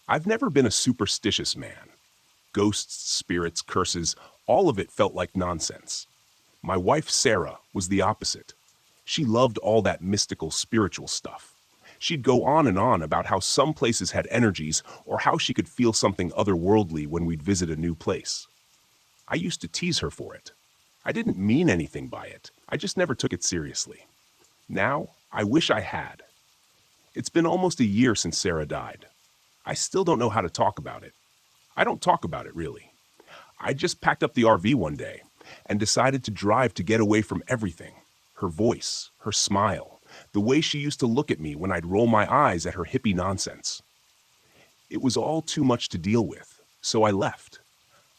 I've never been a superstitious man. Ghosts, spirits, curses, all of it felt like nonsense. My wife, Sarah, was the opposite. She loved all that mystical, spiritual stuff. She'd go on and on about how some places had energies or how she could feel something otherworldly when we'd visit a new place. I used to tease her for it. I didn't mean anything by it. I just never took it seriously. Now, I wish I had. It's been almost a year since Sarah died. I still don't know how to talk about it. I don't talk about it, really. I just packed up the RV one day and decided to drive to get away from everything. Her voice, her smile, the way she used to look at me when I'd roll my eyes at her hippie nonsense. It was all too much to deal with, so I left.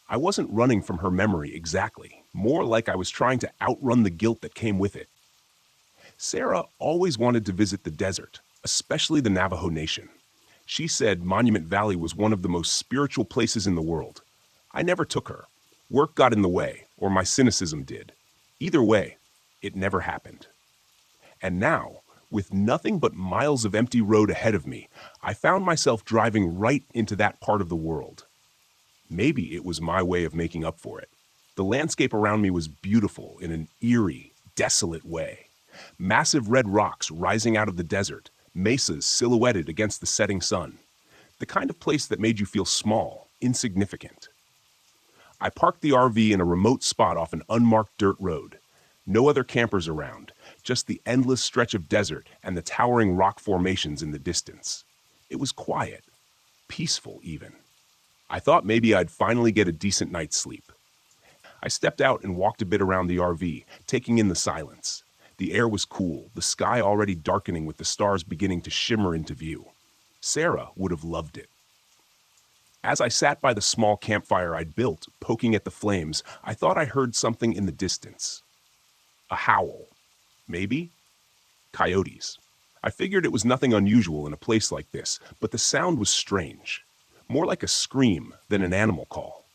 I wasn't running from her memory exactly, more like I was trying to outrun the guilt that came with it. Sarah always wanted to visit the desert, especially the Navajo Nation. She said Monument Valley was one of the most spiritual places in the world. I never took her. Work got in the way, or my cynicism did. Either way, it never happened. And now, with nothing but miles of empty road ahead of me, I found myself driving right into that part of the world. Maybe it was my way of making up for it. The landscape around me was beautiful in an eerie, desolate way. Massive red rocks rising out of the desert, mesas silhouetted against the setting sun. The kind of place that made you feel small, insignificant. I parked the RV in a remote spot off an unmarked dirt road. No other campers around, just the endless stretch of desert and the towering rock formations in the distance. It was quiet, peaceful even. I thought maybe I'd finally get a decent night's sleep. I stepped out and walked a bit around the RV, taking in the silence. The air was cool, the sky already darkening with the stars beginning to shimmer into view. Sarah would have loved it. As I sat by the small campfire I'd built, poking at the flames, I thought I heard something in the distance. A howl. Maybe? Coyotes. I figured it was nothing unusual in a place like this, but the sound was strange. More like a scream than an animal call.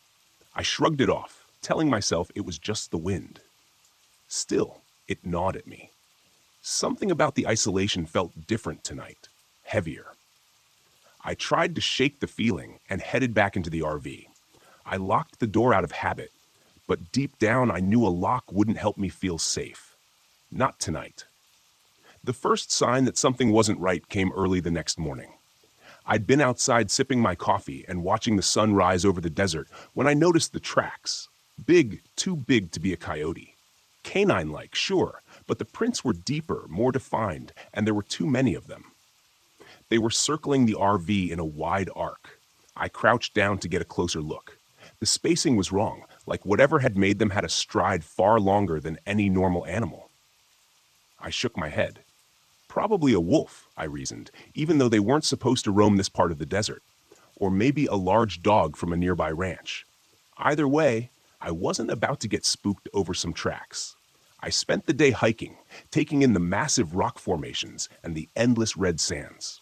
I shrugged it off, telling myself it was just the wind. Still, it gnawed at me. Something about the isolation felt different tonight, heavier. I tried to shake the feeling and headed back into the RV. I locked the door out of habit, but deep down I knew a lock wouldn't help me feel safe. Not tonight. The first sign that something wasn't right came early the next morning. I'd been outside sipping my coffee and watching the sun rise over the desert when I noticed the tracks. Big, too big to be a coyote. Canine-like, sure, but the prints were deeper, more defined, and there were too many of them. They were circling the RV in a wide arc. I crouched down to get a closer look. The spacing was wrong, like whatever had made them had a stride far longer than any normal animal. I shook my head. Probably a wolf, I reasoned, even though they weren't supposed to roam this part of the desert. Or maybe a large dog from a nearby ranch. Either way, I wasn't about to get spooked over some tracks. I spent the day hiking, taking in the massive rock formations and the endless red sands.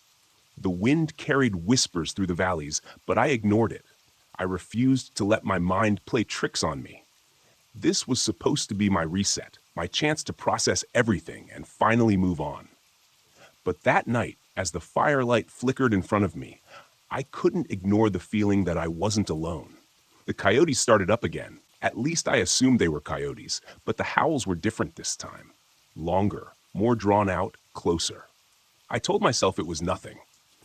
The wind carried whispers through the valleys, but I ignored it. I refused to let my mind play tricks on me. This was supposed to be my reset, my chance to process everything and finally move on. But that night, as the firelight flickered in front of me, I couldn't ignore the feeling that I wasn't alone. The coyotes started up again. At least I assumed they were coyotes, but the howls were different this time. Longer, more drawn out, closer. I told myself it was nothing.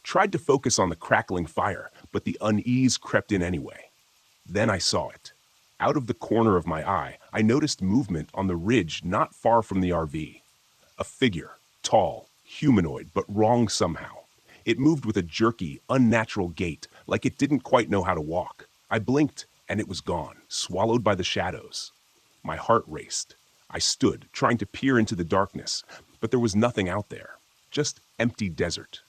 Tried to focus on the crackling fire, but the unease crept in anyway. Then I saw it. Out of the corner of my eye, I noticed movement on the ridge not far from the RV. A figure, tall, humanoid, but wrong somehow. It moved with a jerky, unnatural gait, like it didn't quite know how to walk. I blinked, and it was gone, swallowed by the shadows. My heart raced. I stood, trying to peer into the darkness, but there was nothing out there, just empty desert.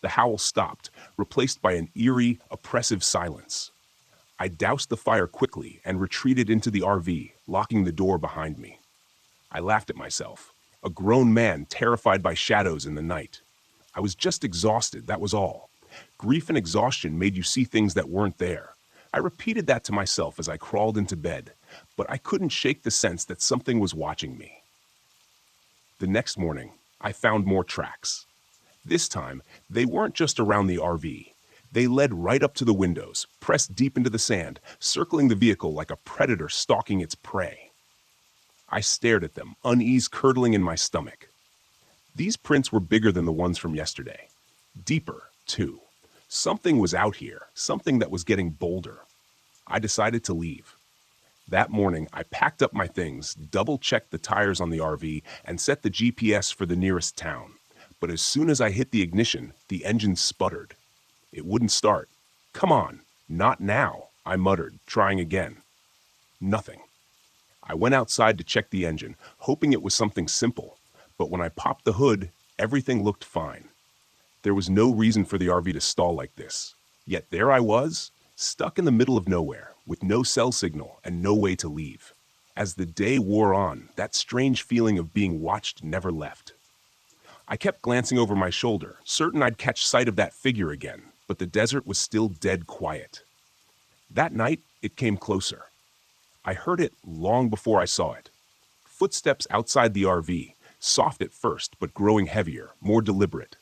The howl stopped, replaced by an eerie, oppressive silence. I doused the fire quickly and retreated into the RV, locking the door behind me. I laughed at myself, a grown man terrified by shadows in the night. I was just exhausted, that was all. Grief and exhaustion made you see things that weren't there. I repeated that to myself as I crawled into bed, but I couldn't shake the sense that something was watching me. The next morning, I found more tracks. This time, they weren't just around the RV. They led right up to the windows, pressed deep into the sand, circling the vehicle like a predator stalking its prey. I stared at them, unease curdling in my stomach. These prints were bigger than the ones from yesterday. Deeper, too. Something was out here, something that was getting bolder. I decided to leave. That morning, I packed up my things, double-checked the tires on the RV, and set the GPS for the nearest town. But as soon as I hit the ignition, the engine sputtered. It wouldn't start. "Come on, not now," I muttered, trying again. Nothing. I went outside to check the engine, hoping it was something simple. But when I popped the hood, everything looked fine. There was no reason for the RV to stall like this. Yet there I was, stuck in the middle of nowhere, with no cell signal and no way to leave. As the day wore on, that strange feeling of being watched never left. I kept glancing over my shoulder, certain I'd catch sight of that figure again, but the desert was still dead quiet. That night, it came closer. I heard it long before I saw it. Footsteps outside the RV, soft at first, but growing heavier, more deliberate.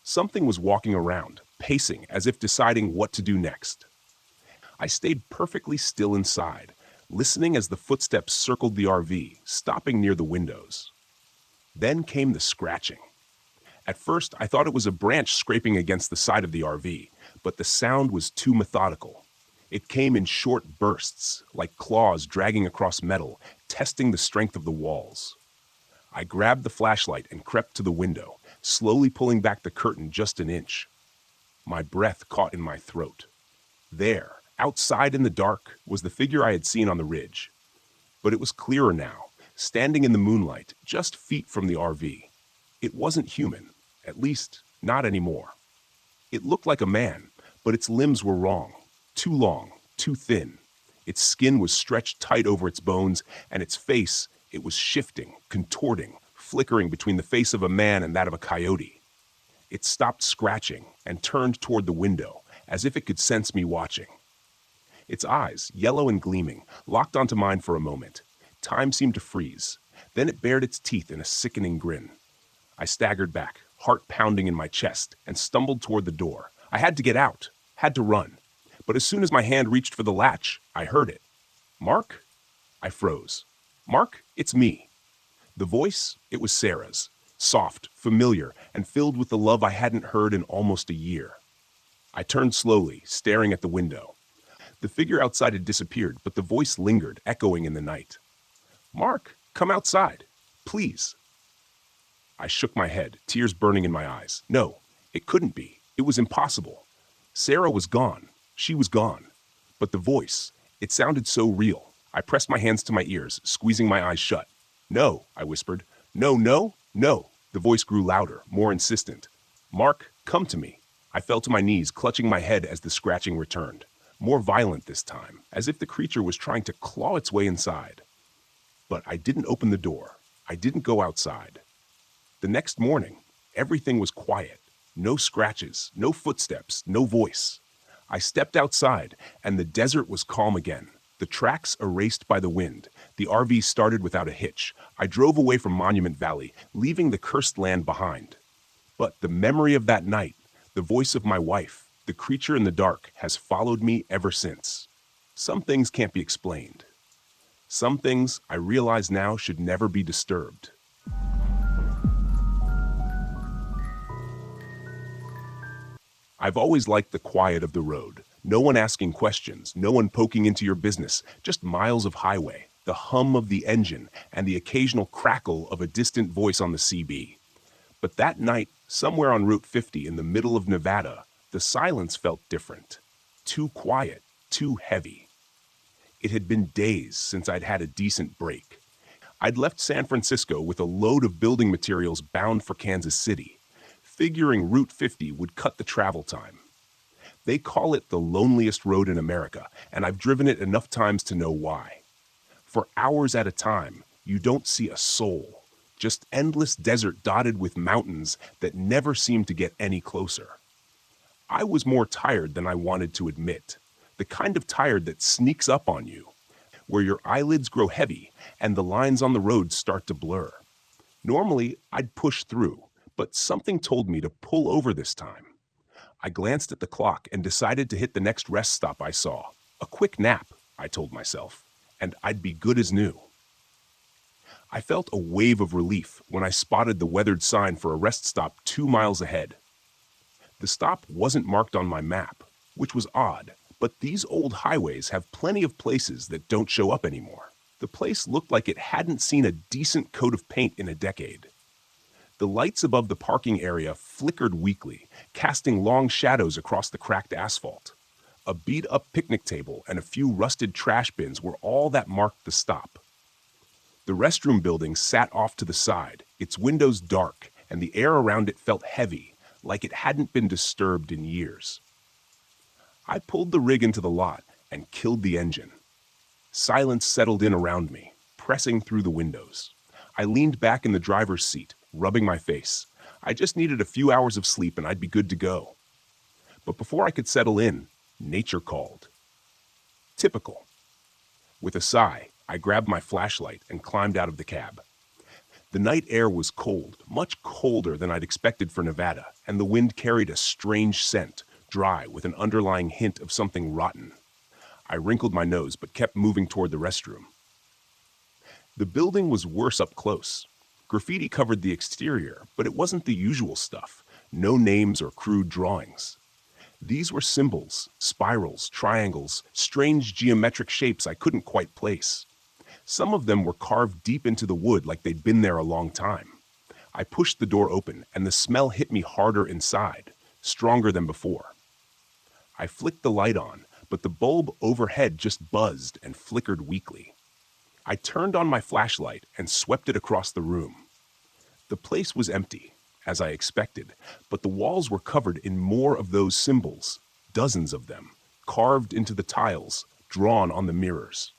Something was walking around, pacing as if deciding what to do next. I stayed perfectly still inside, listening as the footsteps circled the RV, stopping near the windows. Then came the scratching. At first, I thought it was a branch scraping against the side of the RV, but the sound was too methodical. It came in short bursts, like claws dragging across metal, testing the strength of the walls. I grabbed the flashlight and crept to the window, slowly pulling back the curtain just an inch. My breath caught in my throat. There, outside in the dark, was the figure I had seen on the ridge. But it was clearer now, standing in the moonlight, just feet from the RV. It wasn't human, at least not anymore. It looked like a man, but its limbs were wrong. Too long, too thin. Its skin was stretched tight over its bones, and its face, it was shifting, contorting, flickering between the face of a man and that of a coyote. It stopped scratching and turned toward the window, as if it could sense me watching. Its eyes, yellow and gleaming, locked onto mine for a moment. Time seemed to freeze. Then it bared its teeth in a sickening grin. I staggered back, heart pounding in my chest, and stumbled toward the door. I had to get out, had to run. But as soon as my hand reached for the latch, I heard it. "Mark?" I froze. "Mark, it's me." The voice, it was Sarah's. Soft, familiar, and filled with the love I hadn't heard in almost a year. I turned slowly, staring at the window. The figure outside had disappeared, but the voice lingered, echoing in the night. "Mark, come outside. Please." I shook my head, tears burning in my eyes. No, it couldn't be. It was impossible. Sarah was gone. She was gone. But the voice, it sounded so real. I pressed my hands to my ears, squeezing my eyes shut. "No," I whispered. "No, no, no." The voice grew louder, more insistent. "Mark, come to me." I fell to my knees, clutching my head as the scratching returned. More violent this time, as if the creature was trying to claw its way inside. But I didn't open the door. I didn't go outside. The next morning, everything was quiet. No scratches, no footsteps, no voice. I stepped outside, and the desert was calm again. The tracks erased by the wind. The RV started without a hitch. I drove away from Monument Valley, leaving the cursed land behind. But the memory of that night, the voice of my wife, the creature in the dark, has followed me ever since. Some things can't be explained. Some things I realize now should never be disturbed. I've always liked the quiet of the road. No one asking questions, no one poking into your business, just miles of highway, the hum of the engine, and the occasional crackle of a distant voice on the CB. But that night, somewhere on Route 50 in the middle of Nevada, the silence felt different. Too quiet, too heavy. It had been days since I'd had a decent break. I'd left San Francisco with a load of building materials bound for Kansas City, figuring Route 50 would cut the travel time. They call it the loneliest road in America, and I've driven it enough times to know why. For hours at a time, you don't see a soul, just endless desert dotted with mountains that never seem to get any closer. I was more tired than I wanted to admit, the kind of tired that sneaks up on you, where your eyelids grow heavy and the lines on the road start to blur. Normally, I'd push through, but something told me to pull over this time. I glanced at the clock and decided to hit the next rest stop I saw. A quick nap, I told myself, and I'd be good as new. I felt a wave of relief when I spotted the weathered sign for a rest stop 2 miles ahead. The stop wasn't marked on my map, which was odd, but these old highways have plenty of places that don't show up anymore. The place looked like it hadn't seen a decent coat of paint in a decade. The lights above the parking area flickered weakly, casting long shadows across the cracked asphalt. A beat-up picnic table and a few rusted trash bins were all that marked the stop. The restroom building sat off to the side, its windows dark, and the air around it felt heavy, like it hadn't been disturbed in years. I pulled the rig into the lot and killed the engine. Silence settled in around me, pressing through the windows. I leaned back in the driver's seat, rubbing my face. I just needed a few hours of sleep and I'd be good to go. But before I could settle in, nature called. Typical. With a sigh, I grabbed my flashlight and climbed out of the cab. The night air was cold, much colder than I'd expected for Nevada, and the wind carried a strange scent, dry with an underlying hint of something rotten. I wrinkled my nose but kept moving toward the restroom. The building was worse up close. Graffiti covered the exterior, but it wasn't the usual stuff. No names or crude drawings. These were symbols, spirals, triangles, strange geometric shapes I couldn't quite place. Some of them were carved deep into the wood like they'd been there a long time. I pushed the door open, and the smell hit me harder inside, stronger than before. I flicked the light on, but the bulb overhead just buzzed and flickered weakly. I turned on my flashlight and swept it across the room. The place was empty, as I expected, but the walls were covered in more of those symbols, dozens of them, carved into the tiles, drawn on the mirrors.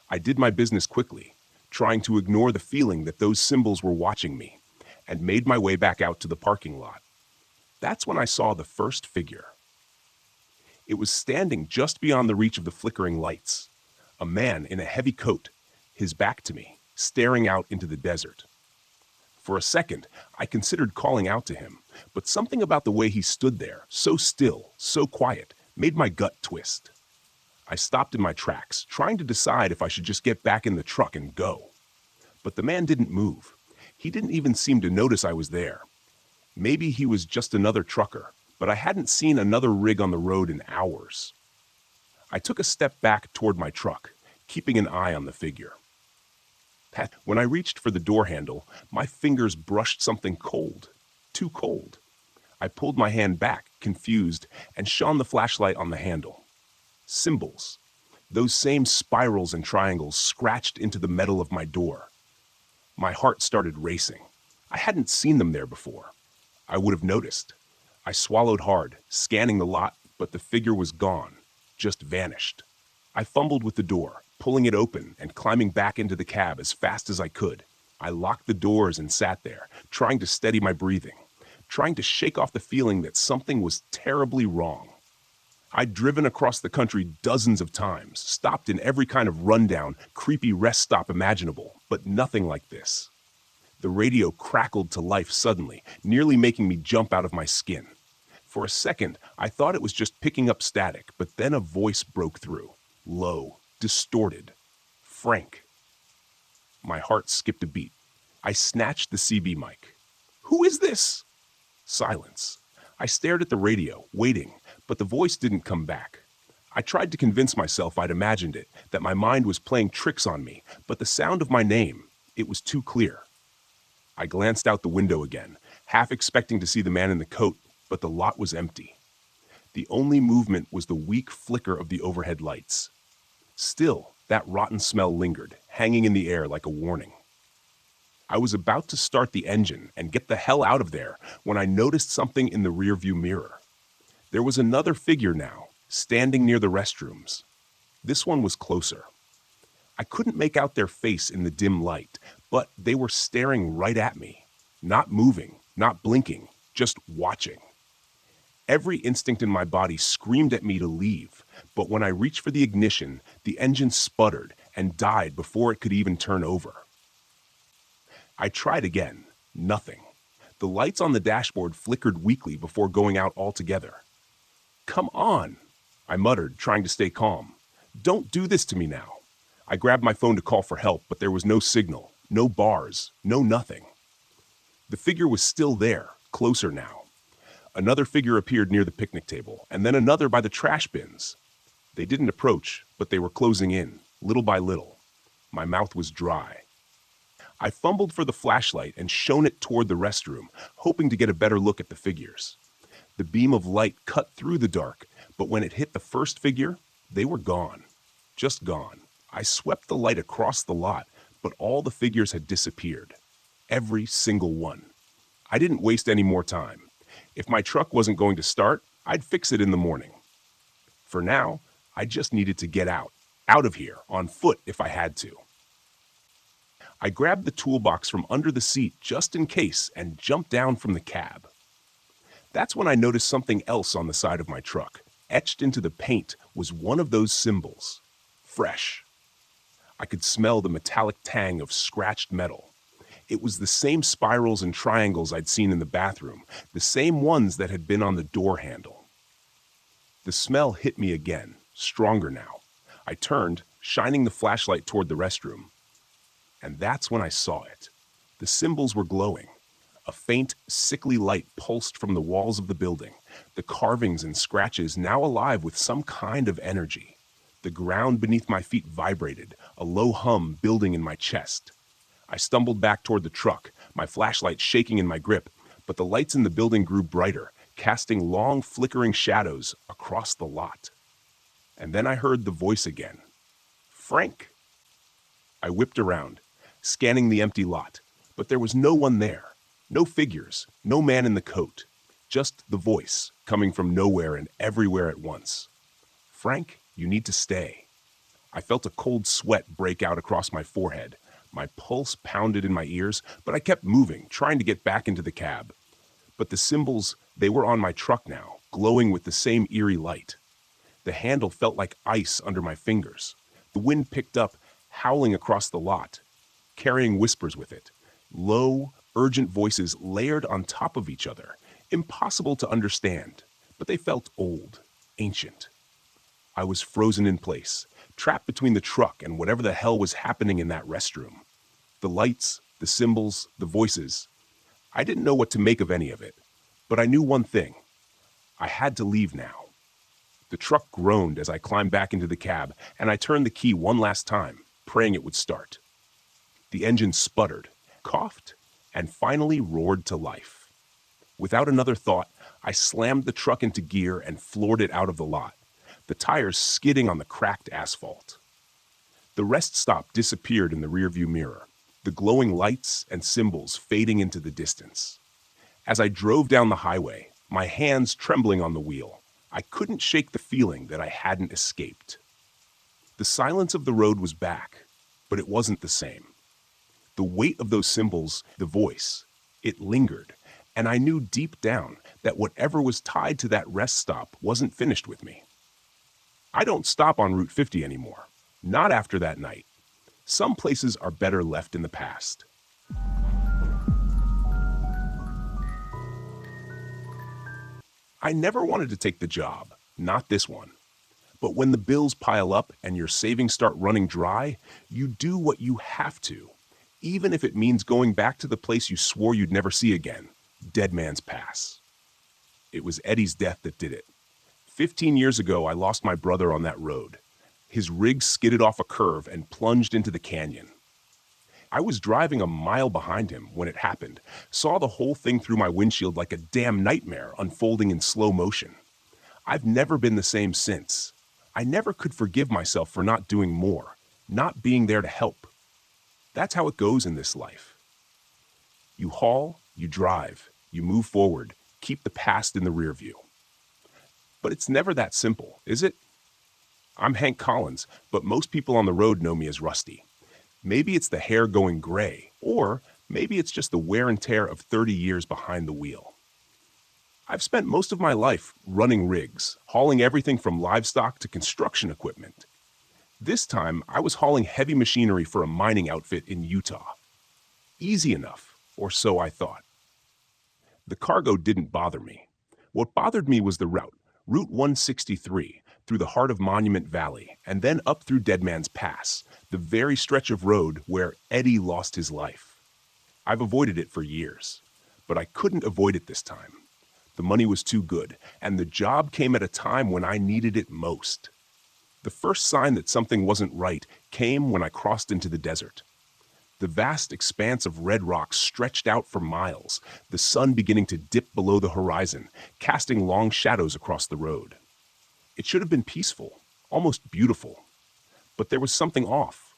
I did my business quickly, trying to ignore the feeling that those symbols were watching me, and made my way back out to the parking lot. That's when I saw the first figure. It was standing just beyond the reach of the flickering lights, a man in a heavy coat, his back to me, staring out into the desert. For a second, I considered calling out to him, but something about the way he stood there, so still, so quiet, made my gut twist. I stopped in my tracks, trying to decide if I should just get back in the truck and go. But the man didn't move. He didn't even seem to notice I was there. Maybe he was just another trucker, but I hadn't seen another rig on the road in hours. I took a step back toward my truck, keeping an eye on the figure. When I reached for the door handle, my fingers brushed something cold, too cold. I pulled my hand back, confused, and shone the flashlight on the handle. Symbols. Those same spirals and triangles scratched into the metal of my door. My heart started racing. I hadn't seen them there before. I would have noticed. I swallowed hard, scanning the lot, but the figure was gone, just vanished. I fumbled with the door, pulling it open and climbing back into the cab as fast as I could. I locked the doors and sat there, trying to steady my breathing, trying to shake off the feeling that something was terribly wrong. I'd driven across the country dozens of times, stopped in every kind of rundown, creepy rest stop imaginable, but nothing like this. The radio crackled to life suddenly, nearly making me jump out of my skin. For a second, I thought it was just picking up static, but then a voice broke through, low, distorted, frank. My heart skipped a beat. I snatched the CB mic. "Who is this?" Silence. I stared at the radio, waiting, but the voice didn't come back. I tried to convince myself I'd imagined it, that my mind was playing tricks on me, but the sound of my name, it was too clear. I glanced out the window again, half expecting to see the man in the coat, but the lot was empty. The only movement was the weak flicker of the overhead lights. Still, that rotten smell lingered, hanging in the air like a warning. I was about to start the engine and get the hell out of there when I noticed something in the rearview mirror. There was another figure now, standing near the restrooms. This one was closer. I couldn't make out their face in the dim light, but they were staring right at me, not moving, not blinking, just watching. Every instinct in my body screamed at me to leave, but when I reached for the ignition, the engine sputtered and died before it could even turn over. I tried again. Nothing. The lights on the dashboard flickered weakly before going out altogether. Come on, I muttered, trying to stay calm. Don't do this to me now. I grabbed my phone to call for help, but there was no signal, no bars, no nothing. The figure was still there, closer now. Another figure appeared near the picnic table, and then another by the trash bins. They didn't approach, but they were closing in, little by little. My mouth was dry. I fumbled for the flashlight and shone it toward the restroom, hoping to get a better look at the figures. The beam of light cut through the dark, but when it hit the first figure, they were gone. Just gone. I swept the light across the lot, but all the figures had disappeared. Every single one. I didn't waste any more time. If my truck wasn't going to start, I'd fix it in the morning. For now, I just needed to get out of here, on foot if I had to. I grabbed the toolbox from under the seat just in case and jumped down from the cab. That's when I noticed something else on the side of my truck. Etched into the paint was one of those symbols. Fresh. I could smell the metallic tang of scratched metal. It was the same spirals and triangles I'd seen in the bathroom, the same ones that had been on the door handle. The smell hit me again, stronger now. I turned, shining the flashlight toward the restroom. And that's when I saw it. The symbols were glowing. A faint, sickly light pulsed from the walls of the building, the carvings and scratches now alive with some kind of energy. The ground beneath my feet vibrated, a low hum building in my chest. I stumbled back toward the truck, my flashlight shaking in my grip, but the lights in the building grew brighter, casting long, flickering shadows across the lot. And then I heard the voice again. Frank! I whipped around, scanning the empty lot, but there was no one there. No figures, no man in the coat. Just the voice, coming from nowhere and everywhere at once. Frank, you need to stay. I felt a cold sweat break out across my forehead. My pulse pounded in my ears, but I kept moving, trying to get back into the cab. But the symbols, they were on my truck now, glowing with the same eerie light. The handle felt like ice under my fingers. The wind picked up, howling across the lot, carrying whispers with it. Low, urgent voices layered on top of each other, impossible to understand, but they felt old, ancient. I was frozen in place, trapped between the truck and whatever the hell was happening in that restroom. The lights, the symbols, the voices. I didn't know what to make of any of it, but I knew one thing. I had to leave now. The truck groaned as I climbed back into the cab, and I turned the key one last time, praying it would start. The engine sputtered, coughed, and finally roared to life. Without another thought, I slammed the truck into gear and floored it out of the lot, the tires skidding on the cracked asphalt. The rest stop disappeared in the rearview mirror, the glowing lights and symbols fading into the distance. As I drove down the highway, my hands trembling on the wheel, I couldn't shake the feeling that I hadn't escaped. The silence of the road was back, but it wasn't the same. The weight of those symbols, the voice, it lingered, and I knew deep down that whatever was tied to that rest stop wasn't finished with me. I don't stop on Route 50 anymore, not after that night. Some places are better left in the past. I never wanted to take the job, not this one. But when the bills pile up and your savings start running dry, you do what you have to. Even if it means going back to the place you swore you'd never see again, Dead Man's Pass. It was Eddie's death that did it. 15 years ago, I lost my brother on that road. His rig skidded off a curve and plunged into the canyon. I was driving a mile behind him when it happened, saw the whole thing through my windshield like a damn nightmare unfolding in slow motion. I've never been the same since. I never could forgive myself for not doing more, not being there to help. That's how it goes in this life. You haul, you drive, you move forward, keep the past in the rear view. But it's never that simple, is it? I'm Hank Collins, but most people on the road know me as Rusty. Maybe it's the hair going gray, or maybe it's just the wear and tear of 30 years behind the wheel. I've spent most of my life running rigs, hauling everything from livestock to construction equipment. This time, I was hauling heavy machinery for a mining outfit in Utah. Easy enough, or so I thought. The cargo didn't bother me. What bothered me was the route, Route 163, through the heart of Monument Valley, and then up through Dead Man's Pass, the very stretch of road where Eddie lost his life. I've avoided it for years, but I couldn't avoid it this time. The money was too good, and the job came at a time when I needed it most. The first sign that something wasn't right came when I crossed into the desert. The vast expanse of red rock stretched out for miles, the sun beginning to dip below the horizon, casting long shadows across the road. It should have been peaceful, almost beautiful. But there was something off.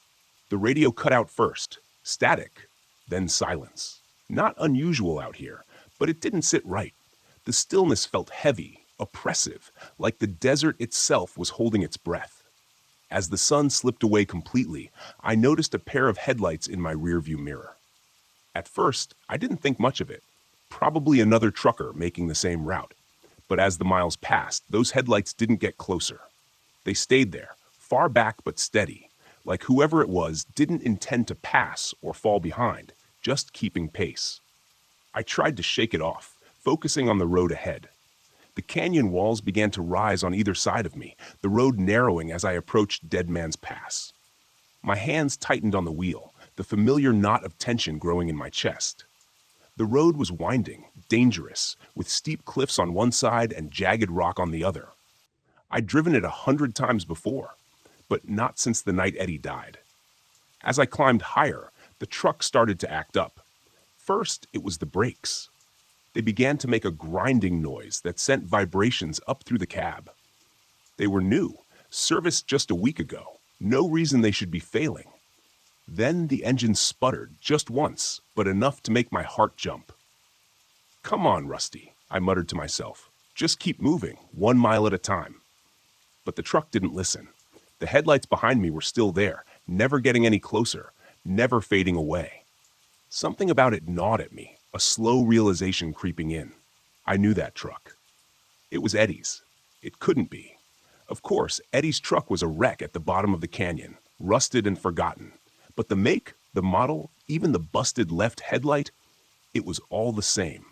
The radio cut out first, static, then silence. Not unusual out here, but it didn't sit right. The stillness felt heavy, oppressive, like the desert itself was holding its breath. As the sun slipped away completely, I noticed a pair of headlights in my rearview mirror. At first, I didn't think much of it. Probably another trucker making the same route. But as the miles passed, those headlights didn't get closer. They stayed there, far back but steady, like whoever it was didn't intend to pass or fall behind, just keeping pace. I tried to shake it off, focusing on the road ahead. The canyon walls began to rise on either side of me, the road narrowing as I approached Dead Man's Pass. My hands tightened on the wheel, the familiar knot of tension growing in my chest. The road was winding, dangerous, with steep cliffs on one side and jagged rock on the other. I'd driven it 100 times before, but not since the night Eddie died. As I climbed higher, the truck started to act up. First, it was the brakes. They began to make a grinding noise that sent vibrations up through the cab. They were new, serviced just a week ago. No reason they should be failing. Then the engine sputtered, just once, but enough to make my heart jump. "Come on, Rusty," I muttered to myself. "Just keep moving, 1 mile at a time." But the truck didn't listen. The headlights behind me were still there, never getting any closer, never fading away. Something about it gnawed at me, a slow realization creeping in. I knew that truck. It was Eddie's. It couldn't be. Of course, Eddie's truck was a wreck at the bottom of the canyon, rusted and forgotten. But the make, the model, even the busted left headlight, it was all the same.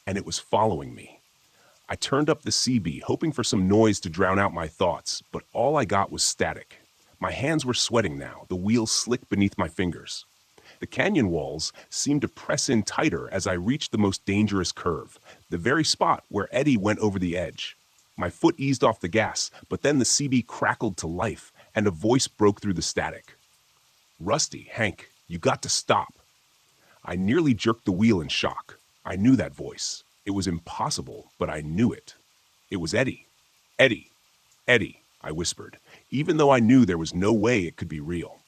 And it was following me. I turned up the CB, hoping for some noise to drown out my thoughts, but all I got was static. My hands were sweating now, the wheels slick beneath my fingers. The canyon walls seemed to press in tighter as I reached the most dangerous curve, the very spot where Eddie went over the edge. My foot eased off the gas, but then the CB crackled to life, and a voice broke through the static. "Rusty, Hank, you got to stop." I nearly jerked the wheel in shock. I knew that voice. It was impossible, but I knew it. It was Eddie. "Eddie, Eddie," I whispered, even though I knew there was no way it could be real.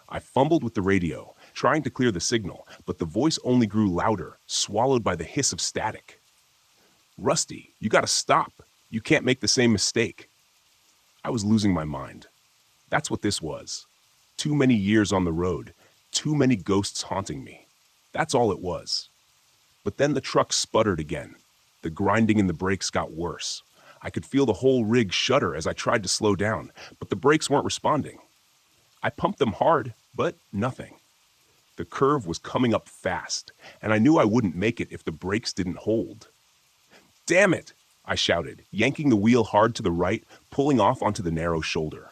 I fumbled with the radio, trying to clear the signal, but the voice only grew louder, swallowed by the hiss of static. "Rusty, you gotta stop. You can't make the same mistake." I was losing my mind. That's what this was. Too many years on the road, too many ghosts haunting me. That's all it was. But then the truck sputtered again. The grinding in the brakes got worse. I could feel the whole rig shudder as I tried to slow down, but the brakes weren't responding. I pumped them hard, but nothing. The curve was coming up fast, and I knew I wouldn't make it if the brakes didn't hold. "Damn it!" I shouted, yanking the wheel hard to the right, pulling off onto the narrow shoulder.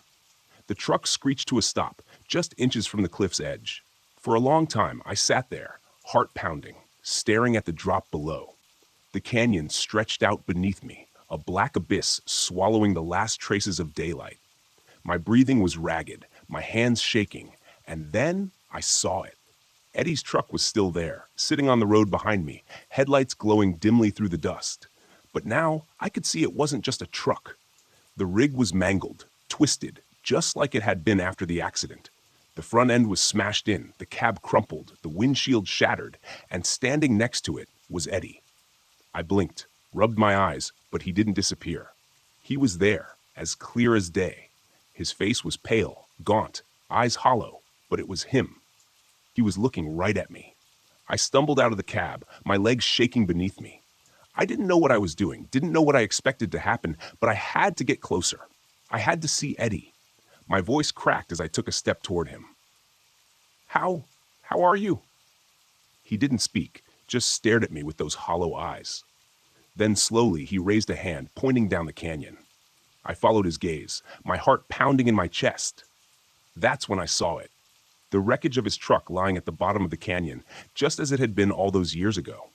The truck screeched to a stop, just inches from the cliff's edge. For a long time, I sat there, heart pounding, staring at the drop below. The canyon stretched out beneath me, a black abyss swallowing the last traces of daylight. My breathing was ragged, my hands shaking, and then I saw it. Eddie's truck was still there, sitting on the road behind me, headlights glowing dimly through the dust. But now I could see it wasn't just a truck. The rig was mangled, twisted, just like it had been after the accident. The front end was smashed in, the cab crumpled, the windshield shattered, and standing next to it was Eddie. I blinked, rubbed my eyes, but he didn't disappear. He was there, as clear as day. His face was pale, gaunt, eyes hollow, but it was him. He was looking right at me. I stumbled out of the cab, my legs shaking beneath me. I didn't know what I was doing, didn't know what I expected to happen, but I had to get closer. I had to see Eddie. My voice cracked as I took a step toward him. How are you?" He didn't speak, just stared at me with those hollow eyes. Then slowly he raised a hand, pointing down the canyon. I followed his gaze, my heart pounding in my chest. That's when I saw it. The wreckage of his truck lying at the bottom of the canyon, just as it had been all those years ago.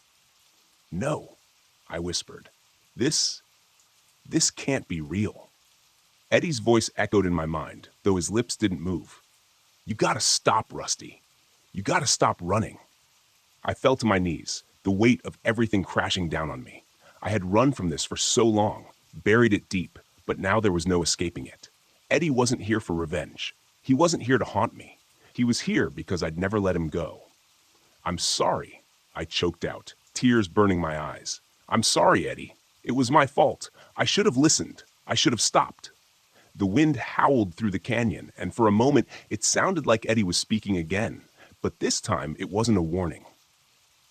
No, I whispered. This can't be real. Eddie's voice echoed in my mind, though his lips didn't move. You gotta stop, Rusty. You gotta stop running. I fell to my knees, the weight of everything crashing down on me. I had run from this for so long, buried it deep, but now there was no escaping it. Eddie wasn't here for revenge. He wasn't here to haunt me. He was here because I'd never let him go. I'm sorry, I choked out, tears burning my eyes. I'm sorry, Eddie. It was my fault. I should have listened. I should have stopped. The wind howled through the canyon, and for a moment it sounded like Eddie was speaking again, but this time it wasn't a warning.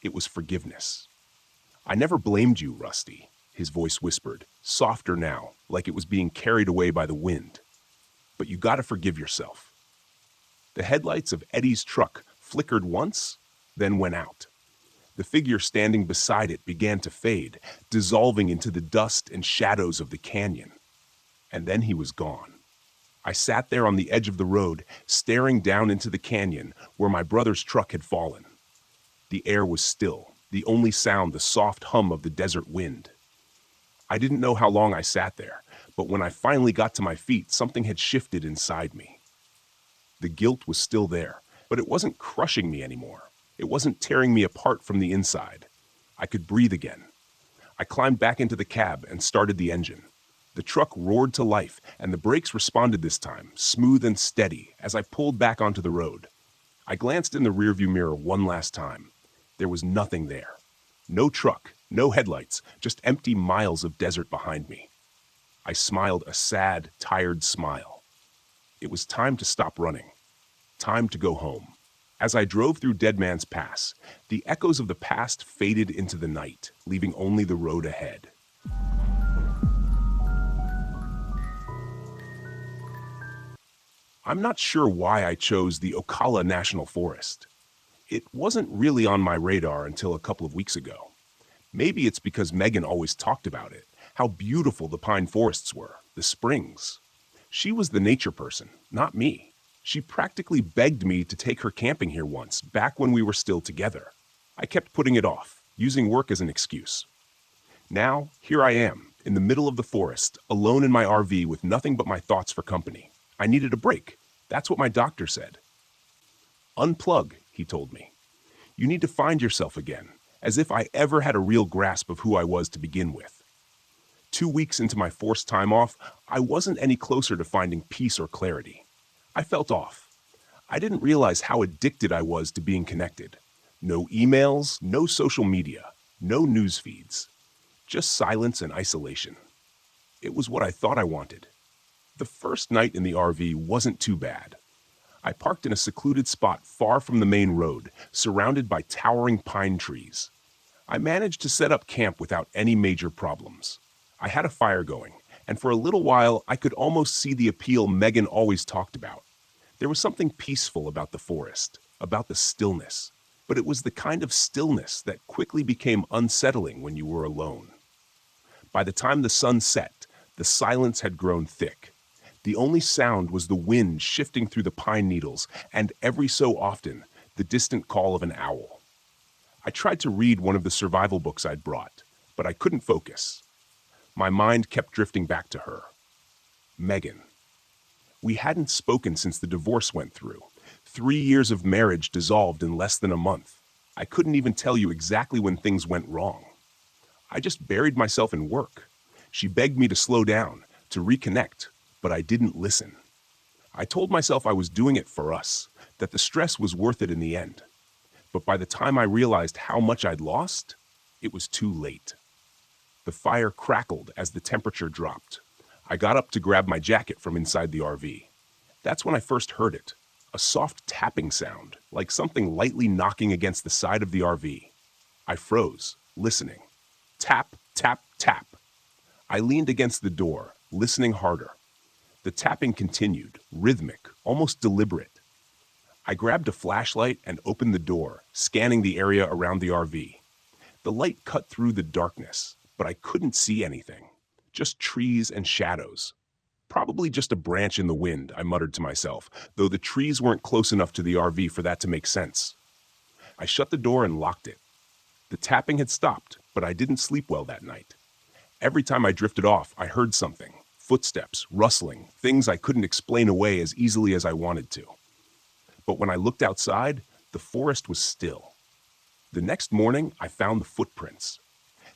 It was forgiveness. I never blamed you, Rusty, his voice whispered, softer now, like it was being carried away by the wind. But you gotta forgive yourself. The headlights of Eddie's truck flickered once, then went out. The figure standing beside it began to fade, dissolving into the dust and shadows of the canyon. And then he was gone. I sat there on the edge of the road, staring down into the canyon where my brother's truck had fallen. The air was still, the only sound the soft hum of the desert wind. I didn't know how long I sat there, but when I finally got to my feet, something had shifted inside me. The guilt was still there, but it wasn't crushing me anymore. It wasn't tearing me apart from the inside. I could breathe again. I climbed back into the cab and started the engine. The truck roared to life, and the brakes responded this time, smooth and steady, as I pulled back onto the road. I glanced in the rearview mirror one last time. There was nothing there. No truck, no headlights, just empty miles of desert behind me. I smiled a sad, tired smile. It was time to stop running. Time to go home. As I drove through Dead Man's Pass, the echoes of the past faded into the night, leaving only the road ahead. I'm not sure why I chose the Okala National Forest. It wasn't really on my radar until a couple of weeks ago. Maybe it's because Megan always talked about it, how beautiful the pine forests were, the springs. She was the nature person, not me. She practically begged me to take her camping here once, back when we were still together. I kept putting it off, using work as an excuse. Now, here I am, in the middle of the forest, alone in my RV with nothing but my thoughts for company. I needed a break. That's what my doctor said. Unplug, he told me. You need to find yourself again, as if I ever had a real grasp of who I was to begin with. 2 weeks into my forced time off, I wasn't any closer to finding peace or clarity. I felt off. I didn't realize how addicted I was to being connected. No emails, no social media, no news feeds. Just silence and isolation. It was what I thought I wanted. The first night in the RV wasn't too bad. I parked in a secluded spot far from the main road, surrounded by towering pine trees. I managed to set up camp without any major problems. I had a fire going, and for a little while I could almost see the appeal Megan always talked about. There was something peaceful about the forest, about the stillness, but it was the kind of stillness that quickly became unsettling when you were alone. By the time the sun set, the silence had grown thick. The only sound was the wind shifting through the pine needles, and every so often, the distant call of an owl. I tried to read one of the survival books I'd brought, but I couldn't focus. My mind kept drifting back to her. Megan. We hadn't spoken since the divorce went through. 3 years of marriage dissolved in less than a month. I couldn't even tell you exactly when things went wrong. I just buried myself in work. She begged me to slow down, to reconnect, but I didn't listen. I told myself I was doing it for us, that the stress was worth it in the end. But by the time I realized how much I'd lost, it was too late. The fire crackled as the temperature dropped. I got up to grab my jacket from inside the RV. That's when I first heard it, a soft tapping sound, like something lightly knocking against the side of the RV. I froze, listening. Tap, tap, tap. I leaned against the door, listening harder. The tapping continued, rhythmic, almost deliberate. I grabbed a flashlight and opened the door, scanning the area around the RV. The light cut through the darkness, but I couldn't see anything. Just trees and shadows. Probably just a branch in the wind, I muttered to myself, though the trees weren't close enough to the RV for that to make sense. I shut the door and locked it. The tapping had stopped, but I didn't sleep well that night. Every time I drifted off, I heard something. Footsteps, rustling, things I couldn't explain away as easily as I wanted to. But when I looked outside, the forest was still. The next morning, I found the footprints.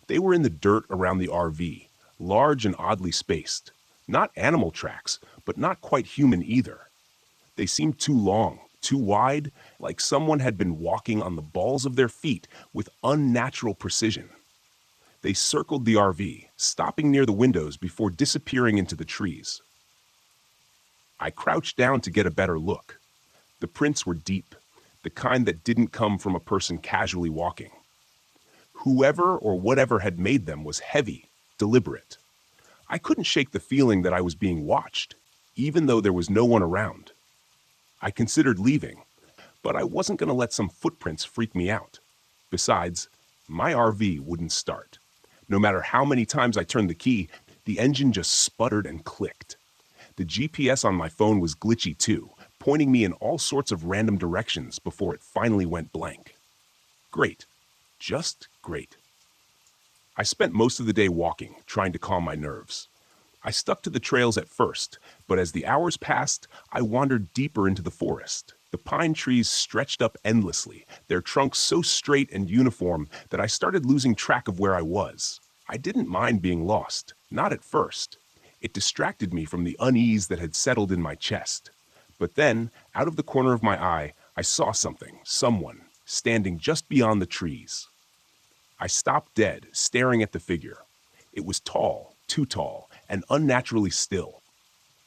They were in the dirt around the RV, large and oddly spaced. Not animal tracks, but not quite human either. They seemed too long, too wide, like someone had been walking on the balls of their feet with unnatural precision. They circled the RV, stopping near the windows before disappearing into the trees. I crouched down to get a better look. The prints were deep, the kind that didn't come from a person casually walking. Whoever or whatever had made them was heavy, deliberate. I couldn't shake the feeling that I was being watched, even though there was no one around. I considered leaving, but I wasn't going to let some footprints freak me out. Besides, my RV wouldn't start. No matter how many times I turned the key, the engine just sputtered and clicked. The GPS on my phone was glitchy too, pointing me in all sorts of random directions before it finally went blank. Great. Just great. I spent most of the day walking, trying to calm my nerves. I stuck to the trails at first, but as the hours passed, I wandered deeper into the forest. The pine trees stretched up endlessly, their trunks so straight and uniform that I started losing track of where I was. I didn't mind being lost, not at first. It distracted me from the unease that had settled in my chest. But then, out of the corner of my eye, I saw something, someone, standing just beyond the trees. I stopped dead, staring at the figure. It was tall, too tall, and unnaturally still.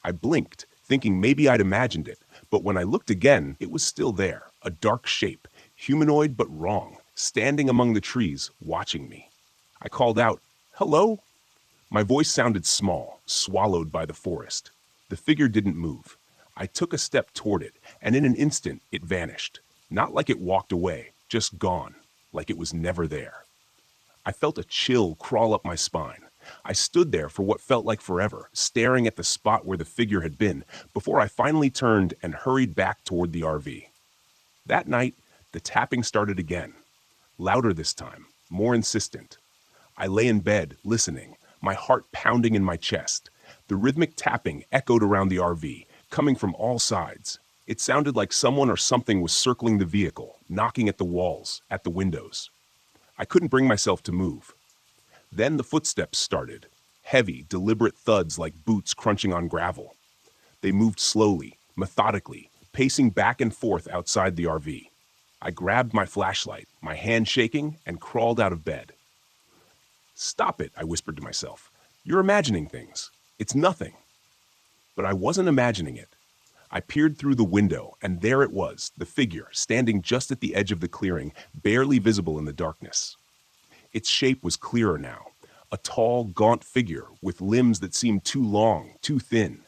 I blinked, thinking maybe I'd imagined it, but when I looked again, it was still there, a dark shape, humanoid but wrong, standing among the trees, watching me. I called out, "Hello?" My voice sounded small, swallowed by the forest. The figure didn't move. I took a step toward it, and in an instant, it vanished. Not like it walked away, just gone, like it was never there. I felt a chill crawl up my spine. I stood there for what felt like forever, staring at the spot where the figure had been, before I finally turned and hurried back toward the RV. That night, the tapping started again. Louder this time, more insistent. I lay in bed, listening, my heart pounding in my chest. The rhythmic tapping echoed around the RV, coming from all sides. It sounded like someone or something was circling the vehicle, knocking at the walls, at the windows. I couldn't bring myself to move. Then the footsteps started, heavy, deliberate thuds like boots crunching on gravel. They moved slowly, methodically, pacing back and forth outside the RV. I grabbed my flashlight, my hand shaking, and crawled out of bed. "Stop it," I whispered to myself. "You're imagining things. It's nothing." But I wasn't imagining it. I peered through the window, and there it was, the figure, standing just at the edge of the clearing, barely visible in the darkness. Its shape was clearer now, a tall, gaunt figure with limbs that seemed too long, too thin.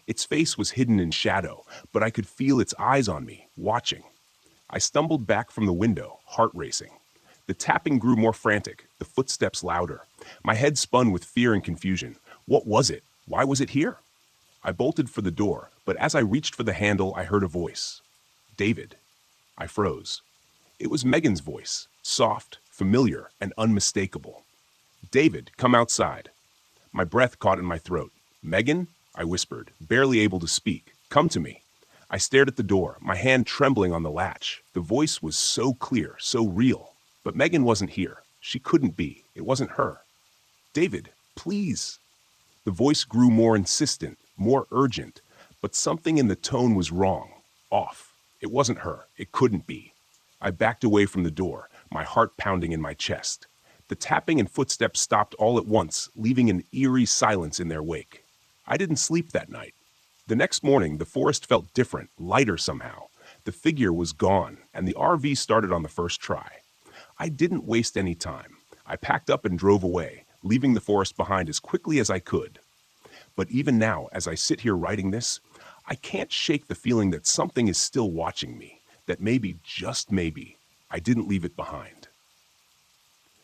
Its face was hidden in shadow, but I could feel its eyes on me, watching. I stumbled back from the window, heart racing. The tapping grew more frantic, the footsteps louder. My head spun with fear and confusion. What was it? Why was it here? I bolted for the door, but as I reached for the handle, I heard a voice. "David." I froze. It was Megan's voice, soft, familiar, and unmistakable. "David, come outside." My breath caught in my throat. "Megan?" I whispered, barely able to speak. "Come to me." I stared at the door, my hand trembling on the latch. The voice was so clear, so real. But Megan wasn't here. She couldn't be. It wasn't her. "David, please." The voice grew more insistent, more urgent, but something in the tone was wrong, off. It wasn't her. It couldn't be. I backed away from the door, my heart pounding in my chest. The tapping and footsteps stopped all at once, leaving an eerie silence in their wake. I didn't sleep that night. The next morning, the forest felt different, lighter somehow. The figure was gone, and the RV started on the first try. I didn't waste any time. I packed up and drove away, leaving the forest behind as quickly as I could. But even now, as I sit here writing this, I can't shake the feeling that something is still watching me, that maybe, just maybe, I didn't leave it behind.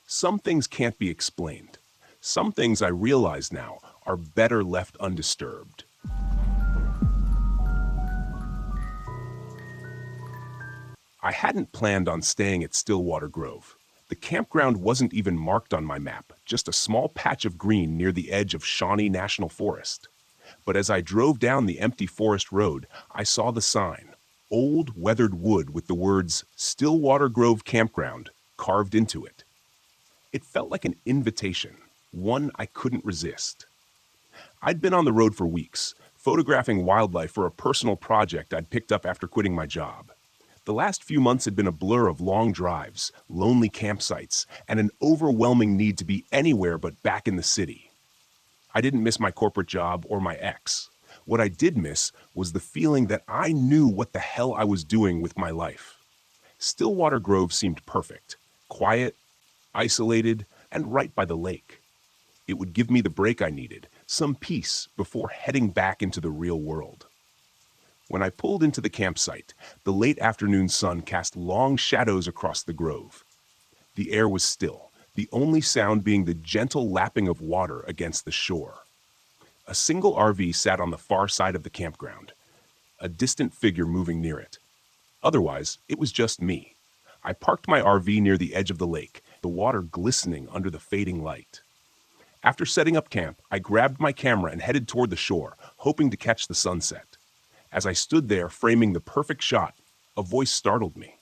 Some things can't be explained. Some things I realize now are better left undisturbed. I hadn't planned on staying at Stillwater Grove. The campground wasn't even marked on my map, just a small patch of green near the edge of Shawnee National Forest. But as I drove down the empty forest road, I saw the sign, old weathered wood with the words Stillwater Grove Campground carved into it. It felt like an invitation, one I couldn't resist. I'd been on the road for weeks, photographing wildlife for a personal project I'd picked up after quitting my job. The last few months had been a blur of long drives, lonely campsites, and an overwhelming need to be anywhere but back in the city. I didn't miss my corporate job or my ex. What I did miss was the feeling that I knew what the hell I was doing with my life. Stillwater Grove seemed perfect, quiet, isolated, and right by the lake. It would give me the break I needed, some peace before heading back into the real world. When I pulled into the campsite, the late afternoon sun cast long shadows across the grove. The air was still, the only sound being the gentle lapping of water against the shore. A single RV sat on the far side of the campground, a distant figure moving near it. Otherwise, it was just me. I parked my RV near the edge of the lake, the water glistening under the fading light. After setting up camp, I grabbed my camera and headed toward the shore, hoping to catch the sunset. As I stood there framing the perfect shot, a voice startled me.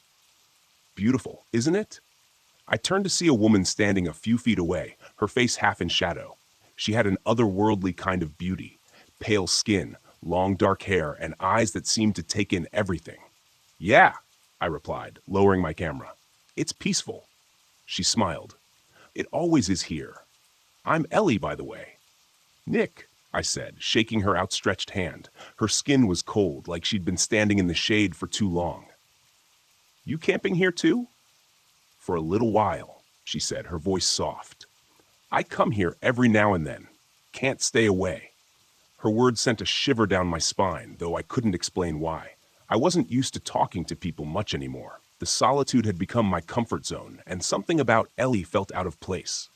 "Beautiful, isn't it?" I turned to see a woman standing a few feet away, her face half in shadow. She had an otherworldly kind of beauty, pale skin, long dark hair, and eyes that seemed to take in everything. "Yeah," I replied, lowering my camera. "It's peaceful." She smiled. "It always is here. I'm Ellie, by the way." "Nick," I said, shaking her outstretched hand. Her skin was cold, like she'd been standing in the shade for too long. "You camping here too?" "For a little while," she said, her voice soft. "I come here every now and then. Can't stay away." Her words sent a shiver down my spine, though I couldn't explain why. I wasn't used to talking to people much anymore. The solitude had become my comfort zone, and something about Ellie felt out of place.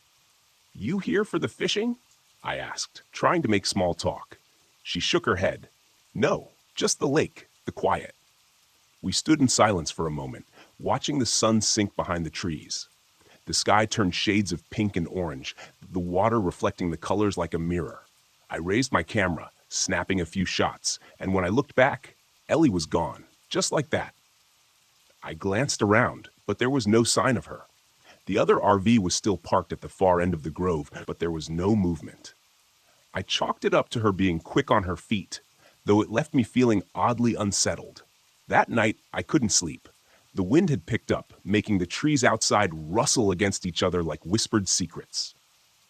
"You here for the fishing?" I asked, trying to make small talk. She shook her head. "No, just the lake, the quiet." We stood in silence for a moment, watching the sun sink behind the trees. The sky turned shades of pink and orange, the water reflecting the colors like a mirror. I raised my camera, snapping a few shots, and when I looked back, Ellie was gone, just like that. I glanced around, but there was no sign of her. The other RV was still parked at the far end of the grove, but there was no movement. I chalked it up to her being quick on her feet, though it left me feeling oddly unsettled. That night, I couldn't sleep. The wind had picked up, making the trees outside rustle against each other like whispered secrets.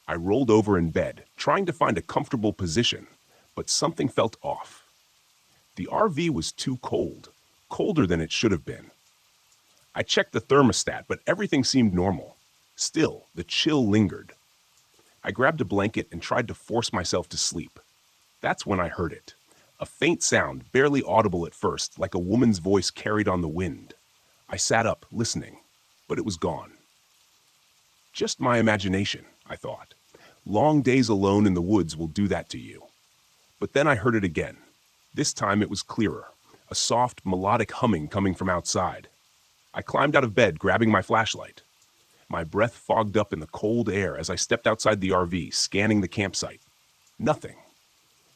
I rolled over in bed, trying to find a comfortable position, but something felt off. The RV was too cold, colder than it should have been. I checked the thermostat, but everything seemed normal. Still, the chill lingered. I grabbed a blanket and tried to force myself to sleep. That's when I heard it. A faint sound, barely audible at first, like a woman's voice carried on the wind. I sat up, listening, but it was gone. Just my imagination, I thought. Long days alone in the woods will do that to you. But then I heard it again. This time it was clearer, a soft, melodic humming coming from outside. I climbed out of bed, grabbing my flashlight. My breath fogged up in the cold air as I stepped outside the RV, scanning the campsite. Nothing.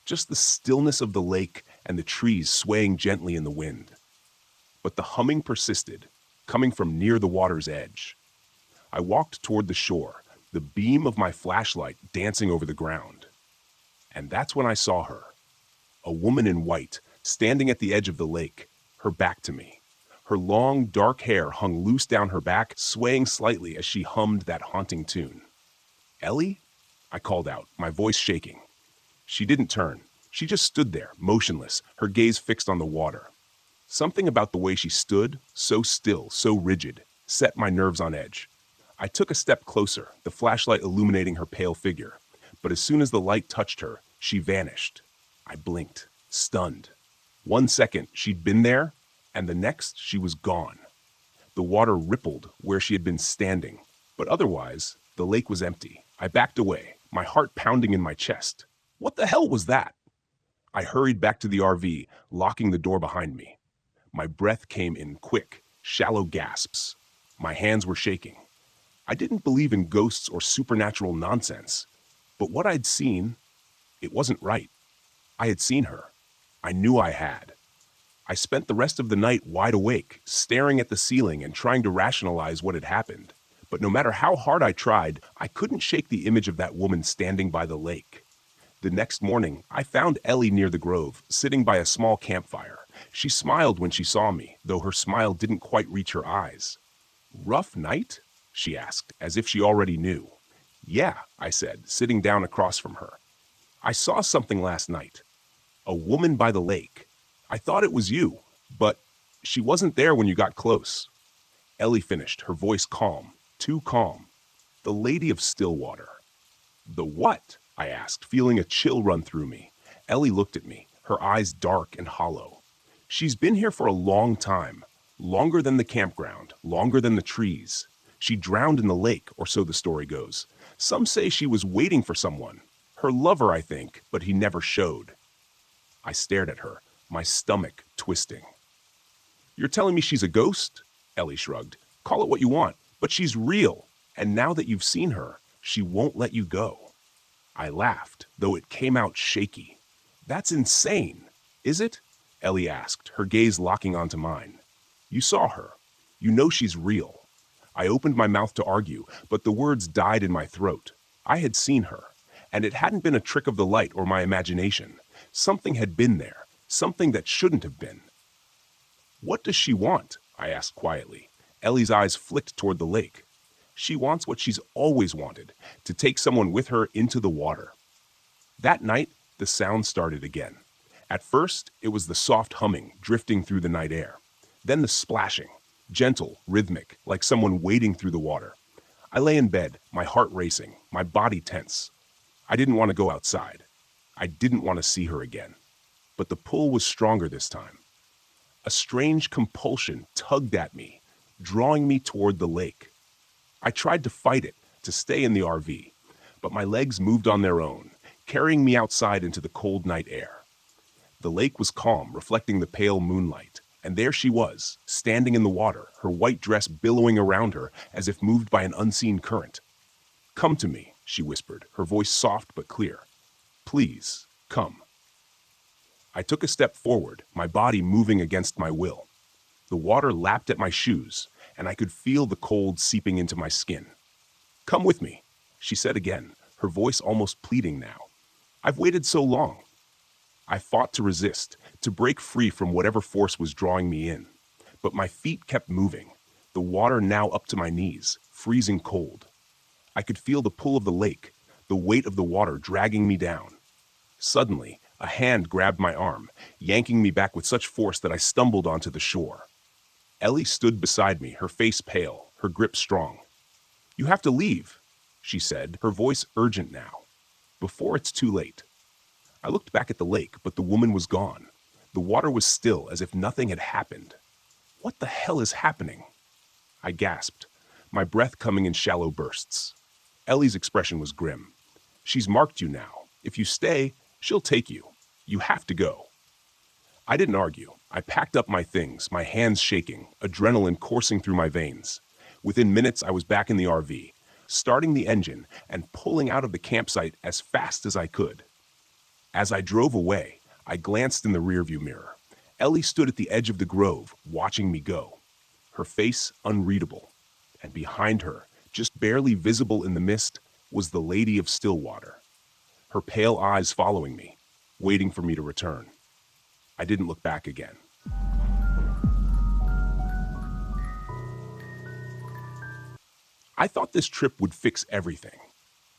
Just the stillness of the lake and the trees swaying gently in the wind. But the humming persisted, coming from near the water's edge. I walked toward the shore, the beam of my flashlight dancing over the ground. And that's when I saw her. A woman in white, standing at the edge of the lake, her back to me. Her long, dark hair hung loose down her back, swaying slightly as she hummed that haunting tune. "Ellie?" I called out, my voice shaking. She didn't turn. She just stood there, motionless, her gaze fixed on the water. Something about the way she stood, so still, so rigid, set my nerves on edge. I took a step closer, the flashlight illuminating her pale figure. But as soon as the light touched her, she vanished. I blinked, stunned. 1 second, she'd been there, and the next, she was gone. The water rippled where she had been standing, but otherwise, the lake was empty. I backed away, my heart pounding in my chest. What the hell was that? I hurried back to the RV, locking the door behind me. My breath came in quick, shallow gasps. My hands were shaking. I didn't believe in ghosts or supernatural nonsense, but what I'd seen, it wasn't right. I had seen her. I knew I had. I spent the rest of the night wide awake, staring at the ceiling and trying to rationalize what had happened. But no matter how hard I tried, I couldn't shake the image of that woman standing by the lake. The next morning, I found Ellie near the grove, sitting by a small campfire. She smiled when she saw me, though her smile didn't quite reach her eyes. "Rough night?" she asked, as if she already knew. "Yeah," I said, sitting down across from her. "I saw something last night. A woman by the lake. I thought it was you, but she wasn't there when you got close." Ellie finished, her voice calm, too calm. "The Lady of Stillwater." "The what?" I asked, feeling a chill run through me. Ellie looked at me, her eyes dark and hollow. "She's been here for a long time. Longer than the campground, longer than the trees. She drowned in the lake, or so the story goes. Some say she was waiting for someone. Her lover, I think, but he never showed." I stared at her, my stomach twisting. "You're telling me she's a ghost?" Ellie shrugged. "Call it what you want, but she's real. And now that you've seen her, she won't let you go." I laughed, though it came out shaky. "That's insane. Is it?" Ellie asked, her gaze locking onto mine. "You saw her. You know she's real." I opened my mouth to argue, but the words died in my throat. I had seen her, and it hadn't been a trick of the light or my imagination. Something had been there, something that shouldn't have been. "What does she want?" I asked quietly. Ellie's eyes flicked toward the lake. "She wants what she's always wanted, to take someone with her into the water." That night, the sound started again. At first, it was the soft humming drifting through the night air. Then the splashing, gentle, rhythmic, like someone wading through the water. I lay in bed, my heart racing, my body tense. I didn't want to go outside. I didn't want to see her again. But the pull was stronger this time. A strange compulsion tugged at me, drawing me toward the lake. I tried to fight it, to stay in the RV, but my legs moved on their own, carrying me outside into the cold night air. The lake was calm, reflecting the pale moonlight, and there she was, standing in the water, her white dress billowing around her as if moved by an unseen current. "Come to me," she whispered, her voice soft but clear. "Please, come." I took a step forward, my body moving against my will. The water lapped at my shoes, and I could feel the cold seeping into my skin. "Come with me," she said again, her voice almost pleading now. "I've waited so long." I fought to resist, to break free from whatever force was drawing me in. But my feet kept moving, the water now up to my knees, freezing cold. I could feel the pull of the lake, the weight of the water dragging me down. Suddenly, a hand grabbed my arm, yanking me back with such force that I stumbled onto the shore. Ellie stood beside me, her face pale, her grip strong. "You have to leave," she said, her voice urgent now. "Before it's too late." I looked back at the lake, but the woman was gone. The water was still, as if nothing had happened. "What the hell is happening?" I gasped, my breath coming in shallow bursts. Ellie's expression was grim. "She's marked you now. If you stay, she'll take you. You have to go." I didn't argue. I packed up my things, my hands shaking, adrenaline coursing through my veins. Within minutes, I was back in the RV, starting the engine and pulling out of the campsite as fast as I could. As I drove away, I glanced in the rearview mirror. Ellie stood at the edge of the grove, watching me go. Her face unreadable. And behind her, just barely visible in the mist, was the Lady of Stillwater. Her pale eyes following me, waiting for me to return. I didn't look back again. I thought this trip would fix everything.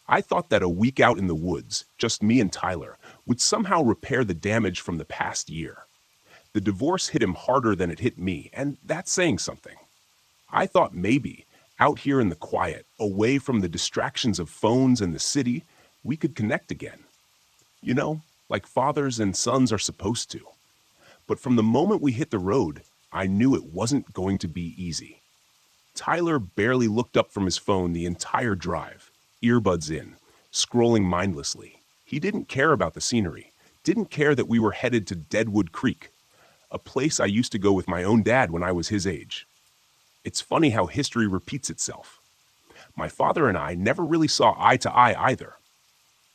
I thought that a week out in the woods, just me and Tyler, would somehow repair the damage from the past year. The divorce hit him harder than it hit me, and that's saying something. I thought maybe, out here in the quiet, away from the distractions of phones and the city, we could connect again. You know, like fathers and sons are supposed to. But from the moment we hit the road, I knew it wasn't going to be easy. Tyler barely looked up from his phone the entire drive, earbuds in, scrolling mindlessly. He didn't care about the scenery, didn't care that we were headed to Deadwood Creek, a place I used to go with my own dad when I was his age. It's funny how history repeats itself. My father and I never really saw eye to eye either.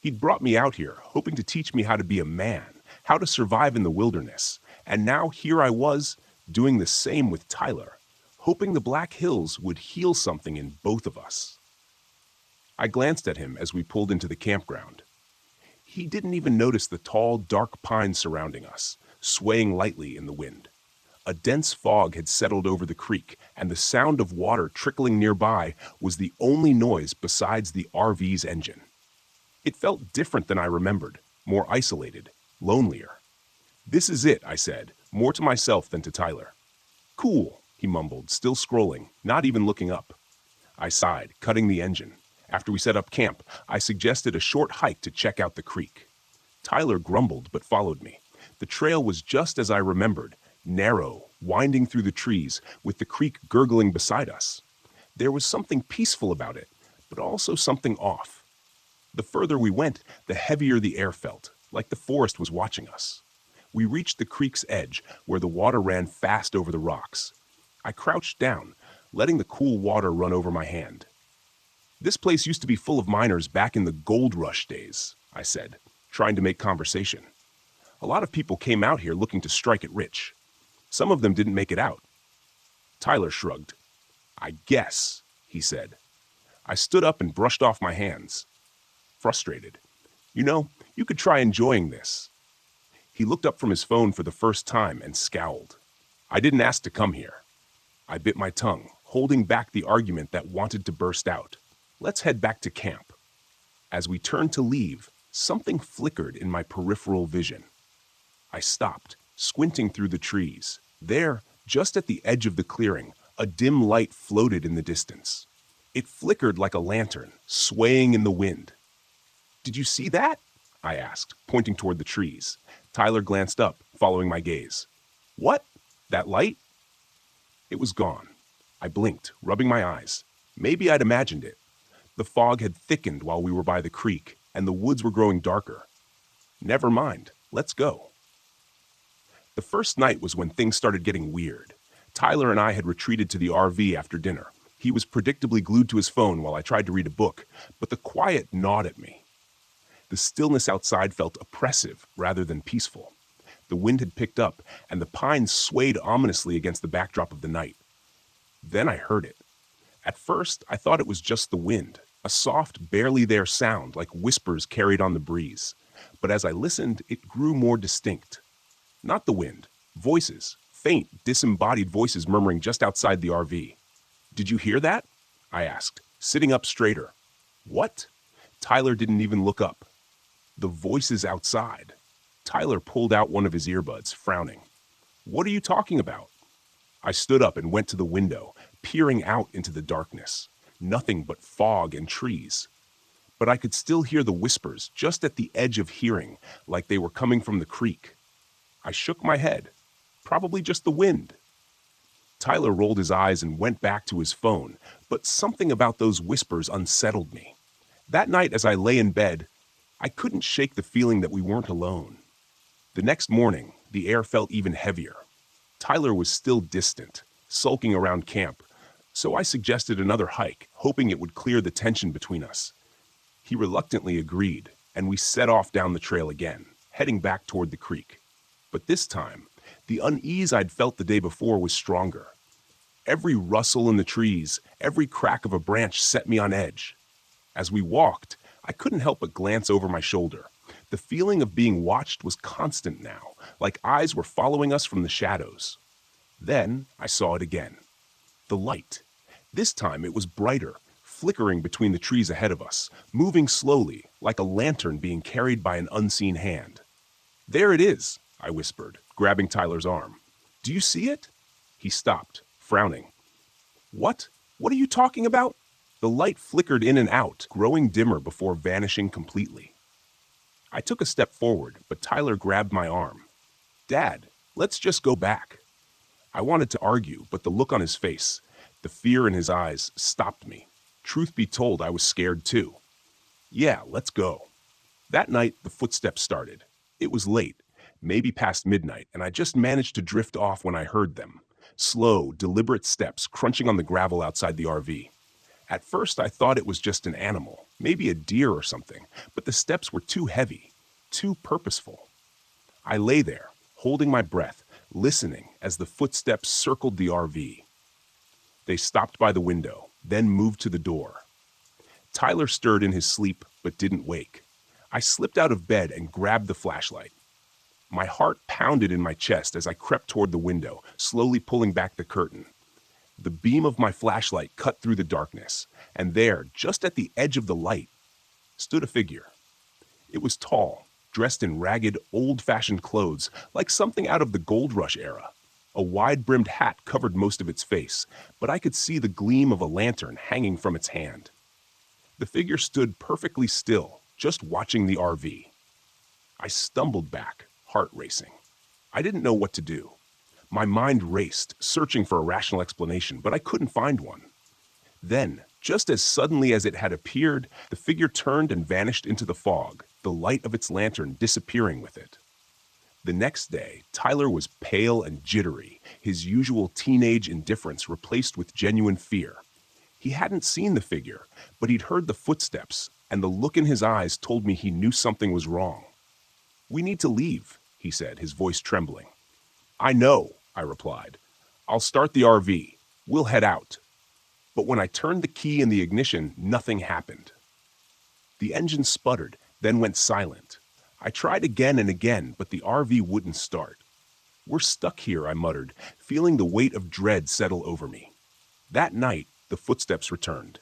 He'd brought me out here, hoping to teach me how to be a man, how to survive in the wilderness, and now here I was, doing the same with Tyler, hoping the Black Hills would heal something in both of us. I glanced at him as we pulled into the campground. He didn't even notice the tall, dark pines surrounding us, swaying lightly in the wind. A dense fog had settled over the creek, and the sound of water trickling nearby was the only noise besides the RV's engine. It felt different than I remembered, more isolated, lonelier. "This is it," I said, more to myself than to Tyler. "Cool," he mumbled, still scrolling, not even looking up. I sighed, cutting the engine. After we set up camp, I suggested a short hike to check out the creek. Tyler grumbled but followed me. The trail was just as I remembered, narrow, winding through the trees, with the creek gurgling beside us. There was something peaceful about it, but also something off. The further we went, the heavier the air felt, like the forest was watching us. We reached the creek's edge, where the water ran fast over the rocks. I crouched down, letting the cool water run over my hand. "This place used to be full of miners back in the gold rush days," I said, trying to make conversation. "A lot of people came out here looking to strike it rich. Some of them didn't make it out." Tyler shrugged. "I guess," he said. I stood up and brushed off my hands, frustrated. You could try enjoying this." He looked up from his phone for the first time and scowled. "I didn't ask to come here." I bit my tongue, holding back the argument that wanted to burst out. "Let's head back to camp." As we turned to leave, something flickered in my peripheral vision. I stopped, squinting through the trees. There, just at the edge of the clearing, a dim light floated in the distance. It flickered like a lantern, swaying in the wind. "Did you see that?" I asked, pointing toward the trees. Tyler glanced up, following my gaze. "What? That light?" It was gone. I blinked, rubbing my eyes. Maybe I'd imagined it. The fog had thickened while we were by the creek, and the woods were growing darker. Never mind, let's go. The first night was when things started getting weird. Tyler and I had retreated to the RV after dinner. He was predictably glued to his phone while I tried to read a book, but the quiet gnawed at me. The stillness outside felt oppressive rather than peaceful. The wind had picked up, and the pines swayed ominously against the backdrop of the night. Then I heard it. At first, I thought it was just the wind, a soft, barely there sound like whispers carried on the breeze. But as I listened, it grew more distinct. Not the wind, voices, faint, disembodied voices murmuring just outside the RV. "Did you hear that?" I asked, sitting up straighter. "What?" Tyler didn't even look up. "The voices outside." Tyler pulled out one of his earbuds, frowning. "What are you talking about?" I stood up and went to the window, peering out into the darkness. Nothing but fog and trees. But I could still hear the whispers just at the edge of hearing, like they were coming from the creek. I shook my head. Probably just the wind. Tyler rolled his eyes and went back to his phone, but something about those whispers unsettled me. That night as I lay in bed, I couldn't shake the feeling that we weren't alone. The next morning, the air felt even heavier. Tyler was still distant, sulking around camp, so I suggested another hike, hoping it would clear the tension between us. He reluctantly agreed, and we set off down the trail again, heading back toward the creek. But this time, the unease I'd felt the day before was stronger. Every rustle in the trees, every crack of a branch set me on edge. As we walked, I couldn't help but glance over my shoulder. The feeling of being watched was constant now, like eyes were following us from the shadows. Then I saw it again. The light. This time it was brighter, flickering between the trees ahead of us, moving slowly, like a lantern being carried by an unseen hand. "There it is," I whispered, grabbing Tyler's arm. "Do you see it?" He stopped, frowning. What? What are you talking about?" The light flickered in and out, growing dimmer before vanishing completely. I took a step forward, but Tyler grabbed my arm. "Dad, let's just go back." I wanted to argue, but the look on his face, the fear in his eyes, stopped me. Truth be told, I was scared too. Yeah, let's go. That night, the footsteps started. It was late, maybe past midnight, and I just managed to drift off when I heard them. Slow, deliberate steps crunching on the gravel outside the RV. At first, I thought it was just an animal, maybe a deer or something, but the steps were too heavy, too purposeful. I lay there, holding my breath, listening as the footsteps circled the RV. They stopped by the window, then moved to the door. Tyler stirred in his sleep, but didn't wake. I slipped out of bed and grabbed the flashlight. My heart pounded in my chest as I crept toward the window, slowly pulling back the curtain. The beam of my flashlight cut through the darkness, and there, just at the edge of the light, stood a figure. It was tall, dressed in ragged, old-fashioned clothes, like something out of the gold rush era. A wide-brimmed hat covered most of its face, but I could see the gleam of a lantern hanging from its hand. The figure stood perfectly still, just watching the RV. I stumbled back, heart racing. I didn't know what to do. My mind raced, searching for a rational explanation, but I couldn't find one. Then, just as suddenly as it had appeared, the figure turned and vanished into the fog, the light of its lantern disappearing with it. The next day, Tyler was pale and jittery, his usual teenage indifference replaced with genuine fear. He hadn't seen the figure, but he'd heard the footsteps, and the look in his eyes told me he knew something was wrong. "We need to leave," he said, his voice trembling. "I know," I replied. "I'll start the RV. We'll head out." But when I turned the key in the ignition, nothing happened. The engine sputtered, then went silent. I tried again and again, but the RV wouldn't start. "We're stuck here," I muttered, feeling the weight of dread settle over me. That night, the footsteps returned.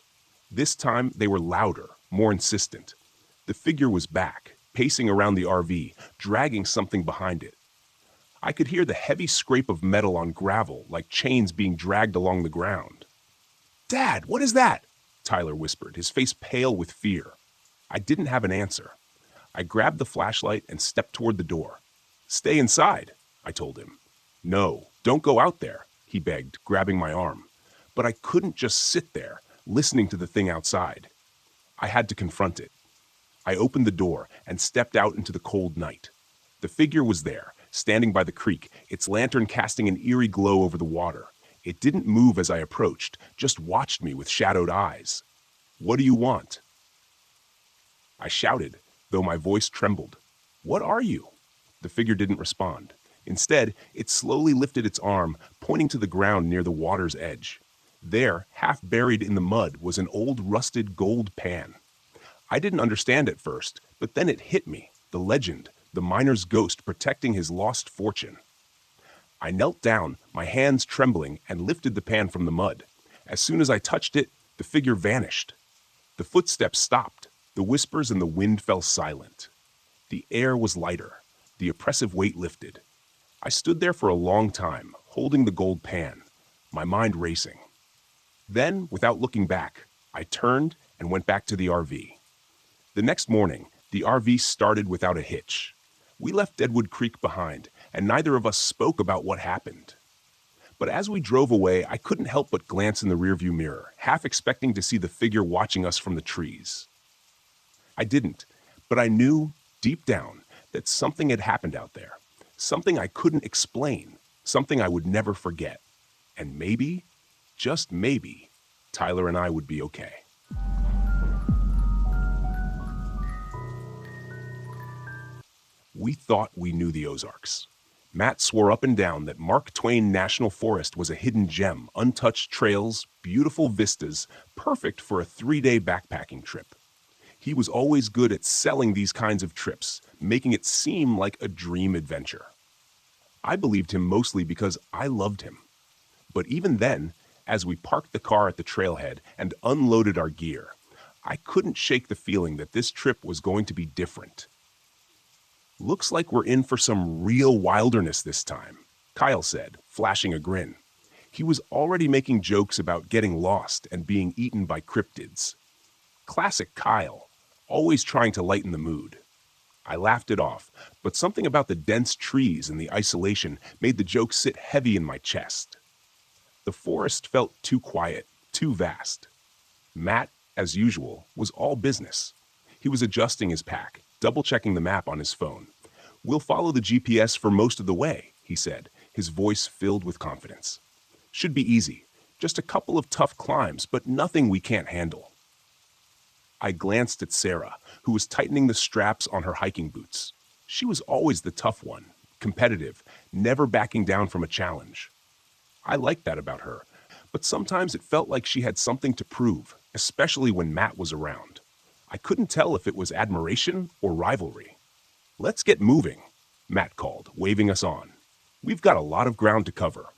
This time, they were louder, more insistent. The figure was back, pacing around the RV, dragging something behind it. I could hear the heavy scrape of metal on gravel, like chains being dragged along the ground. "Dad, what is that?" Tyler whispered, his face pale with fear. I didn't have an answer. I grabbed the flashlight and stepped toward the door. "Stay inside," I told him. "No, don't go out there," he begged, grabbing my arm. But I couldn't just sit there, listening to the thing outside. I had to confront it. I opened the door and stepped out into the cold night. The figure was there, standing by the creek, its lantern casting an eerie glow over the water. It didn't move as I approached, just watched me with shadowed eyes. "What do you want?" I shouted, though my voice trembled. "What are you?" The figure didn't respond. Instead, it slowly lifted its arm, pointing to the ground near the water's edge. There, half buried in the mud, was an old rusted gold pan. I didn't understand at first, but then it hit me, the legend, the miner's ghost protecting his lost fortune. I knelt down, my hands trembling, and lifted the pan from the mud. As soon as I touched it, the figure vanished. The footsteps stopped, the whispers and the wind fell silent. The air was lighter, the oppressive weight lifted. I stood there for a long time, holding the gold pan, my mind racing. Then, without looking back, I turned and went back to the RV. The next morning, the RV started without a hitch. We left Deadwood Creek behind, and neither of us spoke about what happened. But as we drove away, I couldn't help but glance in the rearview mirror, half expecting to see the figure watching us from the trees. I didn't, but I knew, deep down, that something had happened out there. Something I couldn't explain, something I would never forget. And maybe, just maybe, Tyler and I would be okay. We thought we knew the Ozarks. Matt swore up and down that Mark Twain National Forest was a hidden gem, untouched trails, beautiful vistas, perfect for a 3-day backpacking trip. He was always good at selling these kinds of trips, making it seem like a dream adventure. I believed him mostly because I loved him. But even then, as we parked the car at the trailhead and unloaded our gear, I couldn't shake the feeling that this trip was going to be different. "Looks like we're in for some real wilderness this time," Kyle said, flashing a grin. He was already making jokes about getting lost and being eaten by cryptids. Classic Kyle, always trying to lighten the mood. I laughed it off, but something about the dense trees and the isolation made the joke sit heavy in my chest. The forest felt too quiet, too vast. Matt, as usual, was all business. He was adjusting his pack, double-checking the map on his phone. "We'll follow the GPS for most of the way," he said, his voice filled with confidence. "Should be easy. Just a couple of tough climbs, but nothing we can't handle." I glanced at Sarah, who was tightening the straps on her hiking boots. She was always the tough one, competitive, never backing down from a challenge. I liked that about her, but sometimes it felt like she had something to prove, especially when Matt was around. I couldn't tell if it was admiration or rivalry. "Let's get moving," Matt called, waving us on. "We've got a lot of ground to cover."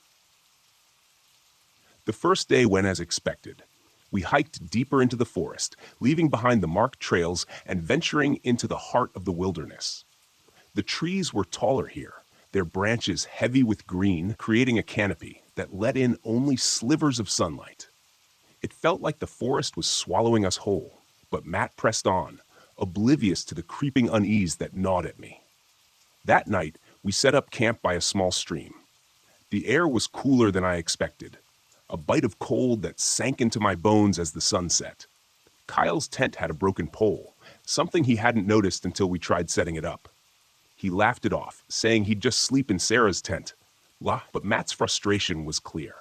The first day went as expected. We hiked deeper into the forest, leaving behind the marked trails and venturing into the heart of the wilderness. The trees were taller here, their branches heavy with green, creating a canopy that let in only slivers of sunlight. It felt like the forest was swallowing us whole, but Matt pressed on, oblivious to the creeping unease that gnawed at me. That night, we set up camp by a small stream. The air was cooler than I expected, a bite of cold that sank into my bones as the sun set. Kyle's tent had a broken pole, something he hadn't noticed until we tried setting it up. He laughed it off, saying he'd just sleep in Sarah's tent. But Matt's frustration was clear.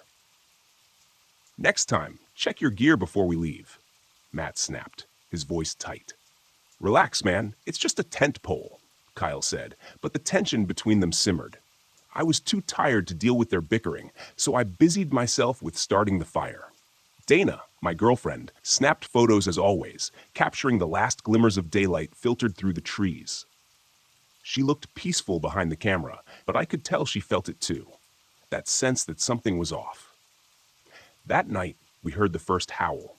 "Next time, check your gear before we leave," Matt snapped, his voice tight. "Relax, man, it's just a tent pole," Kyle said, but the tension between them simmered. I was too tired to deal with their bickering, so I busied myself with starting the fire. Dana, my girlfriend, snapped photos as always, capturing the last glimmers of daylight filtered through the trees. She looked peaceful behind the camera, but I could tell she felt it too. That sense that something was off. That night, we heard the first howl.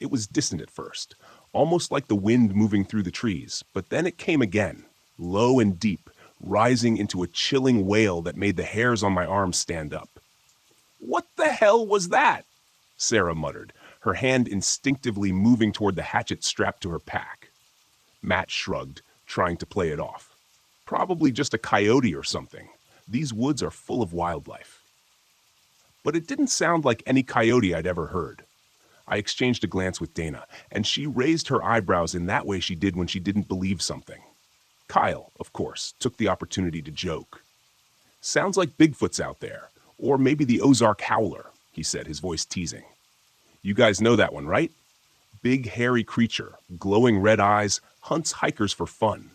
It was distant at first, almost like the wind moving through the trees, but then it came again, low and deep, rising into a chilling wail that made the hairs on my arms stand up. "What the hell was that?" Sarah muttered, her hand instinctively moving toward the hatchet strapped to her pack. Matt shrugged, trying to play it off. "Probably just a coyote or something. These woods are full of wildlife." But it didn't sound like any coyote I'd ever heard. I exchanged a glance with Dana, and she raised her eyebrows in that way she did when she didn't believe something. Kyle, of course, took the opportunity to joke. "Sounds like Bigfoot's out there, or maybe the Ozark howler," he said, his voice teasing. "You guys know that one, right? Big, hairy creature, glowing red eyes, hunts hikers for fun."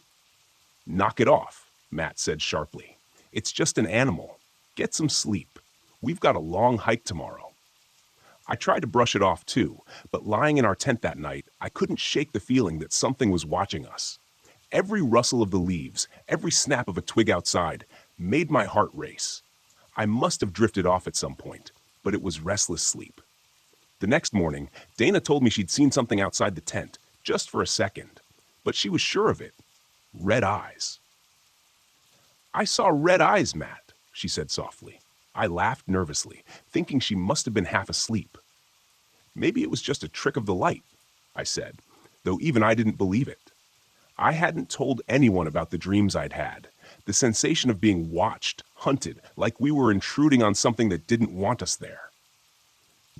"Knock it off," Matt said sharply. "It's just an animal. Get some sleep. We've got a long hike tomorrow." I tried to brush it off too, but lying in our tent that night, I couldn't shake the feeling that something was watching us. Every rustle of the leaves, every snap of a twig outside, made my heart race. I must have drifted off at some point, but it was restless sleep. The next morning, Dana told me she'd seen something outside the tent, just for a second, but she was sure of it. Red eyes. "I saw red eyes, Matt," she said softly. I laughed nervously, thinking she must have been half asleep. "Maybe it was just a trick of the light," I said, though even I didn't believe it. I hadn't told anyone about the dreams I'd had, the sensation of being watched, hunted, like we were intruding on something that didn't want us there.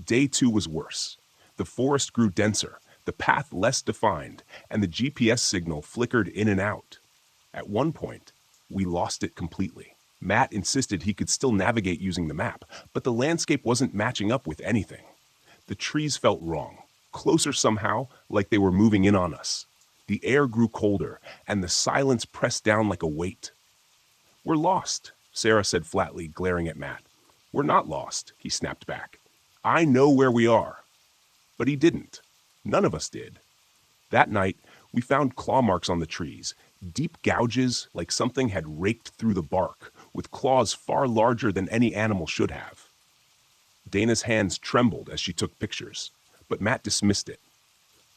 Day 2 was worse. The forest grew denser, the path less defined, and the GPS signal flickered in and out. At one point, we lost it completely. Matt insisted he could still navigate using the map, but the landscape wasn't matching up with anything. The trees felt wrong, closer somehow, like they were moving in on us. The air grew colder, and the silence pressed down like a weight. "We're lost," Sarah said flatly, glaring at Matt. "We're not lost," he snapped back. "I know where we are." But he didn't. None of us did. That night, we found claw marks on the trees, deep gouges like something had raked through the bark, with claws far larger than any animal should have. Dana's hands trembled as she took pictures, but Matt dismissed it.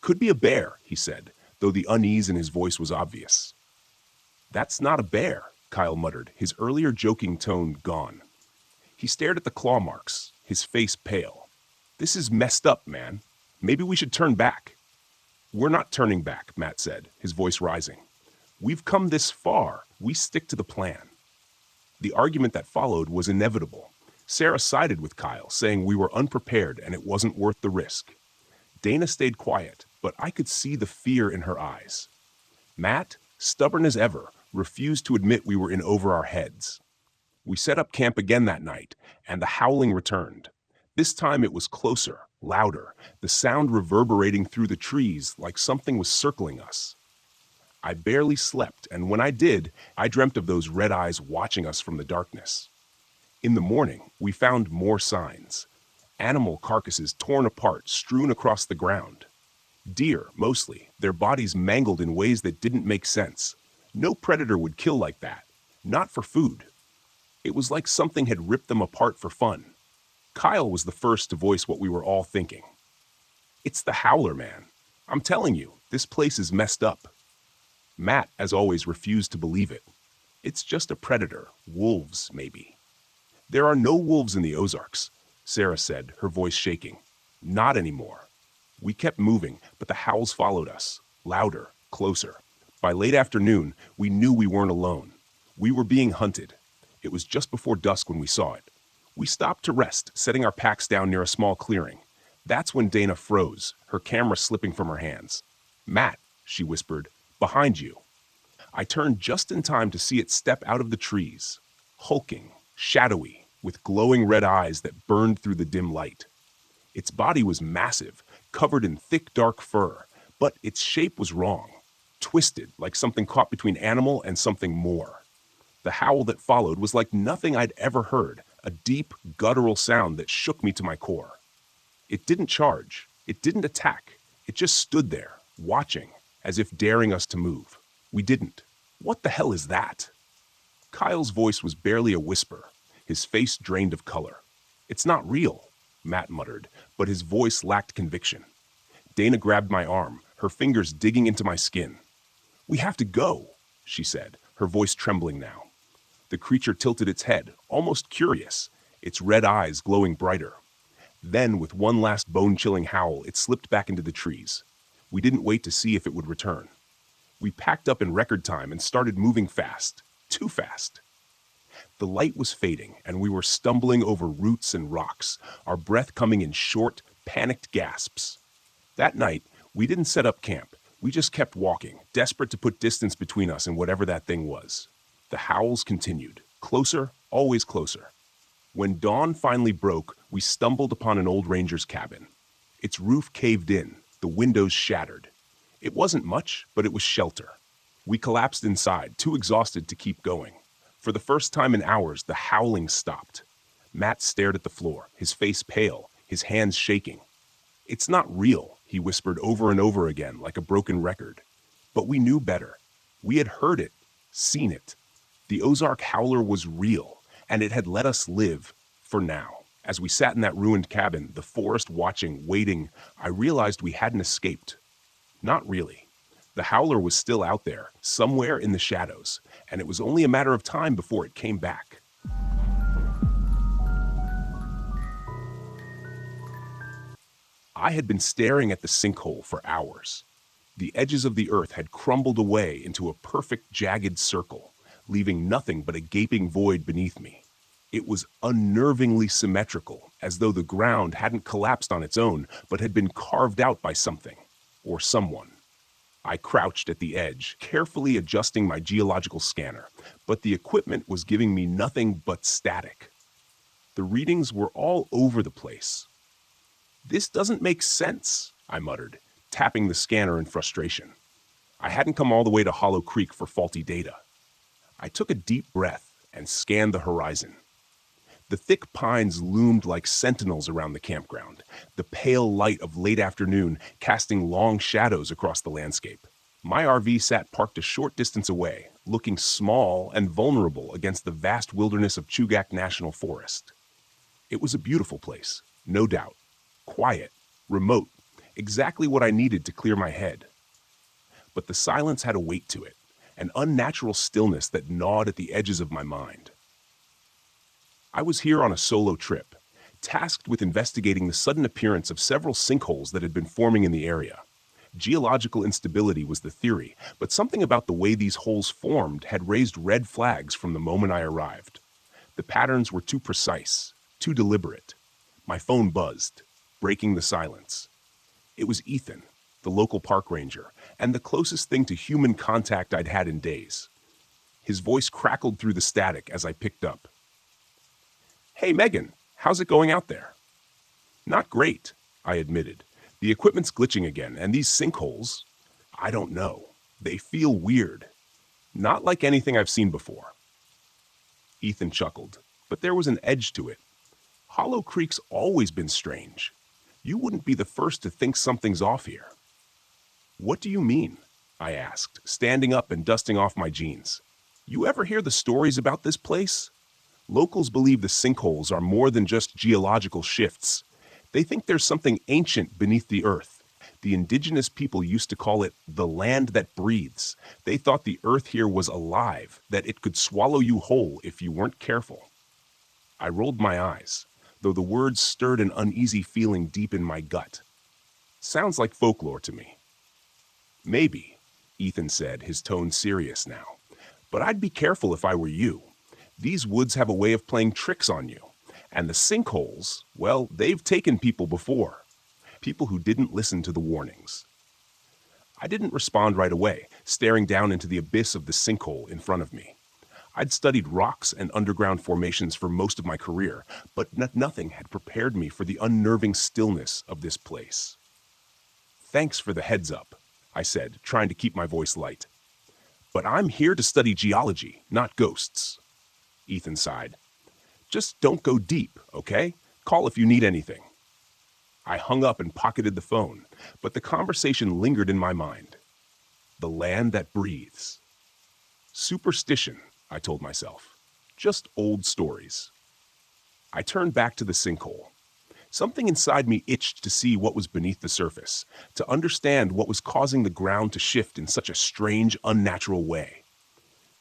"Could be a bear," he said, though the unease in his voice was obvious. "That's not a bear," Kyle muttered, his earlier joking tone gone. He stared at the claw marks, his face pale. "This is messed up, man. Maybe we should turn back." "We're not turning back," Matt said, his voice rising. "We've come this far. We stick to the plan." The argument that followed was inevitable. Sarah sided with Kyle, saying we were unprepared and it wasn't worth the risk. Dana stayed quiet, but I could see the fear in her eyes. Matt, stubborn as ever, refused to admit we were in over our heads. We set up camp again that night, and the howling returned. This time it was closer, louder, the sound reverberating through the trees like something was circling us. I barely slept, and when I did, I dreamt of those red eyes watching us from the darkness. In the morning, we found more signs. Animal carcasses torn apart, strewn across the ground. Deer, mostly, their bodies mangled in ways that didn't make sense. No predator would kill like that, not for food. It was like something had ripped them apart for fun. Kyle was the first to voice what we were all thinking. "It's the howler, man. I'm telling you, this place is messed up." Matt, as always, refused to believe it. "It's just a predator. Wolves, maybe." "There are no wolves in the Ozarks," Sarah said, her voice shaking. "Not anymore." We kept moving, but the howls followed us, louder, closer. By late afternoon, we knew we weren't alone. We were being hunted. It was just before dusk when we saw it. We stopped to rest, setting our packs down near a small clearing. That's when Dana froze, her camera slipping from her hands. "Matt," she whispered, "behind you." I turned just in time to see it step out of the trees, hulking, shadowy, with glowing red eyes that burned through the dim light. Its body was massive, covered in thick dark fur, but its shape was wrong, twisted like something caught between animal and something more. The howl that followed was like nothing I'd ever heard, a deep, guttural sound that shook me to my core. It didn't charge, it didn't attack, it just stood there, watching, as if daring us to move. We didn't. "What the hell is that?" Kyle's voice was barely a whisper, his face drained of color. "It's not real," Matt muttered, but his voice lacked conviction. Dana grabbed my arm, her fingers digging into my skin. "We have to go," she said, her voice trembling now. The creature tilted its head, almost curious, its red eyes glowing brighter. Then, with one last bone-chilling howl, it slipped back into the trees. We didn't wait to see if it would return. We packed up in record time and started moving fast, too fast. The light was fading, and we were stumbling over roots and rocks, our breath coming in short, panicked gasps. That night, we didn't set up camp. We just kept walking, desperate to put distance between us and whatever that thing was. The howls continued, closer, always closer. When dawn finally broke, we stumbled upon an old ranger's cabin. Its roof caved in, the windows shattered. It wasn't much, but it was shelter. We collapsed inside, too exhausted to keep going. For the first time in hours, the howling stopped. Matt stared at the floor, his face pale, his hands shaking. "It's not real," he whispered over and over again, like a broken record. But we knew better. We had heard it, seen it. The Ozark howler was real, and it had let us live, for now. As we sat in that ruined cabin, the forest watching, waiting, I realized we hadn't escaped. Not really. The howler was still out there, somewhere in the shadows, and it was only a matter of time before it came back. I had been staring at the sinkhole for hours. The edges of the earth had crumbled away into a perfect jagged circle, leaving nothing but a gaping void beneath me. It was unnervingly symmetrical, as though the ground hadn't collapsed on its own, but had been carved out by something, or someone. I crouched at the edge, carefully adjusting my geological scanner, but the equipment was giving me nothing but static. The readings were all over the place. "This doesn't make sense," I muttered, tapping the scanner in frustration. I hadn't come all the way to Hollow Creek for faulty data. I took a deep breath and scanned the horizon. The thick pines loomed like sentinels around the campground, the pale light of late afternoon casting long shadows across the landscape. My RV sat parked a short distance away, looking small and vulnerable against the vast wilderness of Chugach National Forest. It was a beautiful place, no doubt. Quiet, remote, exactly what I needed to clear my head. But the silence had a weight to it, an unnatural stillness that gnawed at the edges of my mind. I was here on a solo trip, tasked with investigating the sudden appearance of several sinkholes that had been forming in the area. Geological instability was the theory, but something about the way these holes formed had raised red flags from the moment I arrived. The patterns were too precise, too deliberate. My phone buzzed, breaking the silence. It was Ethan. the local park ranger, and the closest thing to human contact I'd had in days. His voice crackled through the static as I picked up. "Hey, Megan, how's it going out there?" "Not great," I admitted. "The equipment's glitching again, and these sinkholes, I don't know. They feel weird. Not like anything I've seen before." Ethan chuckled, but there was an edge to it. Hollow Creek's always been strange. You wouldn't be the first to think something's off here. "What do you mean?" I asked, standing up and dusting off my jeans. "You ever hear the stories about this place? Locals believe the sinkholes are more than just geological shifts. They think there's something ancient beneath the earth. The indigenous people used to call it the land that breathes. They thought the earth here was alive, that it could swallow you whole if you weren't careful." I rolled my eyes, though the words stirred an uneasy feeling deep in my gut. Sounds like folklore to me. "Maybe," Ethan said, his tone serious now. "But I'd be careful if I were you. These woods have a way of playing tricks on you. And the sinkholes, well, they've taken people before. People who didn't listen to the warnings." I didn't respond right away, staring down into the abyss of the sinkhole in front of me. I'd studied rocks and underground formations for most of my career, but nothing had prepared me for the unnerving stillness of this place. "Thanks for the heads up," I said, trying to keep my voice light. "But I'm here to study geology, not ghosts." Ethan sighed. "Just don't go deep, okay? Call if you need anything." I hung up and pocketed the phone, but the conversation lingered in my mind. The land that breathes. Superstition, I told myself. Just old stories. I turned back to the sinkhole. Something inside me itched to see what was beneath the surface, to understand what was causing the ground to shift in such a strange, unnatural way.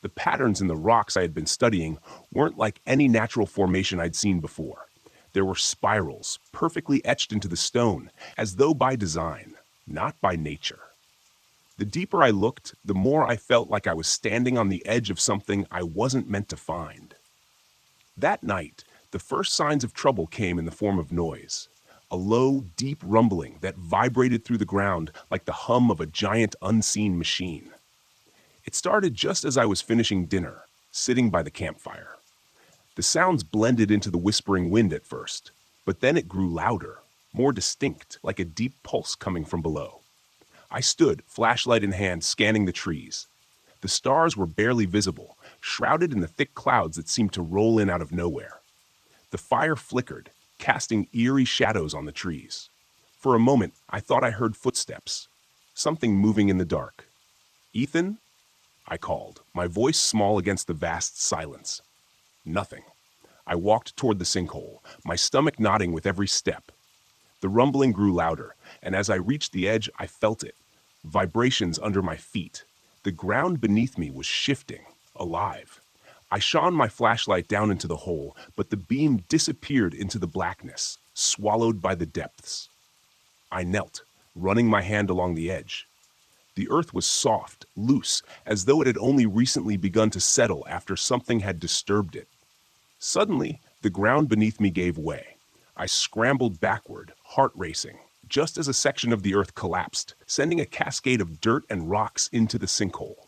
The patterns in the rocks I had been studying weren't like any natural formation I'd seen before. There were spirals, perfectly etched into the stone, as though by design, not by nature. The deeper I looked, the more I felt like I was standing on the edge of something I wasn't meant to find. That night, the first signs of trouble came in the form of noise. A low, deep rumbling that vibrated through the ground like the hum of a giant unseen machine. It started just as I was finishing dinner, sitting by the campfire. The sounds blended into the whispering wind at first, but then it grew louder, more distinct, like a deep pulse coming from below. I stood, flashlight in hand, scanning the trees. The stars were barely visible, shrouded in the thick clouds that seemed to roll in out of nowhere. The fire flickered, casting eerie shadows on the trees. For a moment, I thought I heard footsteps, something moving in the dark. "Ethan?" I called, my voice small against the vast silence. Nothing. I walked toward the sinkhole, my stomach knotting with every step. The rumbling grew louder, and as I reached the edge, I felt it. Vibrations under my feet. The ground beneath me was shifting, alive. I shone my flashlight down into the hole, but the beam disappeared into the blackness, swallowed by the depths. I knelt, running my hand along the edge. The earth was soft, loose, as though it had only recently begun to settle after something had disturbed it. Suddenly, the ground beneath me gave way. I scrambled backward, heart racing, just as a section of the earth collapsed, sending a cascade of dirt and rocks into the sinkhole.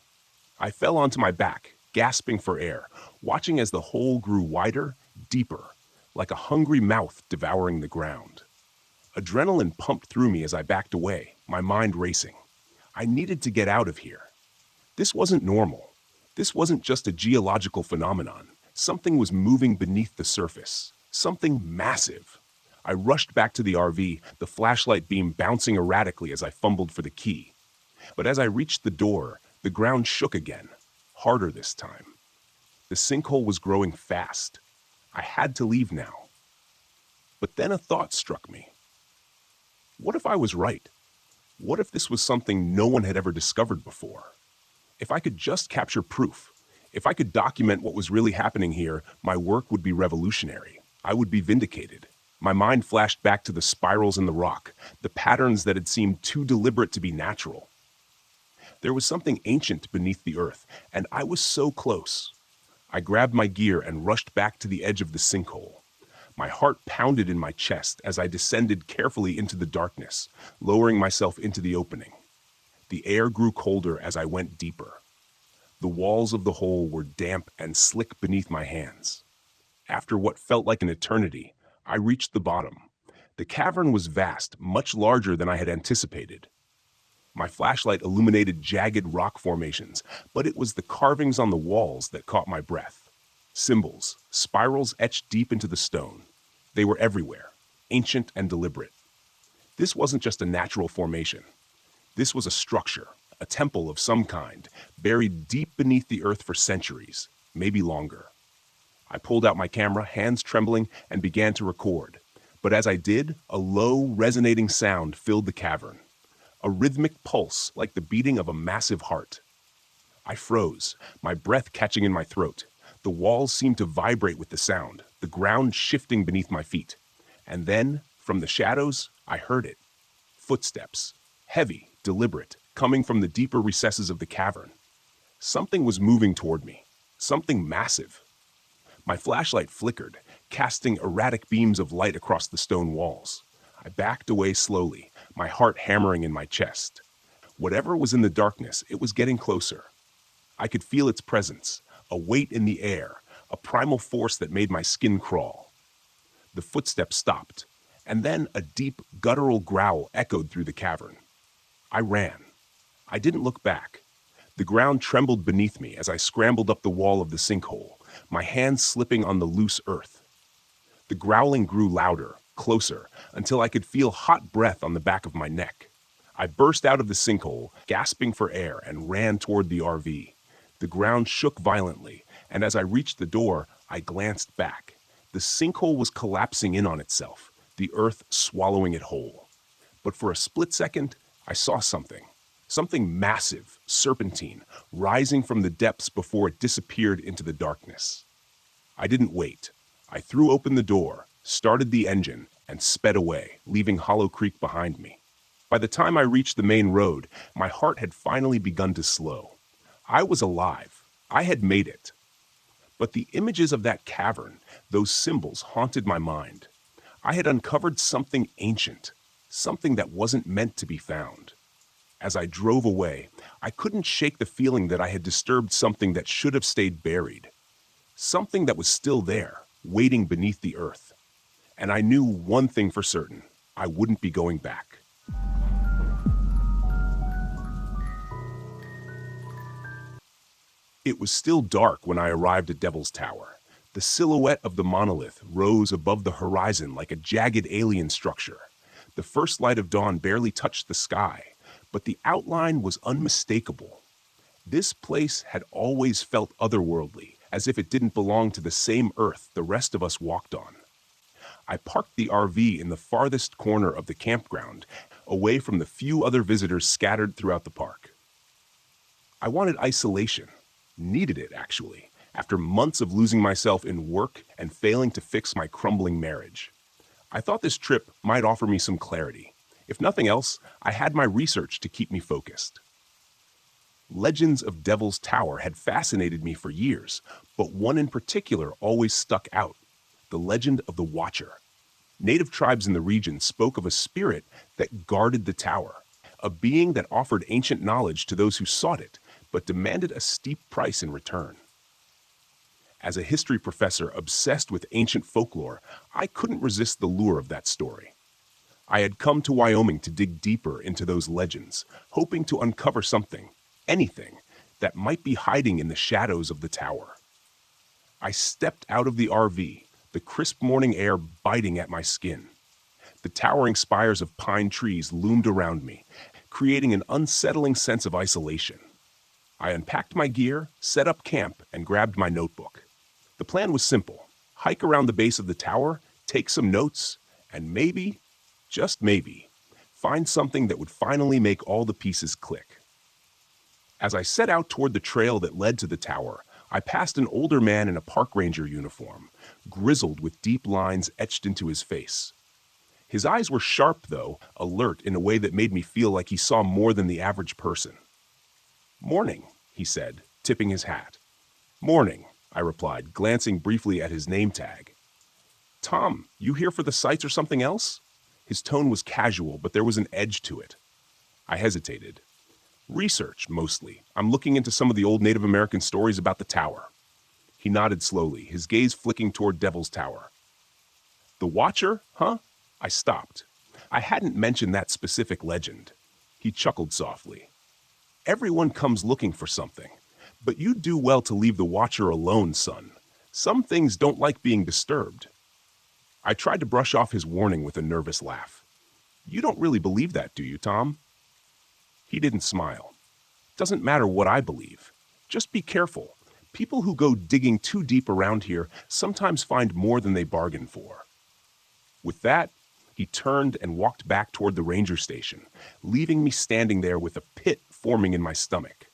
I fell onto my back, gasping for air, watching as the hole grew wider, deeper, like a hungry mouth devouring the ground. Adrenaline pumped through me as I backed away, my mind racing. I needed to get out of here. This wasn't normal. This wasn't just a geological phenomenon. Something was moving beneath the surface. Something massive. I rushed back to the RV, the flashlight beam bouncing erratically as I fumbled for the key. But as I reached the door, the ground shook again, harder this time. The sinkhole was growing fast. I had to leave now. But then a thought struck me. What if I was right? What if this was something no one had ever discovered before? If I could just capture proof, if I could document what was really happening here, my work would be revolutionary. I would be vindicated. My mind flashed back to the spirals in the rock, the patterns that had seemed too deliberate to be natural. There was something ancient beneath the earth, and I was so close. I grabbed my gear and rushed back to the edge of the sinkhole. My heart pounded in my chest as I descended carefully into the darkness, lowering myself into the opening. The air grew colder as I went deeper. The walls of the hole were damp and slick beneath my hands. After what felt like an eternity, I reached the bottom. The cavern was vast, much larger than I had anticipated. My flashlight illuminated jagged rock formations, but it was the carvings on the walls that caught my breath. Symbols, spirals etched deep into the stone. They were everywhere, ancient and deliberate. This wasn't just a natural formation. This was a structure, a temple of some kind, buried deep beneath the earth for centuries, maybe longer. I pulled out my camera, hands trembling, and began to record. But as I did, a low, resonating sound filled the cavern. A rhythmic pulse like the beating of a massive heart. I froze, my breath catching in my throat. The walls seemed to vibrate with the sound, the ground shifting beneath my feet. And then, from the shadows, I heard it. Footsteps, heavy, deliberate, coming from the deeper recesses of the cavern. Something was moving toward me, something massive. My flashlight flickered, casting erratic beams of light across the stone walls. I backed away slowly, my heart hammering in my chest. Whatever was in the darkness, it was getting closer. I could feel its presence, a weight in the air, a primal force that made my skin crawl. The footsteps stopped, and then a deep, guttural growl echoed through the cavern. I ran. I didn't look back. The ground trembled beneath me as I scrambled up the wall of the sinkhole, my hands slipping on the loose earth. The growling grew louder, closer, until I could feel hot breath on the back of my neck. I burst out of the sinkhole, gasping for air, and ran toward the RV. The ground shook violently, and as I reached the door, I glanced back. The sinkhole was collapsing in on itself, the earth swallowing it whole. But for a split second, I saw something massive, serpentine, rising from the depths before it disappeared into the darkness. I didn't wait. I threw open the door, started the engine, and sped away, leaving Hollow Creek behind me. By the time I reached the main road, my heart had finally begun to slow. I was alive. I had made it. But the images of that cavern, those symbols, haunted my mind. I had uncovered something ancient, something that wasn't meant to be found. As I drove away, I couldn't shake the feeling that I had disturbed something that should have stayed buried. Something that was still there, waiting beneath the earth. And I knew one thing for certain: I wouldn't be going back. It was still dark when I arrived at Devil's Tower. The silhouette of the monolith rose above the horizon like a jagged alien structure. The first light of dawn barely touched the sky, but the outline was unmistakable. This place had always felt otherworldly, as if it didn't belong to the same earth the rest of us walked on. I parked the RV in the farthest corner of the campground, away from the few other visitors scattered throughout the park. I wanted isolation. Needed it, actually, after months of losing myself in work and failing to fix my crumbling marriage. I thought this trip might offer me some clarity. If nothing else, I had my research to keep me focused. Legends of Devil's Tower had fascinated me for years, but one in particular always stuck out: the legend of the Watcher. Native tribes in the region spoke of a spirit that guarded the tower, a being that offered ancient knowledge to those who sought it, but demanded a steep price in return. As a history professor obsessed with ancient folklore, I couldn't resist the lure of that story. I had come to Wyoming to dig deeper into those legends, hoping to uncover something, anything, that might be hiding in the shadows of the tower. I stepped out of the RV, the crisp morning air biting at my skin. The towering spires of pine trees loomed around me, creating an unsettling sense of isolation. I unpacked my gear, set up camp, and grabbed my notebook. The plan was simple: hike around the base of the tower, take some notes, and maybe, just maybe, find something that would finally make all the pieces click. As I set out toward the trail that led to the tower, I passed an older man in a park ranger uniform, grizzled with deep lines etched into his face. His eyes were sharp, though, alert in a way that made me feel like he saw more than the average person. "Morning," he said, tipping his hat. "Morning," I replied, glancing briefly at his name tag. Tom, you here for the sights or something else? His tone was casual, but there was an edge to it. I hesitated. Research, mostly. I'm looking into some of the old Native American stories about the tower. He nodded slowly, his gaze flicking toward Devil's Tower. The Watcher, huh? I stopped. I hadn't mentioned that specific legend. He chuckled softly. Everyone comes looking for something, but you do well to leave the Watcher alone, son. Some things don't like being disturbed. I tried to brush off his warning with a nervous laugh. You don't really believe that, do you, Tom? He didn't smile. Doesn't matter what I believe. Just be careful. People who go digging too deep around here sometimes find more than they bargain for. With that, he turned and walked back toward the ranger station, leaving me standing there with a pit forming in my stomach.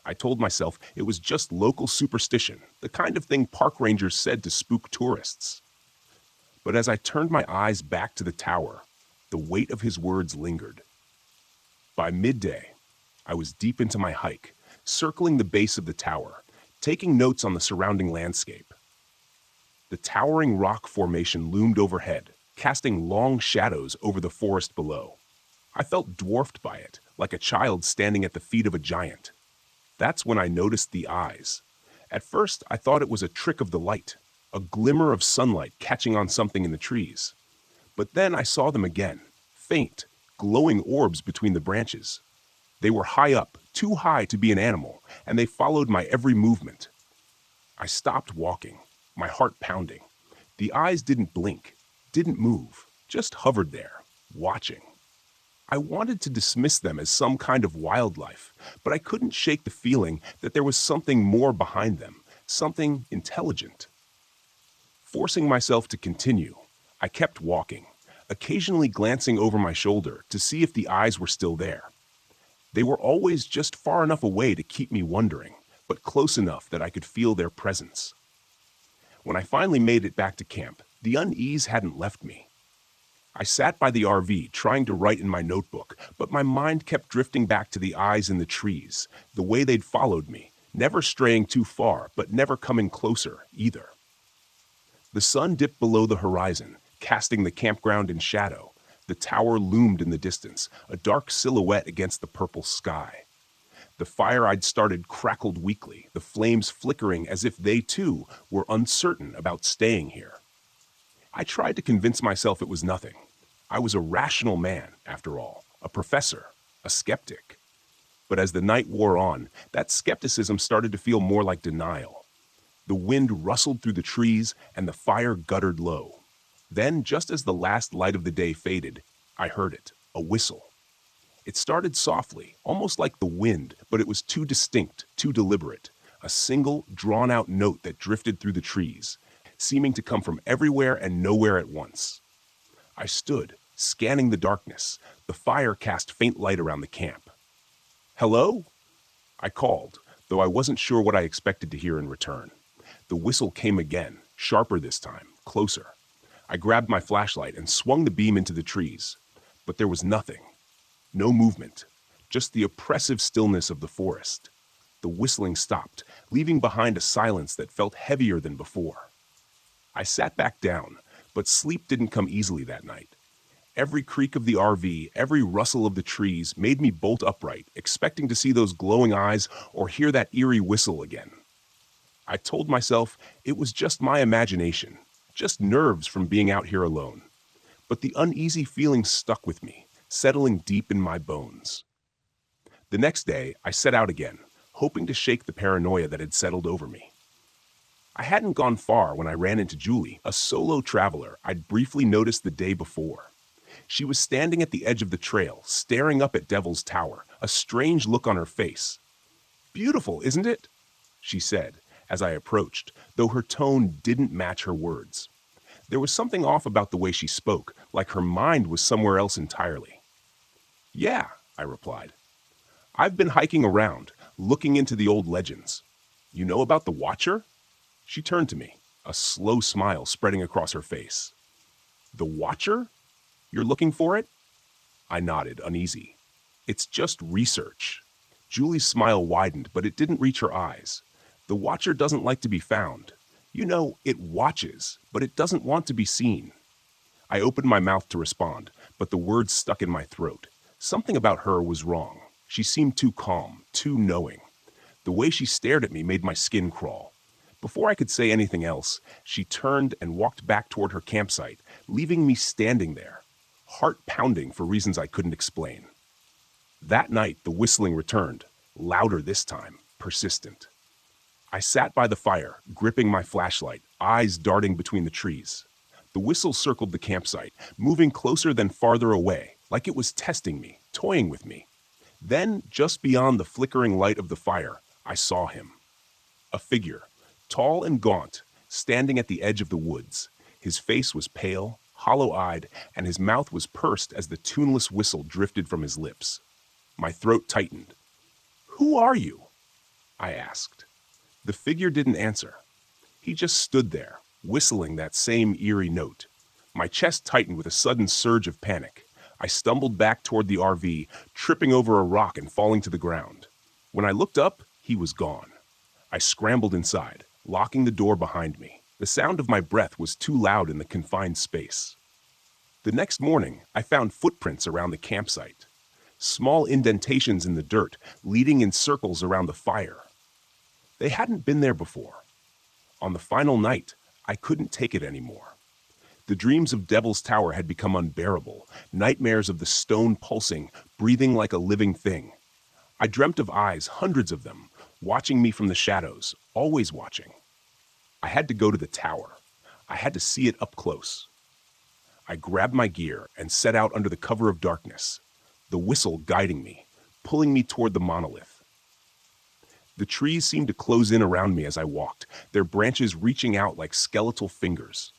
I told myself it was just local superstition, the kind of thing park rangers said to spook tourists. But as I turned my eyes back to the tower, the weight of his words lingered. By midday, I was deep into my hike, circling the base of the tower, taking notes on the surrounding landscape. The towering rock formation loomed overhead, casting long shadows over the forest below. I felt dwarfed by it, like a child standing at the feet of a giant. That's when I noticed the eyes. At first, I thought it was a trick of the light, a glimmer of sunlight catching on something in the trees. But then I saw them again, faint, glowing orbs between the branches. They were high up, too high to be an animal, and they followed my every movement. I stopped walking, my heart pounding. The eyes didn't blink, didn't move, just hovered there, watching. I wanted to dismiss them as some kind of wildlife, but I couldn't shake the feeling that there was something more behind them, something intelligent. Forcing myself to continue, I kept walking, occasionally glancing over my shoulder to see if the eyes were still there. They were always just far enough away to keep me wondering, but close enough that I could feel their presence. When I finally made it back to camp, the unease hadn't left me. I sat by the RV trying to write in my notebook, but my mind kept drifting back to the eyes in the trees, the way they'd followed me, never straying too far, but never coming closer either. The sun dipped below the horizon, casting the campground in shadow. The tower loomed in the distance, a dark silhouette against the purple sky. The fire I'd started crackled weakly, the flames flickering as if they too were uncertain about staying here. I tried to convince myself it was nothing. I was a rational man, after all, a professor, a skeptic. But as the night wore on, that skepticism started to feel more like denial. The wind rustled through the trees and the fire guttered low. Then, just as the last light of the day faded, I heard it, a whistle. It started softly, almost like the wind, but it was too distinct, too deliberate. A single, drawn-out note that drifted through the trees, seeming to come from everywhere and nowhere at once. I stood, scanning the darkness. The fire cast faint light around the camp. "Hello?" I called, though I wasn't sure what I expected to hear in return. The whistle came again, sharper this time, closer. I grabbed my flashlight and swung the beam into the trees. But there was nothing. No movement, just the oppressive stillness of the forest. The whistling stopped, leaving behind a silence that felt heavier than before. I sat back down, but sleep didn't come easily that night. Every creak of the RV, every rustle of the trees made me bolt upright, expecting to see those glowing eyes or hear that eerie whistle again. I told myself it was just my imagination, just nerves from being out here alone. But the uneasy feeling stuck with me, settling deep in my bones. The next day, I set out again, hoping to shake the paranoia that had settled over me. I hadn't gone far when I ran into Julie, a solo traveler I'd briefly noticed the day before. She was standing at the edge of the trail, staring up at Devil's Tower, a strange look on her face. "Beautiful, isn't it?" she said, as I approached, though her tone didn't match her words. There was something off about the way she spoke, like her mind was somewhere else entirely. "Yeah," I replied. "I've been hiking around, looking into the old legends. You know about the Watcher?" She turned to me, a slow smile spreading across her face. "The Watcher? You're looking for it?" I nodded, uneasy. "It's just research." Julie's smile widened, but it didn't reach her eyes. "The Watcher doesn't like to be found. You know, it watches, but it doesn't want to be seen. I opened my mouth to respond, but the words stuck in my throat. Something about her was wrong. She seemed too calm, too knowing. The way she stared at me made my skin crawl. Before I could say anything else, she turned and walked back toward her campsite, leaving me standing there, heart pounding for reasons I couldn't explain. That night, the whistling returned, louder this time, persistent. I sat by the fire, gripping my flashlight, eyes darting between the trees. The whistle circled the campsite, moving closer then farther away, like it was testing me, toying with me. Then, just beyond the flickering light of the fire, I saw him. A figure, tall and gaunt, standing at the edge of the woods. His face was pale, hollow-eyed, and his mouth was pursed as the tuneless whistle drifted from his lips. My throat tightened. "Who are you?" I asked. The figure didn't answer. He just stood there, whistling that same eerie note. My chest tightened with a sudden surge of panic. I stumbled back toward the RV, tripping over a rock and falling to the ground. When I looked up, he was gone. I scrambled inside, locking the door behind me. The sound of my breath was too loud in the confined space. The next morning, I found footprints around the campsite. Small indentations in the dirt, leading in circles around the fire. They hadn't been there before. On the final night, I couldn't take it anymore. The dreams of Devil's Tower had become unbearable, nightmares of the stone pulsing, breathing like a living thing. I dreamt of eyes, hundreds of them, watching me from the shadows, always watching. I had to go to the tower. I had to see it up close. I grabbed my gear and set out under the cover of darkness, the whistle guiding me, pulling me toward the monolith. The trees seemed to close in around me as I walked, their branches reaching out like skeletal fingers.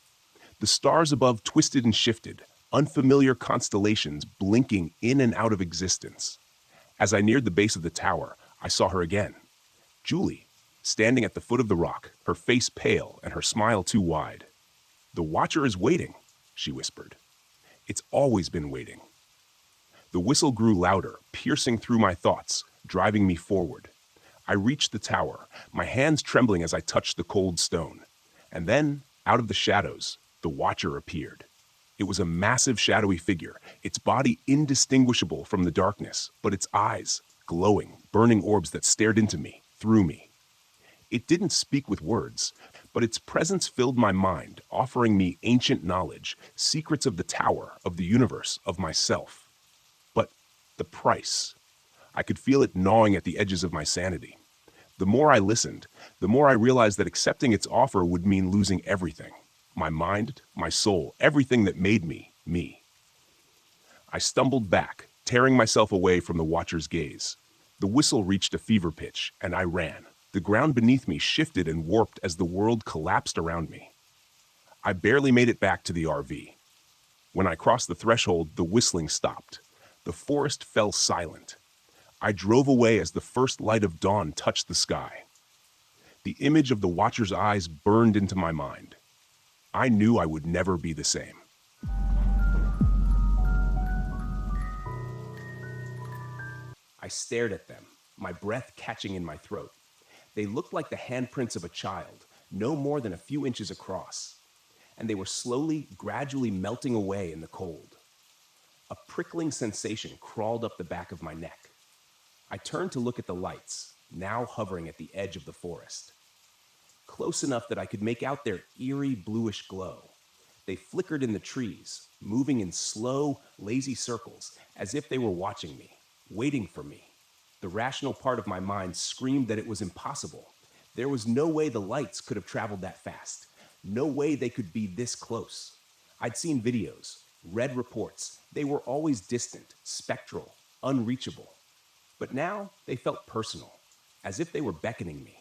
The stars above twisted and shifted, unfamiliar constellations blinking in and out of existence. As I neared the base of the tower, I saw her again. Julie, standing at the foot of the rock, her face pale and her smile too wide. "The Watcher is waiting," she whispered. "It's always been waiting." The whistle grew louder, piercing through my thoughts, driving me forward. I reached the tower, my hands trembling as I touched the cold stone. And then, out of the shadows, the Watcher appeared. It was a massive shadowy figure, its body indistinguishable from the darkness, but its eyes, glowing, burning orbs that stared into me, through me. It didn't speak with words, but its presence filled my mind, offering me ancient knowledge, secrets of the tower, of the universe, of myself. But the price. I could feel it gnawing at the edges of my sanity. The more I listened, the more I realized that accepting its offer would mean losing everything. My mind, my soul, everything that made me, me. I stumbled back, tearing myself away from the Watcher's gaze. The whistle reached a fever pitch, and I ran. The ground beneath me shifted and warped as the world collapsed around me. I barely made it back to the RV. When I crossed the threshold, the whistling stopped. The forest fell silent. I drove away as the first light of dawn touched the sky. The image of the Watcher's eyes burned into my mind. I knew I would never be the same. I stared at them, my breath catching in my throat. They looked like the handprints of a child, no more than a few inches across, and they were slowly, gradually melting away in the cold. A prickling sensation crawled up the back of my neck. I turned to look at the lights, now hovering at the edge of the forest. Close enough that I could make out their eerie bluish glow. They flickered in the trees, moving in slow, lazy circles, as if they were watching me, waiting for me. The rational part of my mind screamed that it was impossible. There was no way the lights could have traveled that fast. No way they could be this close. I'd seen videos, read reports. They were always distant, spectral, unreachable. But now they felt personal, as if they were beckoning me.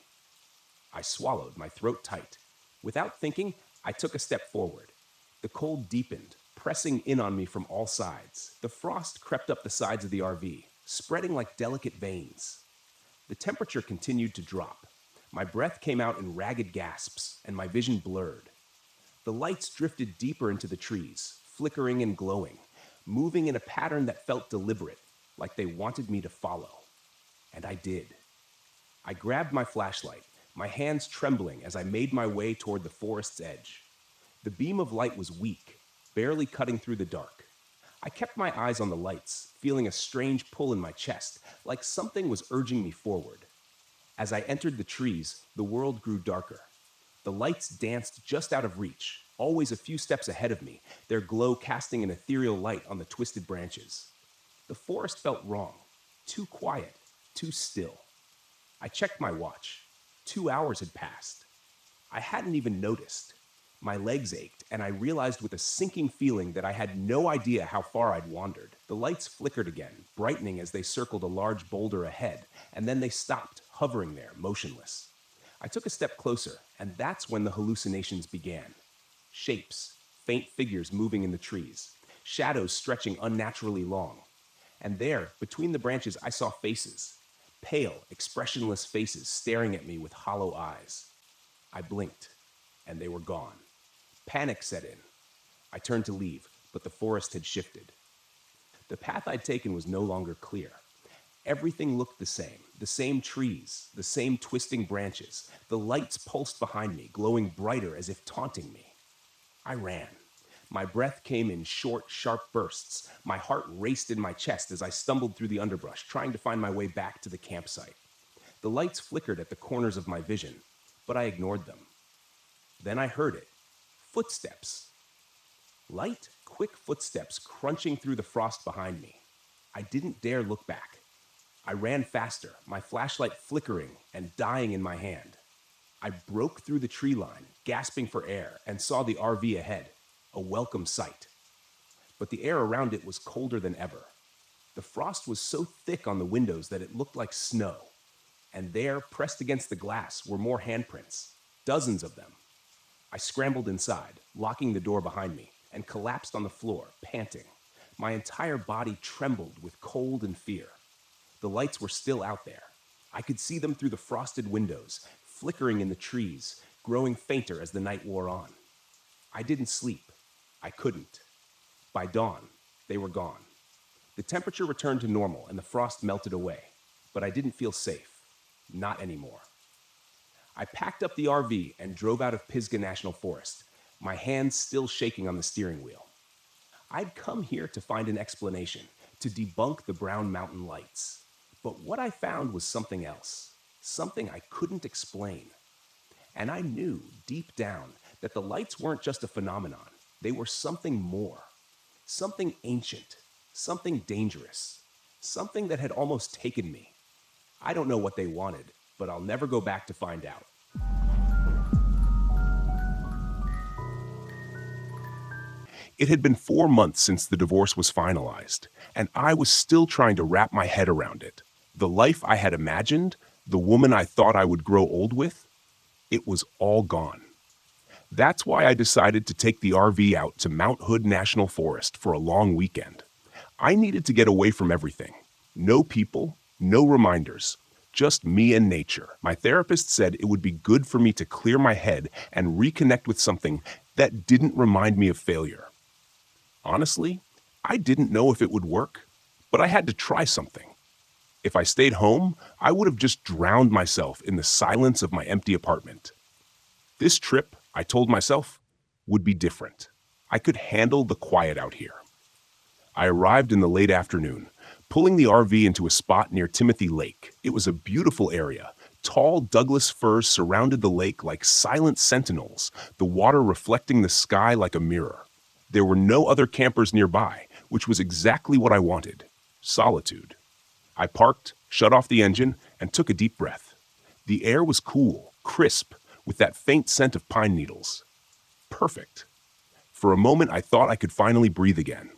I swallowed, my throat tight. Without thinking, I took a step forward. The cold deepened, pressing in on me from all sides. The frost crept up the sides of the RV, spreading like delicate veins. The temperature continued to drop. My breath came out in ragged gasps, and my vision blurred. The lights drifted deeper into the trees, flickering and glowing, moving in a pattern that felt deliberate, like they wanted me to follow. And I did. I grabbed my flashlight, my hands trembling as I made my way toward the forest's edge. The beam of light was weak, barely cutting through the dark. I kept my eyes on the lights, feeling a strange pull in my chest, like something was urging me forward. As I entered the trees, the world grew darker. The lights danced just out of reach, always a few steps ahead of me, their glow casting an ethereal light on the twisted branches. The forest felt wrong, too quiet, too still. I checked my watch. 2 hours had passed. I hadn't even noticed. My legs ached, and I realized with a sinking feeling that I had no idea how far I'd wandered. The lights flickered again, brightening as they circled a large boulder ahead, and then they stopped, hovering there, motionless. I took a step closer, and that's when the hallucinations began. Shapes, faint figures moving in the trees, shadows stretching unnaturally long. And there, between the branches, I saw faces. Pale, expressionless faces staring at me with hollow eyes. I blinked, and they were gone. Panic set in. I turned to leave, but the forest had shifted. The path I'd taken was no longer clear. Everything looked the same trees, the same twisting branches. The lights pulsed behind me, glowing brighter as if taunting me. I ran. My breath came in short, sharp bursts. My heart raced in my chest as I stumbled through the underbrush, trying to find my way back to the campsite. The lights flickered at the corners of my vision, but I ignored them. Then I heard it. Footsteps. Light, quick footsteps crunching through the frost behind me. I didn't dare look back. I ran faster, my flashlight flickering and dying in my hand. I broke through the tree line, gasping for air, and saw the RV ahead, a welcome sight. But the air around it was colder than ever. The frost was so thick on the windows that it looked like snow. And there, pressed against the glass, were more handprints, dozens of them. I scrambled inside, locking the door behind me, and collapsed on the floor, panting. My entire body trembled with cold and fear. The lights were still out there. I could see them through the frosted windows, flickering in the trees, growing fainter as the night wore on. I didn't sleep. I couldn't. By dawn, they were gone. The temperature returned to normal and the frost melted away, but I didn't feel safe. Not anymore. I packed up the RV and drove out of Pisgah National Forest, my hands still shaking on the steering wheel. I'd come here to find an explanation, to debunk the Brown Mountain lights. But what I found was something else, something I couldn't explain. And I knew, deep down, that the lights weren't just a phenomenon. They were something more, something ancient, something dangerous, something that had almost taken me. I don't know what they wanted, but I'll never go back to find out. It had been 4 months since the divorce was finalized, and I was still trying to wrap my head around it. The life I had imagined, the woman I thought I would grow old with, it was all gone. That's why I decided to take the RV out to Mount Hood National Forest for a long weekend. I needed to get away from everything. No people, no reminders, just me and nature. My therapist said it would be good for me to clear my head and reconnect with something that didn't remind me of failure. Honestly, I didn't know if it would work, but I had to try something. If I stayed home, I would have just drowned myself in the silence of my empty apartment. This trip, I told myself, would be different. I could handle the quiet out here. I arrived in the late afternoon, pulling the RV into a spot near Timothy Lake. It was a beautiful area. Tall Douglas firs surrounded the lake like silent sentinels, the water reflecting the sky like a mirror. There were no other campers nearby, which was exactly what I wanted. Solitude. I parked, shut off the engine, and took a deep breath. The air was cool, crisp, with that faint scent of pine needles. Perfect. For a moment, I thought I could finally breathe again.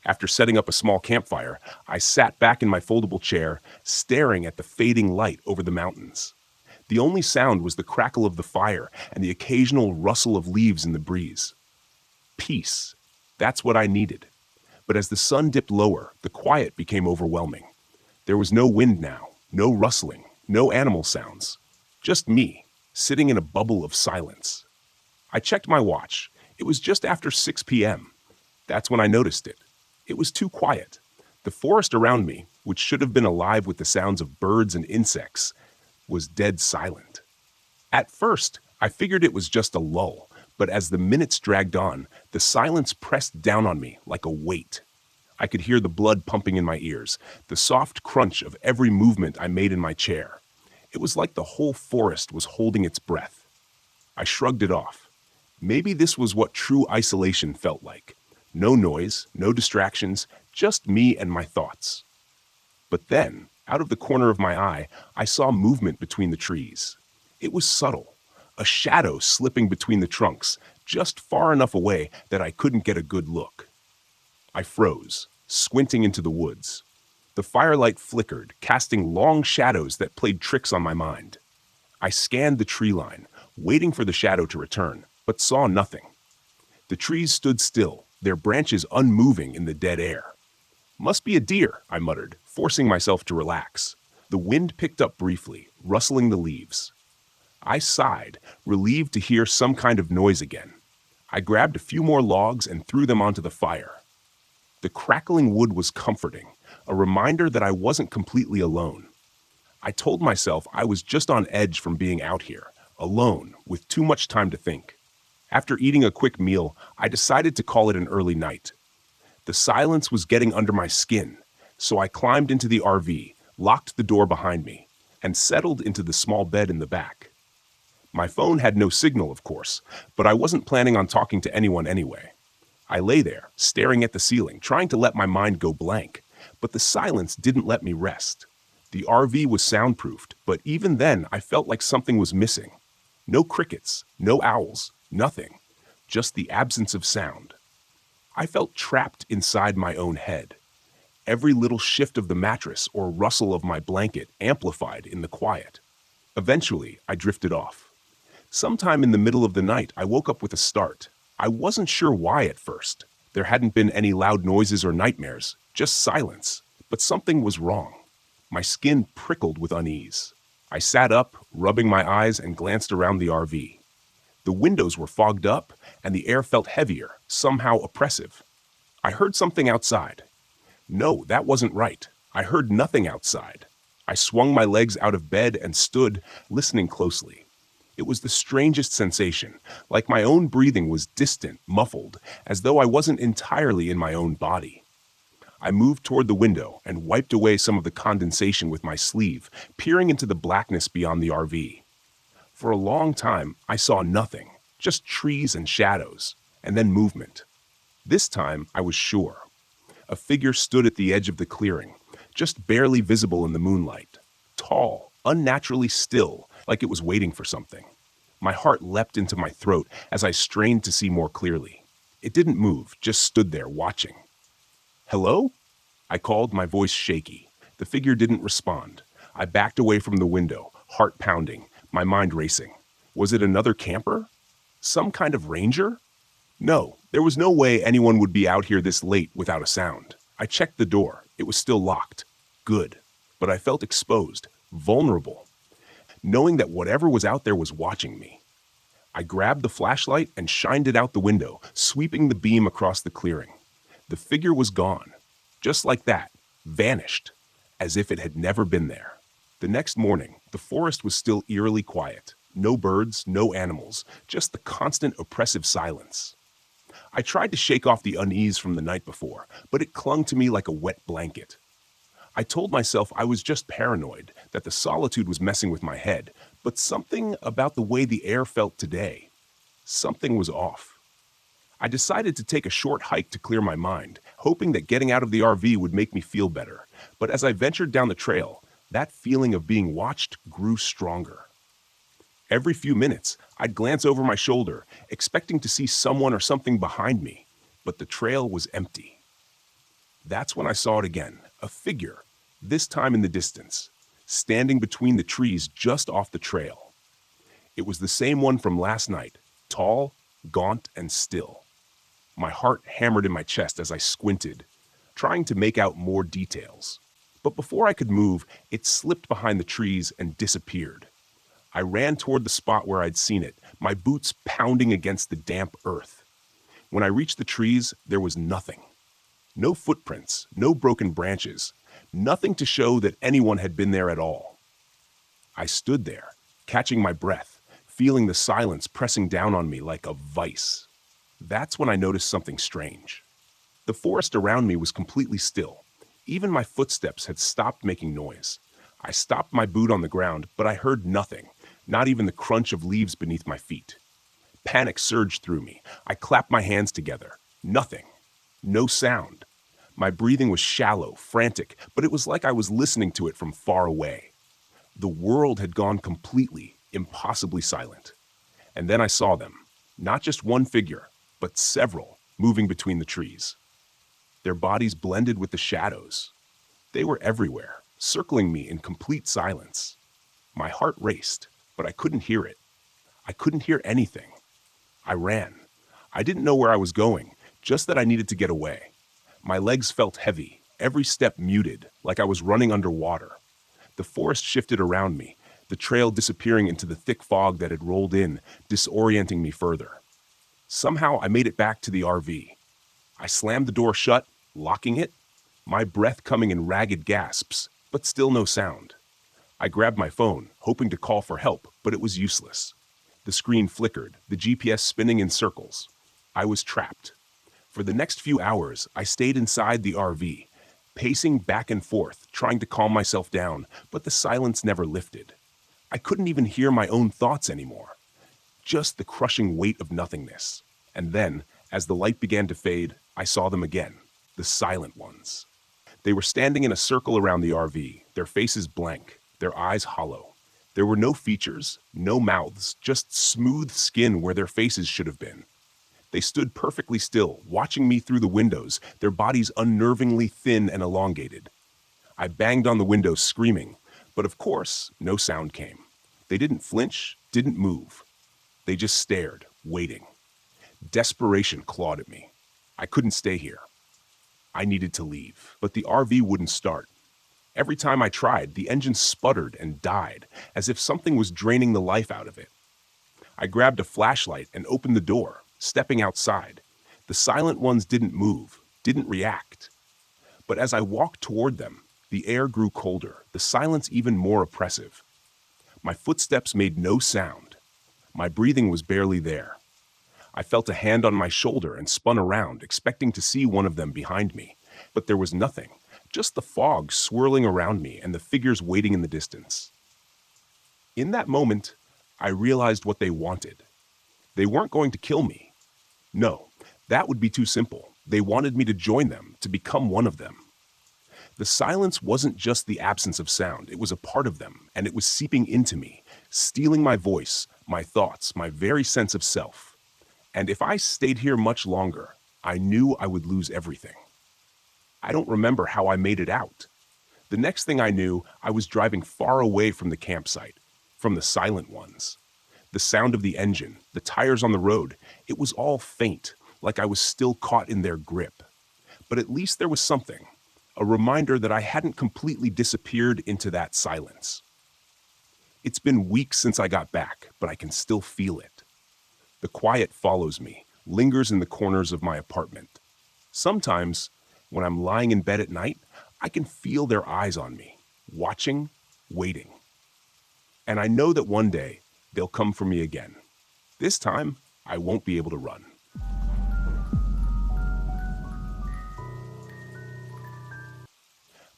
After setting up a small campfire, I sat back in my foldable chair, staring at the fading light over the mountains. The only sound was the crackle of the fire and the occasional rustle of leaves in the breeze. Peace. That's what I needed. But as the sun dipped lower, the quiet became overwhelming. There was no wind now, no rustling, no animal sounds. Just me, sitting in a bubble of silence. I checked my watch. It was just after 6 p.m. That's when I noticed it. It was too quiet. The forest around me, which should have been alive with the sounds of birds and insects, was dead silent. At first, I figured it was just a lull, but as the minutes dragged on, the silence pressed down on me like a weight. I could hear the blood pumping in my ears, the soft crunch of every movement I made in my chair. It was like the whole forest was holding its breath. I shrugged it off. Maybe this was what true isolation felt like. No noise, no distractions, just me and my thoughts. But then, out of the corner of my eye, I saw movement between the trees. It was subtle, a shadow slipping between the trunks, just far enough away that I couldn't get a good look. I froze, squinting into the woods. The firelight flickered, casting long shadows that played tricks on my mind. I scanned the tree line, waiting for the shadow to return, but saw nothing. The trees stood still, their branches unmoving in the dead air. Must be a deer, I muttered, forcing myself to relax. The wind picked up briefly, rustling the leaves. I sighed, relieved to hear some kind of noise again. I grabbed a few more logs and threw them onto the fire. The crackling wood was comforting, a reminder that I wasn't completely alone. I told myself I was just on edge from being out here, alone, with too much time to think. After eating a quick meal, I decided to call it an early night. The silence was getting under my skin, so I climbed into the RV, locked the door behind me, and settled into the small bed in the back. My phone had no signal, of course, but I wasn't planning on talking to anyone anyway. I lay there, staring at the ceiling, trying to let my mind go blank, but the silence didn't let me rest. The RV was soundproofed, but even then I felt like something was missing. No crickets, no owls, nothing, just the absence of sound. I felt trapped inside my own head. Every little shift of the mattress or rustle of my blanket amplified in the quiet. Eventually, I drifted off. Sometime in the middle of the night, I woke up with a start. I wasn't sure why at first. There hadn't been any loud noises or nightmares, just silence. But something was wrong. My skin prickled with unease. I sat up, rubbing my eyes, and glanced around the RV. The windows were fogged up, and the air felt heavier, somehow oppressive. I heard something outside. No, that wasn't right. I heard nothing outside. I swung my legs out of bed and stood, listening closely. It was the strangest sensation, like my own breathing was distant, muffled, as though I wasn't entirely in my own body. I moved toward the window and wiped away some of the condensation with my sleeve, peering into the blackness beyond the RV. For a long time, I saw nothing, just trees and shadows, and then movement. This time, I was sure. A figure stood at the edge of the clearing, just barely visible in the moonlight. Tall, unnaturally still, like it was waiting for something. My heart leapt into my throat as I strained to see more clearly. It didn't move, just stood there watching. "Hello?" I called, my voice shaky. The figure didn't respond. I backed away from the window, heart pounding, my mind racing. Was it another camper? Some kind of ranger? No, there was no way anyone would be out here this late without a sound. I checked the door. It was still locked. Good. But I felt exposed, vulnerable, knowing that whatever was out there was watching me. I grabbed the flashlight and shined it out the window, sweeping the beam across the clearing. The figure was gone. Just like that. Vanished. As if it had never been there. The next morning, the forest was still eerily quiet. No birds, no animals, just the constant oppressive silence. I tried to shake off the unease from the night before, but it clung to me like a wet blanket. I told myself I was just paranoid, that the solitude was messing with my head, but something about the way the air felt today. Something was off. I decided to take a short hike to clear my mind, hoping that getting out of the RV would make me feel better. But as I ventured down the trail, that feeling of being watched grew stronger. Every few minutes, I'd glance over my shoulder, expecting to see someone or something behind me, but the trail was empty. That's when I saw it again, a figure, this time in the distance, standing between the trees just off the trail. It was the same one from last night, tall, gaunt, and still. My heart hammered in my chest as I squinted, trying to make out more details. But before I could move, it slipped behind the trees and disappeared. I ran toward the spot where I'd seen it, my boots pounding against the damp earth. When I reached the trees, there was nothing. No footprints, no broken branches, nothing to show that anyone had been there at all. I stood there, catching my breath, feeling the silence pressing down on me like a vice. That's when I noticed something strange. The forest around me was completely still. Even my footsteps had stopped making noise. I stopped my boot on the ground, but I heard nothing, not even the crunch of leaves beneath my feet. Panic surged through me. I clapped my hands together. Nothing. No sound. My breathing was shallow, frantic, but it was like I was listening to it from far away. The world had gone completely, impossibly silent. And then I saw them. Not just one figure, but several, moving between the trees. Their bodies blended with the shadows. They were everywhere, circling me in complete silence. My heart raced, but I couldn't hear it. I couldn't hear anything. I ran. I didn't know where I was going, just that I needed to get away. My legs felt heavy, every step muted, like I was running underwater. The forest shifted around me, the trail disappearing into the thick fog that had rolled in, disorienting me further. Somehow I made it back to the RV. I slammed the door shut, locking it, my breath coming in ragged gasps, but still no sound. I grabbed my phone, hoping to call for help, but it was useless. The screen flickered, the GPS spinning in circles. I was trapped. For the next few hours, I stayed inside the RV, pacing back and forth, trying to calm myself down, but the silence never lifted. I couldn't even hear my own thoughts anymore. Just the crushing weight of nothingness. And then, as the light began to fade, I saw them again, the silent ones. They were standing in a circle around the RV, their faces blank, their eyes hollow. There were no features, no mouths, just smooth skin where their faces should have been. They stood perfectly still, watching me through the windows, their bodies unnervingly thin and elongated. I banged on the window, screaming, but of course, no sound came. They didn't flinch, didn't move. They just stared, waiting. Desperation clawed at me. I couldn't stay here. I needed to leave, but the RV wouldn't start. Every time I tried, the engine sputtered and died, as if something was draining the life out of it. I grabbed a flashlight and opened the door, stepping outside. The silent ones didn't move, didn't react. But as I walked toward them, the air grew colder, the silence even more oppressive. My footsteps made no sound. My breathing was barely there. I felt a hand on my shoulder and spun around, expecting to see one of them behind me. But there was nothing, just the fog swirling around me and the figures waiting in the distance. In that moment, I realized what they wanted. They weren't going to kill me. No, that would be too simple. They wanted me to join them, to become one of them. The silence wasn't just the absence of sound, it was a part of them, and it was seeping into me, stealing my voice, my thoughts, my very sense of self. And if I stayed here much longer, I knew I would lose everything. I don't remember how I made it out. The next thing I knew, I was driving far away from the campsite, from the silent ones. The sound of the engine, the tires on the road, it was all faint, like I was still caught in their grip. But at least there was something, a reminder that I hadn't completely disappeared into that silence. It's been weeks since I got back, but I can still feel it. The quiet follows me, lingers in the corners of my apartment. Sometimes, when I'm lying in bed at night, I can feel their eyes on me, watching, waiting. And I know that one day, they'll come for me again. This time, I won't be able to run.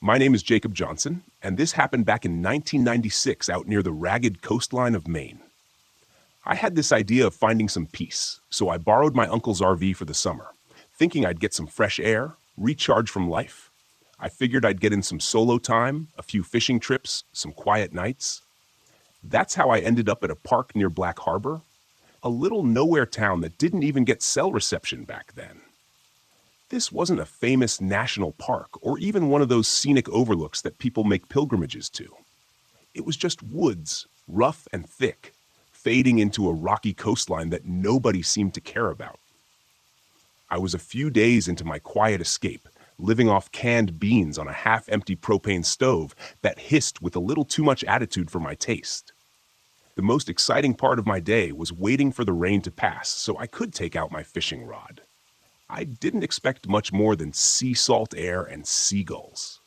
My name is Jacob Johnson, and this happened back in 1996 out near the ragged coastline of Maine. I had this idea of finding some peace, so I borrowed my uncle's RV for the summer, thinking I'd get some fresh air, recharge from life. I figured I'd get in some solo time, a few fishing trips, some quiet nights. That's how I ended up at a park near Black Harbor, a little nowhere town that didn't even get cell reception back then. This wasn't a famous national park or even one of those scenic overlooks that people make pilgrimages to. It was just woods, rough and thick, fading into a rocky coastline that nobody seemed to care about. I was a few days into my quiet escape, living off canned beans on a half-empty propane stove that hissed with a little too much attitude for my taste. The most exciting part of my day was waiting for the rain to pass so I could take out my fishing rod. I didn't expect much more than sea salt air and seagulls.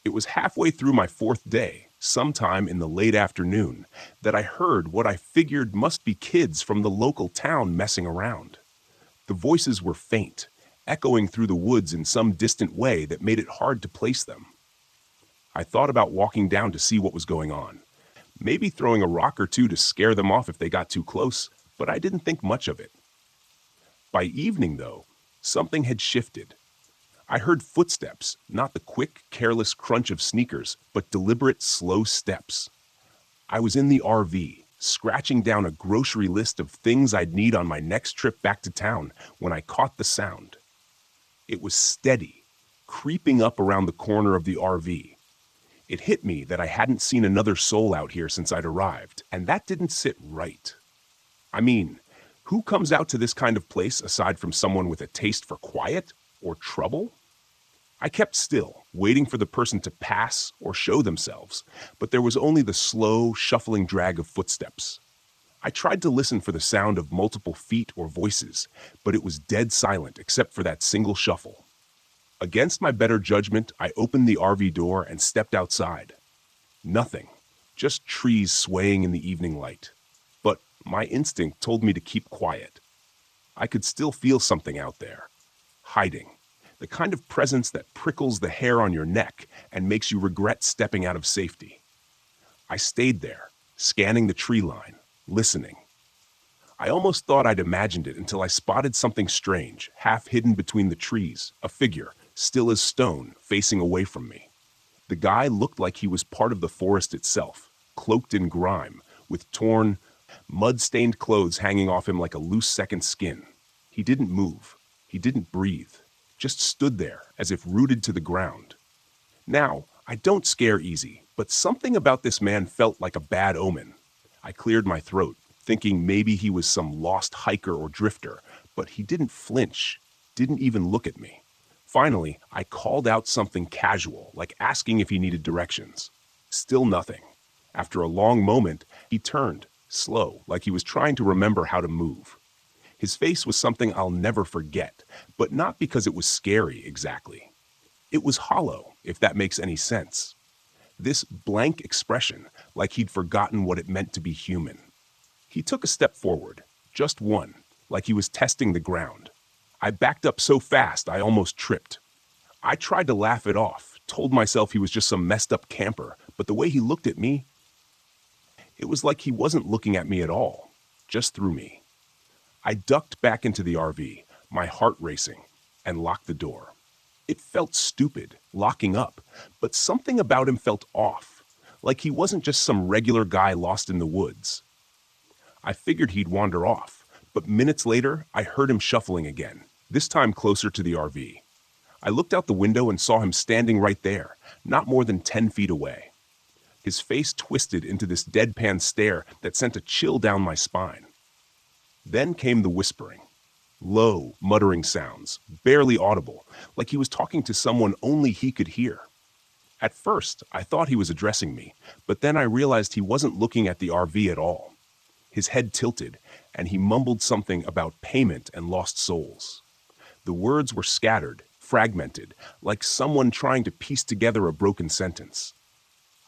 It was halfway through my fourth day, sometime in the late afternoon, that I heard what I figured must be kids from the local town messing around. The voices were faint, echoing through the woods in some distant way that made it hard to place them. I thought about walking down to see what was going on, maybe throwing a rock or two to scare them off if they got too close, but I didn't think much of it. By evening, though, something had shifted. I heard footsteps, not the quick, careless crunch of sneakers, but deliberate, slow steps. I was in the RV, scratching down a grocery list of things I'd need on my next trip back to town when I caught the sound. It was steady, creeping up around the corner of the RV. It hit me that I hadn't seen another soul out here since I'd arrived, and that didn't sit right. I mean, who comes out to this kind of place aside from someone with a taste for quiet or trouble? I kept still, waiting for the person to pass or show themselves, but there was only the slow, shuffling drag of footsteps. I tried to listen for the sound of multiple feet or voices, but it was dead silent except for that single shuffle. Against my better judgment, I opened the RV door and stepped outside. Nothing, just trees swaying in the evening light. But my instinct told me to keep quiet. I could still feel something out there, hiding. The kind of presence that prickles the hair on your neck and makes you regret stepping out of safety. I stayed there, scanning the tree line, listening. I almost thought I'd imagined it until I spotted something strange, half hidden between the trees, a figure, still as stone, facing away from me. The guy looked like he was part of the forest itself, cloaked in grime, with torn, mud-stained clothes hanging off him like a loose second skin. He didn't move. He didn't breathe. Just stood there, as if rooted to the ground. Now, I don't scare easy, but something about this man felt like a bad omen. I cleared my throat, thinking maybe he was some lost hiker or drifter, but he didn't flinch, didn't even look at me. Finally, I called out something casual, like asking if he needed directions. Still nothing. After a long moment, he turned, slow, like he was trying to remember how to move. His face was something I'll never forget, but not because it was scary exactly. It was hollow, if that makes any sense. This blank expression, like he'd forgotten what it meant to be human. He took a step forward, just one, like he was testing the ground. I backed up so fast I almost tripped. I tried to laugh it off, told myself he was just some messed up camper, but the way he looked at me, it was like he wasn't looking at me at all, just through me. I ducked back into the RV, my heart racing, and locked the door. It felt stupid, locking up, but something about him felt off, like he wasn't just some regular guy lost in the woods. I figured he'd wander off, but minutes later, I heard him shuffling again, this time closer to the RV. I looked out the window and saw him standing right there, not more than 10 feet away. His face twisted into this deadpan stare that sent a chill down my spine. Then came the whispering. Low, muttering sounds, barely audible, like he was talking to someone only he could hear. At first, I thought he was addressing me, but then I realized he wasn't looking at the RV at all. His head tilted, and he mumbled something about payment and lost souls. The words were scattered, fragmented, like someone trying to piece together a broken sentence.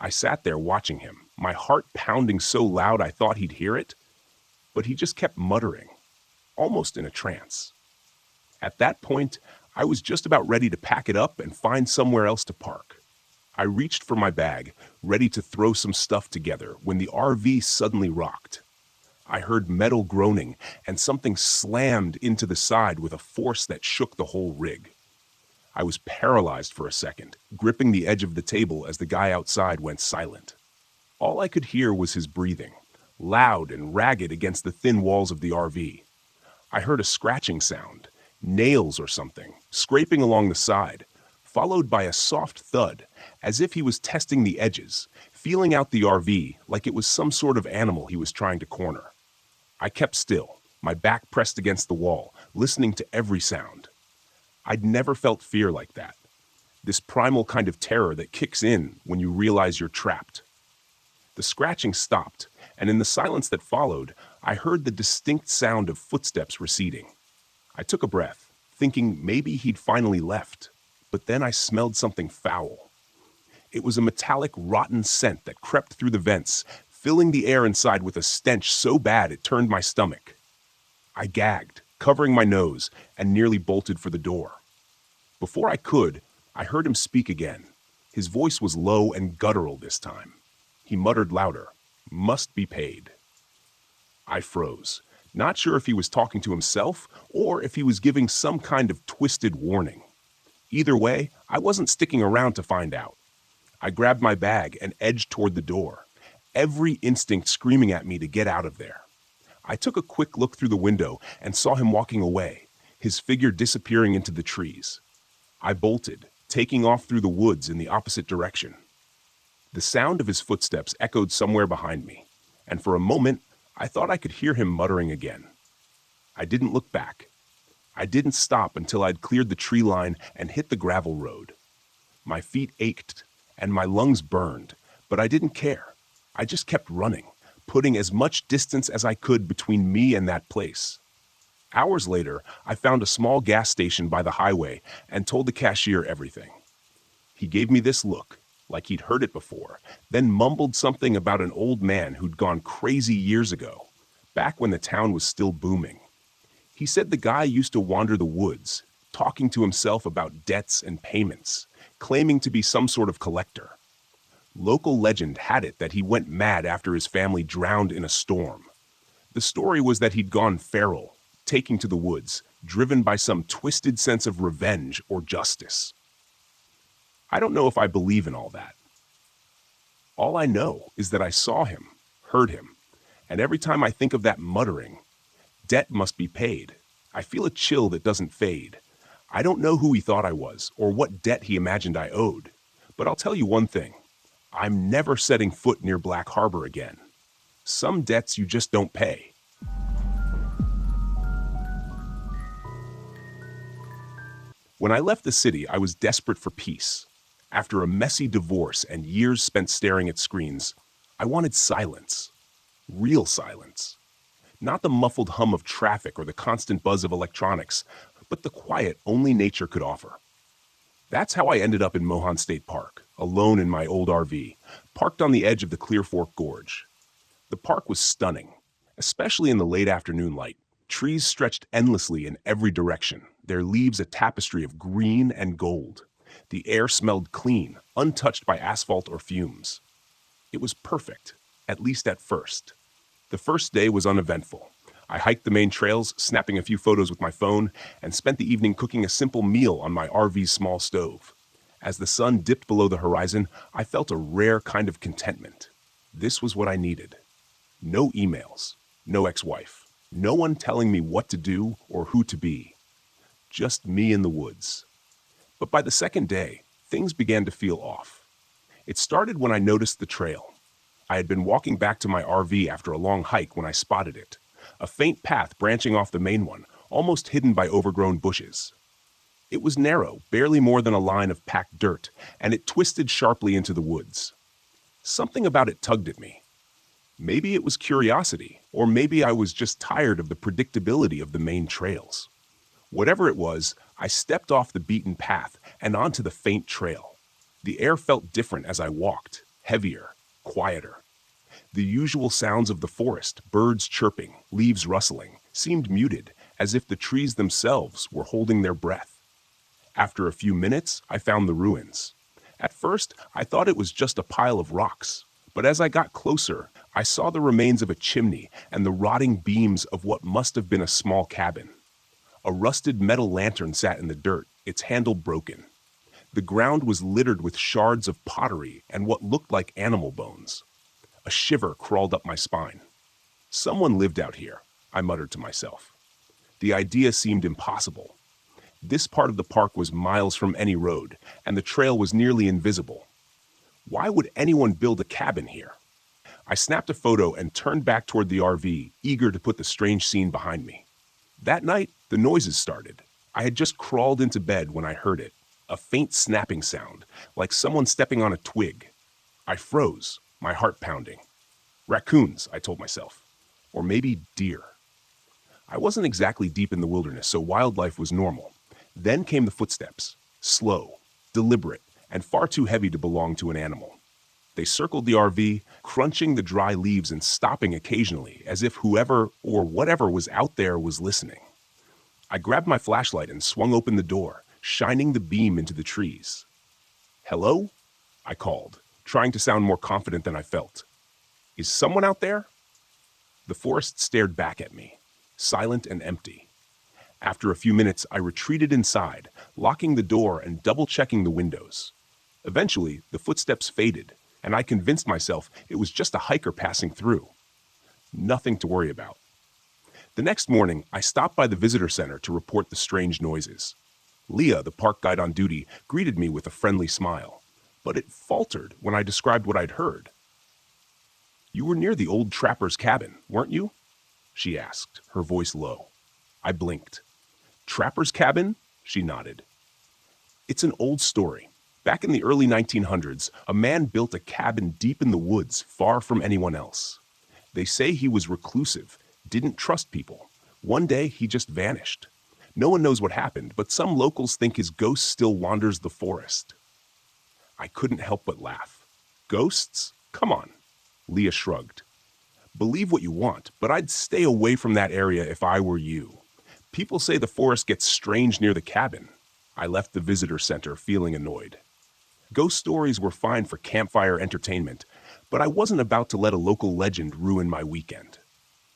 I sat there watching him, my heart pounding so loud I thought he'd hear it, but he just kept muttering, almost in a trance. At that point, I was just about ready to pack it up and find somewhere else to park. I reached for my bag, ready to throw some stuff together, when the RV suddenly rocked. I heard metal groaning, and something slammed into the side with a force that shook the whole rig. I was paralyzed for a second, gripping the edge of the table as the guy outside went silent. All I could hear was his breathing, loud and ragged against the thin walls of the RV. I heard a scratching sound, nails or something, scraping along the side, followed by a soft thud, as if he was testing the edges, feeling out the RV like it was some sort of animal he was trying to corner. I kept still, my back pressed against the wall, listening to every sound. I'd never felt fear like that. This primal kind of terror that kicks in when you realize you're trapped. The scratching stopped, and in the silence that followed, I heard the distinct sound of footsteps receding. I took a breath, thinking maybe he'd finally left, but then I smelled something foul. It was a metallic, rotten scent that crept through the vents, filling the air inside with a stench so bad it turned my stomach. I gagged, covering my nose, and nearly bolted for the door. Before I could, I heard him speak again. His voice was low and guttural this time. He muttered louder, "Must be paid." I froze, not sure if he was talking to himself or if he was giving some kind of twisted warning. Either way, I wasn't sticking around to find out. I grabbed my bag and edged toward the door, every instinct screaming at me to get out of there. I took a quick look through the window and saw him walking away, his figure disappearing into the trees. I bolted, taking off through the woods in the opposite direction. The sound of his footsteps echoed somewhere behind me, and for a moment, I thought I could hear him muttering again. I didn't look back. I didn't stop until I'd cleared the tree line and hit the gravel road. My feet ached, and my lungs burned, but I didn't care. I just kept running, putting as much distance as I could between me and that place. Hours later, I found a small gas station by the highway and told the cashier everything. He gave me this look, like he'd heard it before, then mumbled something about an old man who'd gone crazy years ago, back when the town was still booming. He said the guy used to wander the woods, talking to himself about debts and payments, claiming to be some sort of collector. Local legend had it that he went mad after his family drowned in a storm. The story was that he'd gone feral, taking to the woods, driven by some twisted sense of revenge or justice. I don't know if I believe in all that. All I know is that I saw him, heard him, and every time I think of that muttering, "Debt must be paid," I feel a chill that doesn't fade. I don't know who he thought I was or what debt he imagined I owed, but I'll tell you one thing. I'm never setting foot near Black Harbor again. Some debts you just don't pay. When I left the city, I was desperate for peace. After a messy divorce and years spent staring at screens, I wanted silence. Real silence. Not the muffled hum of traffic or the constant buzz of electronics, but the quiet only nature could offer. That's how I ended up in Mohan State Park, alone in my old RV, parked on the edge of the Clear Fork Gorge. The park was stunning, especially in the late afternoon light. Trees stretched endlessly in every direction, their leaves a tapestry of green and gold. The air smelled clean, untouched by asphalt or fumes. It was perfect, at least at first. The first day was uneventful. I hiked the main trails, snapping a few photos with my phone, and spent the evening cooking a simple meal on my RV's small stove. As the sun dipped below the horizon, I felt a rare kind of contentment. This was what I needed. No emails, no ex-wife, no one telling me what to do or who to be. Just me in the woods. But by the second day, things began to feel off. It started when I noticed the trail. I had been walking back to my RV after a long hike when I spotted it. A faint path branching off the main one, almost hidden by overgrown bushes. It was narrow, barely more than a line of packed dirt, and it twisted sharply into the woods. Something about it tugged at me. Maybe it was curiosity, or maybe I was just tired of the predictability of the main trails. Whatever it was, I stepped off the beaten path and onto the faint trail. The air felt different as I walked, heavier, quieter. The usual sounds of the forest, birds chirping, leaves rustling, seemed muted, as if the trees themselves were holding their breath. After a few minutes, I found the ruins. At first, I thought it was just a pile of rocks, but as I got closer, I saw the remains of a chimney and the rotting beams of what must have been a small cabin. A rusted metal lantern sat in the dirt, its handle broken. The ground was littered with shards of pottery and what looked like animal bones. A shiver crawled up my spine. Someone lived out here, I muttered to myself. The idea seemed impossible. This part of the park was miles from any road, and the trail was nearly invisible. Why would anyone build a cabin here? I snapped a photo and turned back toward the RV, eager to put the strange scene behind me. That night, the noises started. I had just crawled into bed when I heard it, a faint snapping sound, like someone stepping on a twig. I froze, my heart pounding. Raccoons, I told myself. Or maybe deer. I wasn't exactly deep in the wilderness, so wildlife was normal. Then came the footsteps, slow, deliberate, and far too heavy to belong to an animal. They circled the RV, crunching the dry leaves and stopping occasionally, as if whoever or whatever was out there was listening. I grabbed my flashlight and swung open the door, shining the beam into the trees. "Hello?" I called, trying to sound more confident than I felt. "Is someone out there?" The forest stared back at me, silent and empty. After a few minutes, I retreated inside, locking the door and double-checking the windows. Eventually, the footsteps faded, and I convinced myself it was just a hiker passing through. Nothing to worry about. The next morning, I stopped by the visitor center to report the strange noises. Leah, the park guide on duty, greeted me with a friendly smile, but it faltered when I described what I'd heard. "You were near the old trapper's cabin, weren't you?" she asked, her voice low. I blinked. "Trapper's cabin?" She nodded. "It's an old story. Back in the early 1900s, a man built a cabin deep in the woods, far from anyone else. They say he was reclusive, didn't trust people. One day, he just vanished. No one knows what happened, but some locals think his ghost still wanders the forest." I couldn't help but laugh. "Ghosts? Come on." Leah shrugged. "Believe what you want, but I'd stay away from that area if I were you. People say the forest gets strange near the cabin." I left the visitor center feeling annoyed. Ghost stories were fine for campfire entertainment, but I wasn't about to let a local legend ruin my weekend.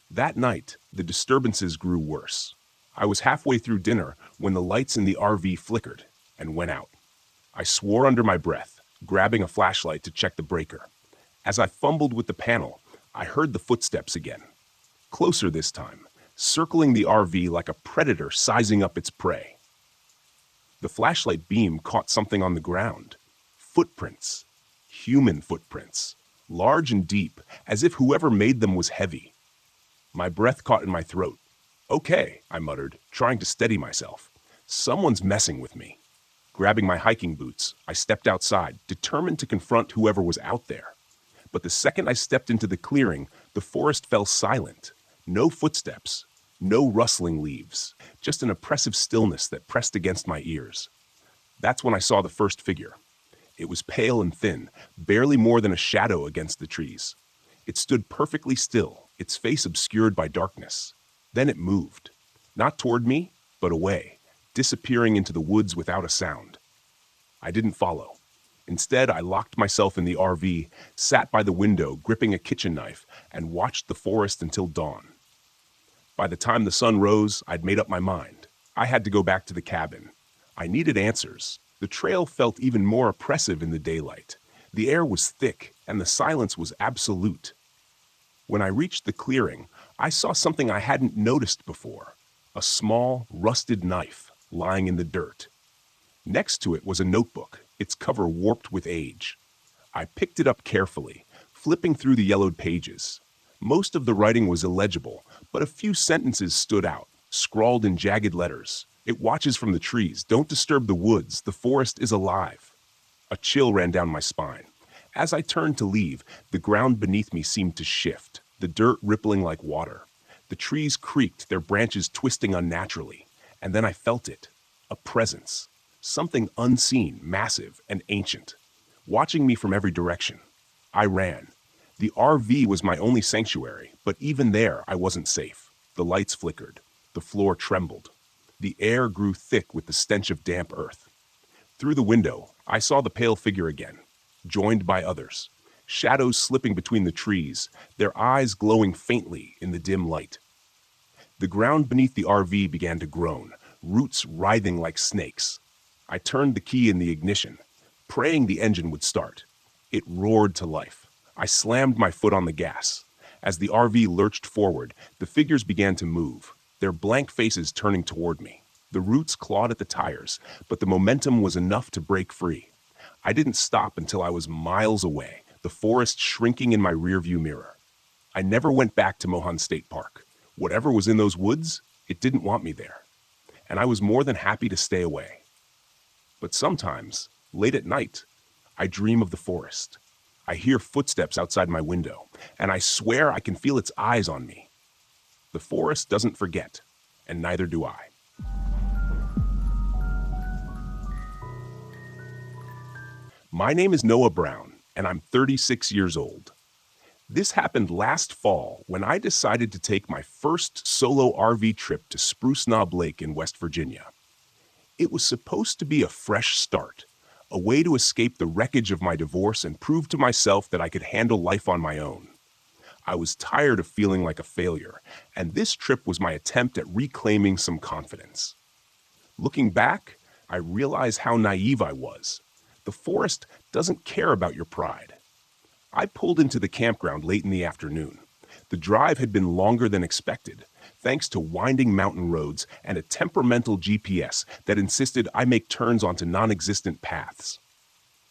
That night, the disturbances grew worse. I was halfway through dinner when the lights in the RV flickered and went out. I swore under my breath, grabbing a flashlight to check the breaker. As I fumbled with the panel, I heard the footsteps again. Closer this time, circling the RV like a predator sizing up its prey. The flashlight beam caught something on the ground. Footprints. Human footprints. Large and deep, as if whoever made them was heavy. My breath caught in my throat. "Okay," I muttered, trying to steady myself. "Someone's messing with me." Grabbing my hiking boots, I stepped outside, determined to confront whoever was out there. But the second I stepped into the clearing, the forest fell silent. No footsteps, no rustling leaves, just an oppressive stillness that pressed against my ears. That's when I saw the first figure. It was pale and thin, barely more than a shadow against the trees. It stood perfectly still, its face obscured by darkness. Then it moved, not toward me, but away, disappearing into the woods without a sound. I didn't follow. Instead, I locked myself in the RV, sat by the window gripping a kitchen knife, and watched the forest until dawn. By the time the sun rose, I'd made up my mind. I had to go back to the cabin. I needed answers. The trail felt even more oppressive in the daylight. The air was thick, and the silence was absolute. When I reached the clearing, I saw something I hadn't noticed before. A small, rusted knife lying in the dirt. Next to it was a notebook, its cover warped with age. I picked it up carefully, flipping through the yellowed pages. Most of the writing was illegible, but a few sentences stood out, scrawled in jagged letters. "It watches from the trees. Don't disturb the woods. The forest is alive." A chill ran down my spine. As I turned to leave, the ground beneath me seemed to shift, the dirt rippling like water. The trees creaked, their branches twisting unnaturally. And then I felt it. A presence. Something unseen, massive, and ancient. Watching me from every direction. I ran. The RV was my only sanctuary, but even there I wasn't safe. The lights flickered. The floor trembled. The air grew thick with the stench of damp earth. Through the window, I saw the pale figure again, joined by others, shadows slipping between the trees, their eyes glowing faintly in the dim light. The ground beneath the RV began to groan, roots writhing like snakes. I turned the key in the ignition, praying the engine would start. It roared to life. I slammed my foot on the gas. As the RV lurched forward, the figures began to move, their blank faces turning toward me. The roots clawed at the tires, but the momentum was enough to break free. I didn't stop until I was miles away, the forest shrinking in my rearview mirror. I never went back to Mohan State Park. Whatever was in those woods, it didn't want me there. And I was more than happy to stay away. But sometimes, late at night, I dream of the forest. I hear footsteps outside my window, and I swear I can feel its eyes on me. The forest doesn't forget, and neither do I. My name is Noah Brown, and I'm 36 years old. This happened last fall when I decided to take my first solo RV trip to Spruce Knob Lake in West Virginia. It was supposed to be a fresh start, a way to escape the wreckage of my divorce and prove to myself that I could handle life on my own. I was tired of feeling like a failure, and this trip was my attempt at reclaiming some confidence. Looking back, I realize how naive I was. The forest doesn't care about your pride. I pulled into the campground late in the afternoon. The drive had been longer than expected, thanks to winding mountain roads and a temperamental GPS that insisted I make turns onto non-existent paths.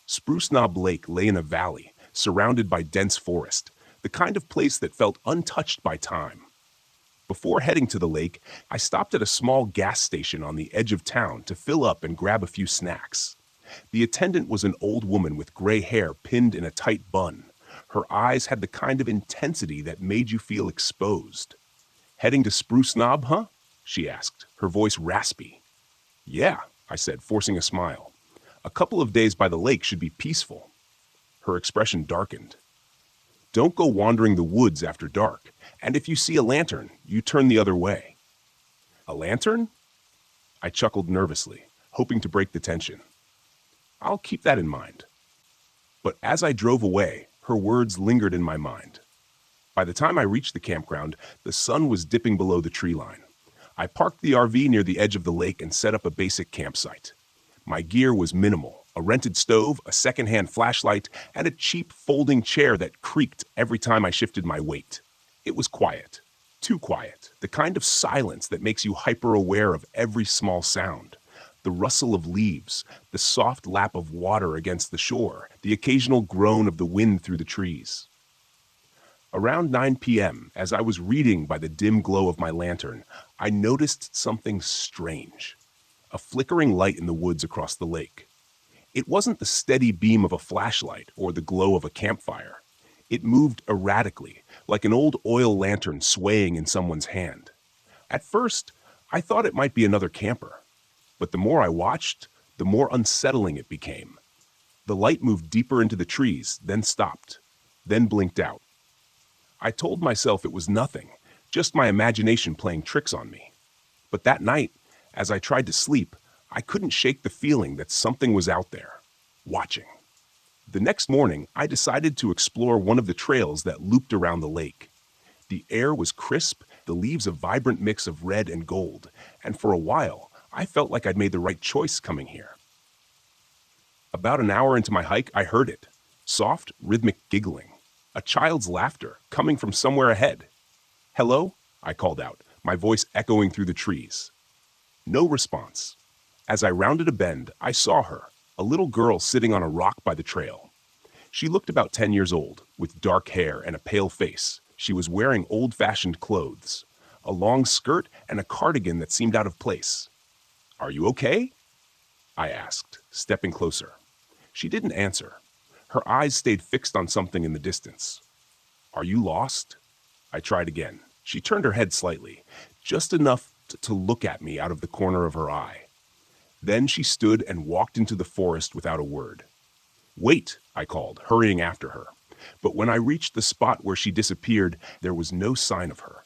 Spruce Knob Lake lay in a valley, surrounded by dense forest, the kind of place that felt untouched by time. Before heading to the lake, I stopped at a small gas station on the edge of town to fill up and grab a few snacks. The attendant was an old woman with gray hair pinned in a tight bun. Her eyes had the kind of intensity that made you feel exposed. "Heading to Spruce Knob, huh?" she asked, her voice raspy. "Yeah," I said, forcing a smile. "A couple of days by the lake should be peaceful." Her expression darkened. "Don't go wandering the woods after dark, and if you see a lantern, you turn the other way." "A lantern?" I chuckled nervously, hoping to break the tension. "I'll keep that in mind." But as I drove away, her words lingered in my mind. By the time I reached the campground, the sun was dipping below the tree line. I parked the RV near the edge of the lake and set up a basic campsite. My gear was minimal: a rented stove, a secondhand flashlight, and a cheap folding chair that creaked every time I shifted my weight. It was quiet. Too quiet. The kind of silence that makes you hyper-aware of every small sound. The rustle of leaves, the soft lap of water against the shore, the occasional groan of the wind through the trees. Around 9 p.m., as I was reading by the dim glow of my lantern, I noticed something strange. A flickering light in the woods across the lake. It wasn't the steady beam of a flashlight or the glow of a campfire. It moved erratically, like an old oil lantern swaying in someone's hand. At first, I thought it might be another camper. But the more I watched, the more unsettling it became. The light moved deeper into the trees, then stopped, then blinked out. I told myself it was nothing, just my imagination playing tricks on me. But that night, as I tried to sleep, I couldn't shake the feeling that something was out there, watching. The next morning, I decided to explore one of the trails that looped around the lake. The air was crisp, the leaves a vibrant mix of red and gold, and for a while, I felt like I'd made the right choice coming here. About an hour into my hike, I heard it. Soft, rhythmic giggling. A child's laughter coming from somewhere ahead. "Hello?" I called out, my voice echoing through the trees. No response. As I rounded a bend, I saw her, a little girl sitting on a rock by the trail. She looked about 10 years old, with dark hair and a pale face. She was wearing old-fashioned clothes, a long skirt and a cardigan that seemed out of place. "Are you okay?" I asked, stepping closer. She didn't answer. Her eyes stayed fixed on something in the distance. "Are you lost?" I tried again. She turned her head slightly, just enough to look at me out of the corner of her eye. Then she stood and walked into the forest without a word. "Wait," I called, hurrying after her. But when I reached the spot where she disappeared, there was no sign of her.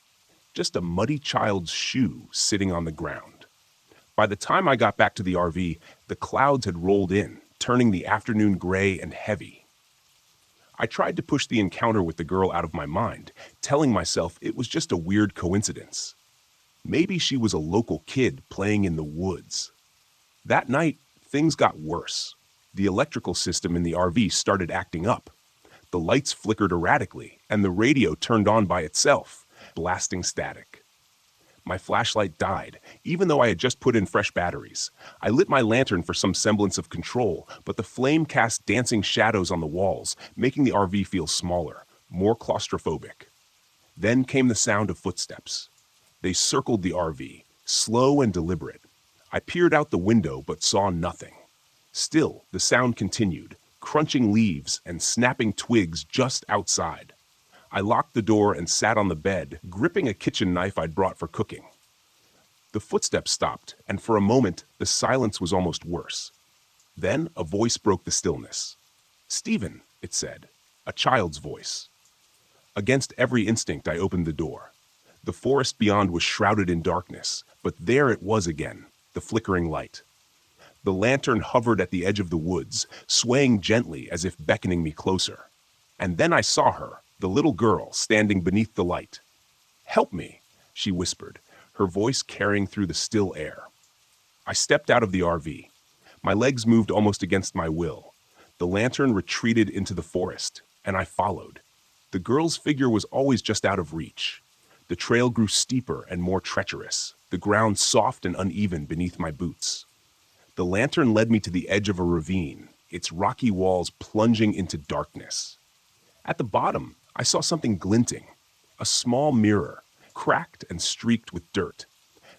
Just a muddy child's shoe sitting on the ground. By the time I got back to the RV, the clouds had rolled in, turning the afternoon gray and heavy. I tried to push the encounter with the girl out of my mind, telling myself it was just a weird coincidence. Maybe she was a local kid playing in the woods. That night, things got worse. The electrical system in the RV started acting up. The lights flickered erratically, and the radio turned on by itself, blasting static. My flashlight died, even though I had just put in fresh batteries. I lit my lantern for some semblance of control, but the flame cast dancing shadows on the walls, making the RV feel smaller, more claustrophobic. Then came the sound of footsteps. They circled the RV, slow and deliberate. I peered out the window but saw nothing. Still, the sound continued, crunching leaves and snapping twigs just outside. I locked the door and sat on the bed, gripping a kitchen knife I'd brought for cooking. The footsteps stopped, and for a moment, the silence was almost worse. Then a voice broke the stillness. "Stephen," it said, a child's voice. Against every instinct, I opened the door. The forest beyond was shrouded in darkness, but there it was again, the flickering light. The lantern hovered at the edge of the woods, swaying gently as if beckoning me closer. And then I saw her, the little girl, standing beneath the light. "Help me," she whispered, her voice carrying through the still air. I stepped out of the RV. My legs moved almost against my will. The lantern retreated into the forest, and I followed. The girl's figure was always just out of reach. The trail grew steeper and more treacherous, the ground soft and uneven beneath my boots. The lantern led me to the edge of a ravine, its rocky walls plunging into darkness. At the bottom, I saw something glinting, a small mirror, cracked and streaked with dirt.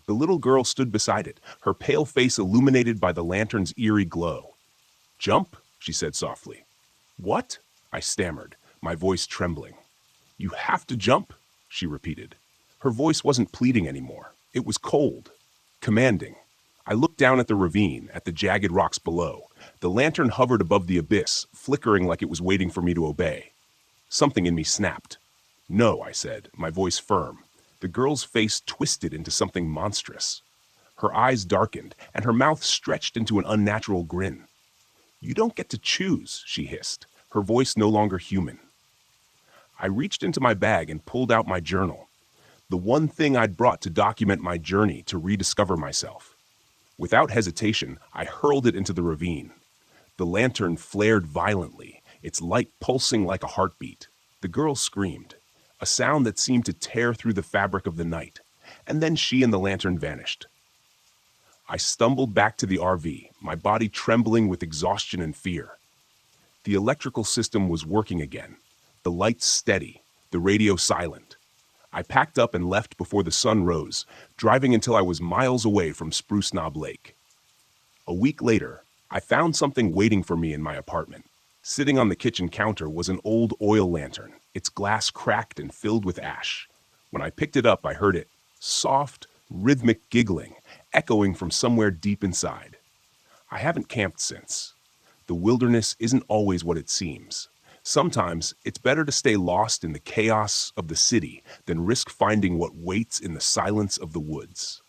The little girl stood beside it, her pale face illuminated by the lantern's eerie glow. "Jump," she said softly. "What?" I stammered, my voice trembling. "You have to jump," she repeated. Her voice wasn't pleading anymore. It was cold, commanding. I looked down at the ravine, at the jagged rocks below. The lantern hovered above the abyss, flickering like it was waiting for me to obey. Something in me snapped. "No," I said, my voice firm. The girl's face twisted into something monstrous. Her eyes darkened, and her mouth stretched into an unnatural grin. "You don't get to choose," she hissed, her voice no longer human. I reached into my bag and pulled out my journal, the one thing I'd brought to document my journey to rediscover myself. Without hesitation, I hurled it into the ravine. The lantern flared violently, its light pulsing like a heartbeat. The girl screamed, a sound that seemed to tear through the fabric of the night, and then she and the lantern vanished. I stumbled back to the RV, my body trembling with exhaustion and fear. The electrical system was working again, the lights steady, the radio silent. I packed up and left before the sun rose, driving until I was miles away from Spruce Knob Lake. A week later, I found something waiting for me in my apartment. Sitting on the kitchen counter was an old oil lantern, its glass cracked and filled with ash. When I picked it up, I heard it, soft, rhythmic giggling, echoing from somewhere deep inside. I haven't camped since. The wilderness isn't always what it seems. Sometimes it's better to stay lost in the chaos of the city than risk finding what waits in the silence of the woods.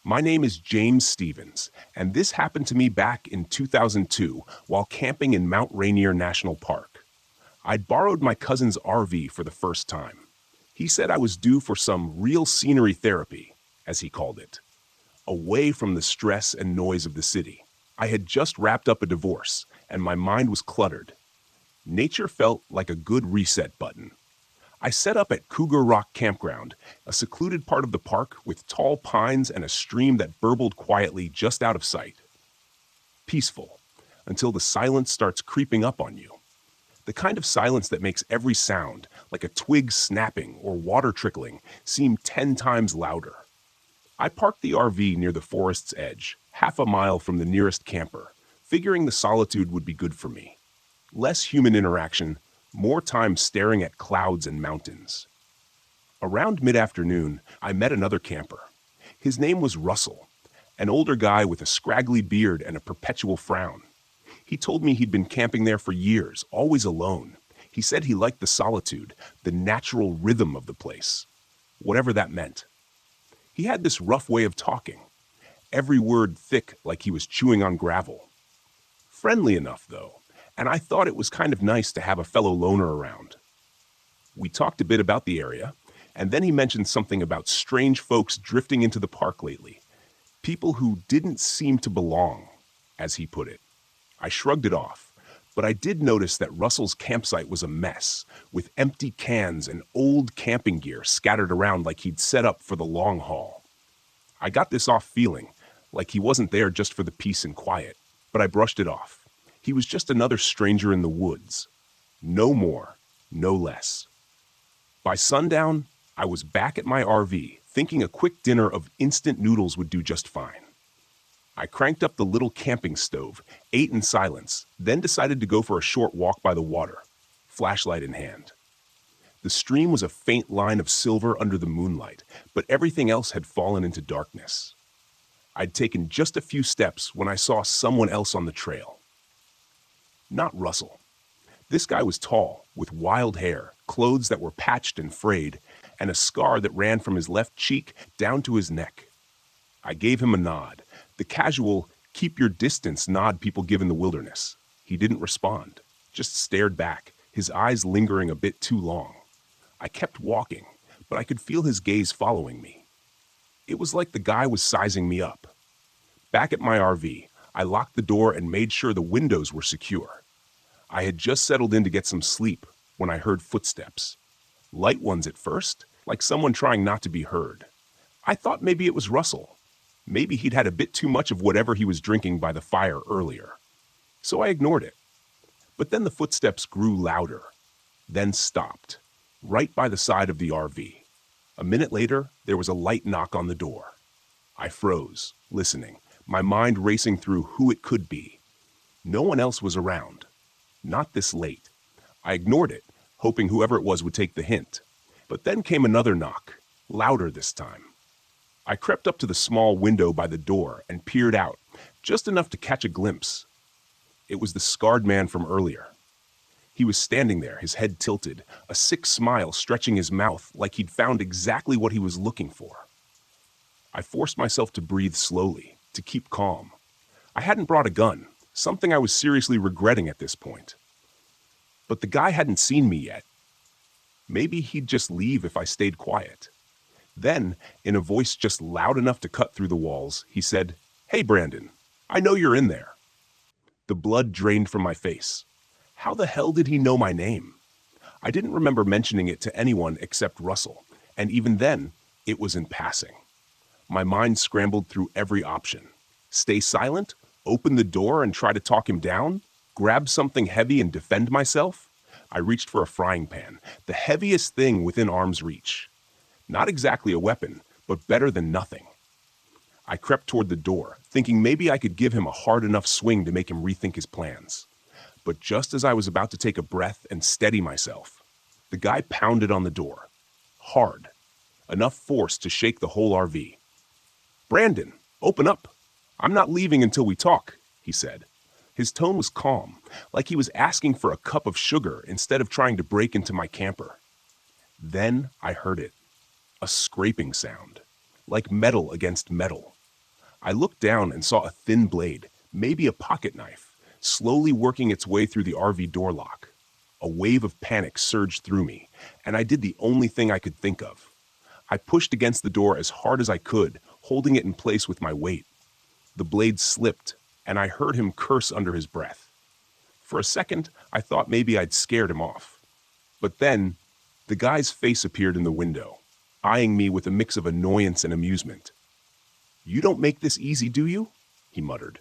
My name is James Stevens, and this happened to me back in 2002 while camping in Mount Rainier National Park. I'd borrowed my cousin's RV for the first time. He said I was due for some real scenery therapy, as he called it, away from the stress and noise of the city. I had just wrapped up a divorce, and my mind was cluttered. Nature felt like a good reset button. I set up at Cougar Rock Campground, a secluded part of the park with tall pines and a stream that burbled quietly just out of sight. Peaceful, until the silence starts creeping up on you. The kind of silence that makes every sound, like a twig snapping or water trickling, seem 10 times louder. I parked the RV near the forest's edge, half a mile from the nearest camper, figuring the solitude would be good for me. Less human interaction, more time staring at clouds and mountains. Around mid-afternoon, I met another camper. His name was Russell, an older guy with a scraggly beard and a perpetual frown. He told me he'd been camping there for years, always alone. He said he liked the solitude, the natural rhythm of the place, whatever that meant. He had this rough way of talking, every word thick like he was chewing on gravel. Friendly enough, though, and I thought it was kind of nice to have a fellow loner around. We talked a bit about the area, and then he mentioned something about strange folks drifting into the park lately, people who didn't seem to belong, as he put it. I shrugged it off, but I did notice that Russell's campsite was a mess, with empty cans and old camping gear scattered around like he'd set up for the long haul. I got this off feeling, like he wasn't there just for the peace and quiet, but I brushed it off. He was just another stranger in the woods. No more, no less. By sundown, I was back at my RV, thinking a quick dinner of instant noodles would do just fine. I cranked up the little camping stove, ate in silence, then decided to go for a short walk by the water, flashlight in hand. The stream was a faint line of silver under the moonlight, but everything else had fallen into darkness. I'd taken just a few steps when I saw someone else on the trail. Not Russell. This guy was tall, with wild hair, clothes that were patched and frayed, and a scar that ran from his left cheek down to his neck. I gave him a nod, the casual, keep your distance nod people give in the wilderness. He didn't respond, just stared back, his eyes lingering a bit too long. I kept walking, but I could feel his gaze following me. It was like the guy was sizing me up. Back at my RV, I locked the door and made sure the windows were secure. I had just settled in to get some sleep when I heard footsteps. Light ones at first, like someone trying not to be heard. I thought maybe it was Russell. Maybe he'd had a bit too much of whatever he was drinking by the fire earlier. So I ignored it. But then the footsteps grew louder, then stopped, right by the side of the RV. A minute later, there was a light knock on the door. I froze, listening, my mind racing through who it could be. No one else was around. Not this late. I ignored it, hoping whoever it was would take the hint. But then came another knock, louder this time. I crept up to the small window by the door and peered out, just enough to catch a glimpse. It was the scarred man from earlier. He was standing there, his head tilted, a sick smile stretching his mouth like he'd found exactly what he was looking for. I forced myself to breathe slowly, to keep calm. I hadn't brought a gun, something I was seriously regretting at this point. But the guy hadn't seen me yet. Maybe he'd just leave if I stayed quiet. Then, in a voice just loud enough to cut through the walls, he said, "Hey, Brandon, I know you're in there." The blood drained from my face. How the hell did he know my name? I didn't remember mentioning it to anyone except Russell, and even then, it was in passing. My mind scrambled through every option. Stay silent? Open the door and try to talk him down? Grab something heavy and defend myself? I reached for a frying pan, the heaviest thing within arm's reach. Not exactly a weapon, but better than nothing. I crept toward the door, thinking maybe I could give him a hard enough swing to make him rethink his plans. But just as I was about to take a breath and steady myself, the guy pounded on the door. Hard. Enough force to shake the whole RV. "Brandon, open up. I'm not leaving until we talk," he said. His tone was calm, like he was asking for a cup of sugar instead of trying to break into my camper. Then I heard it. A scraping sound, like metal against metal. I looked down and saw a thin blade, maybe a pocket knife, slowly working its way through the RV door lock. A wave of panic surged through me, and I did the only thing I could think of. I pushed against the door as hard as I could, holding it in place with my weight. The blade slipped, and I heard him curse under his breath. For a second, I thought maybe I'd scared him off. But then, the guy's face appeared in the window, eyeing me with a mix of annoyance and amusement. "You don't make this easy, do you?" he muttered.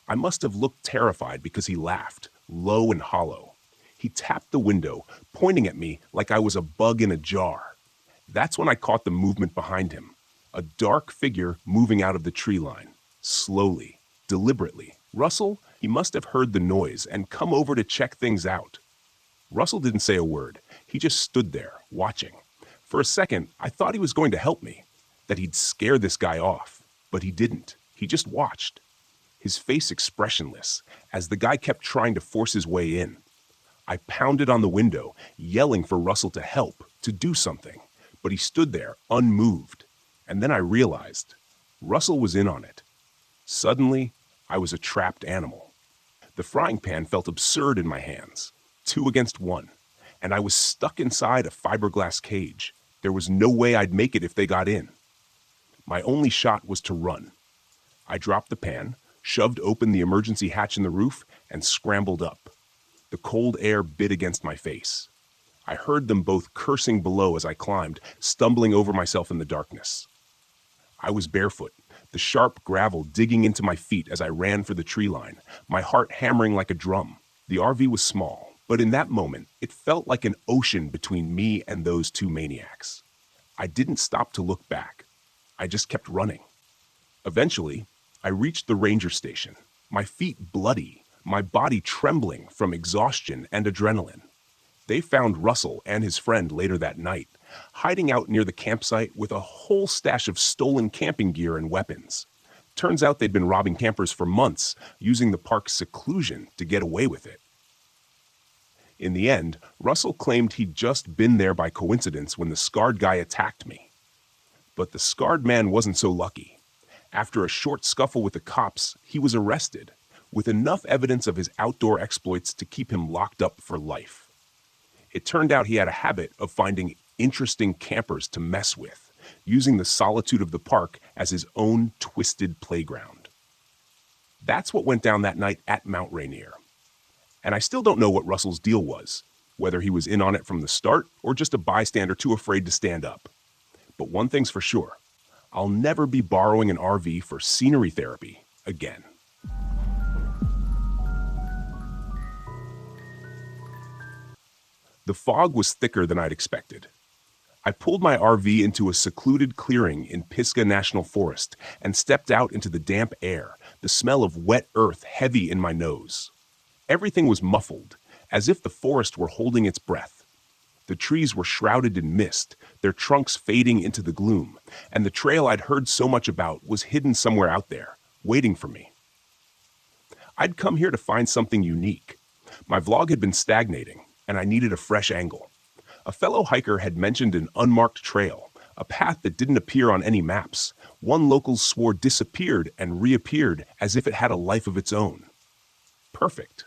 I must have looked terrified because he laughed, low and hollow. He tapped the window, pointing at me like I was a bug in a jar. That's when I caught the movement behind him, a dark figure moving out of the tree line, slowly, deliberately. Russell, he must have heard the noise and come over to check things out. Russell didn't say a word. He just stood there, watching. For a second, I thought he was going to help me, that he'd scare this guy off. But he didn't. He just watched. His face expressionless, as the guy kept trying to force his way in. I pounded on the window, yelling for Russell to help, to do something. But he stood there, unmoved. And then I realized, Russell was in on it. Suddenly, I was a trapped animal. The frying pan felt absurd in my hands, 2 against 1, and I was stuck inside a fiberglass cage. There was no way I'd make it if they got in. My only shot was to run. I dropped the pan, shoved open the emergency hatch in the roof, and scrambled up. The cold air bit against my face. I heard them both cursing below as I climbed, stumbling over myself in the darkness. I was barefoot, the sharp gravel digging into my feet as I ran for the tree line, my heart hammering like a drum. The RV was small, but in that moment, it felt like an ocean between me and those 2 maniacs. I didn't stop to look back. I just kept running. Eventually, I reached the ranger station, my feet bloody, my body trembling from exhaustion and adrenaline. They found Russell and his friend later that night, hiding out near the campsite with a whole stash of stolen camping gear and weapons. Turns out they'd been robbing campers for months, using the park's seclusion to get away with it. In the end, Russell claimed he'd just been there by coincidence when the scarred guy attacked me. But the scarred man wasn't so lucky. After a short scuffle with the cops, he was arrested, with enough evidence of his outdoor exploits to keep him locked up for life. It turned out he had a habit of finding interesting campers to mess with, using the solitude of the park as his own twisted playground. That's what went down that night at Mount Rainier. And I still don't know what Russell's deal was, whether he was in on it from the start or just a bystander too afraid to stand up. But one thing's for sure, I'll never be borrowing an RV for scenery therapy again. The fog was thicker than I'd expected. I pulled my RV into a secluded clearing in Pisgah National Forest and stepped out into the damp air, the smell of wet earth heavy in my nose. Everything was muffled, as if the forest were holding its breath. The trees were shrouded in mist, their trunks fading into the gloom, and the trail I'd heard so much about was hidden somewhere out there, waiting for me. I'd come here to find something unique. My vlog had been stagnating, and I needed a fresh angle. A fellow hiker had mentioned an unmarked trail, a path that didn't appear on any maps. One locals swore disappeared and reappeared as if it had a life of its own. Perfect.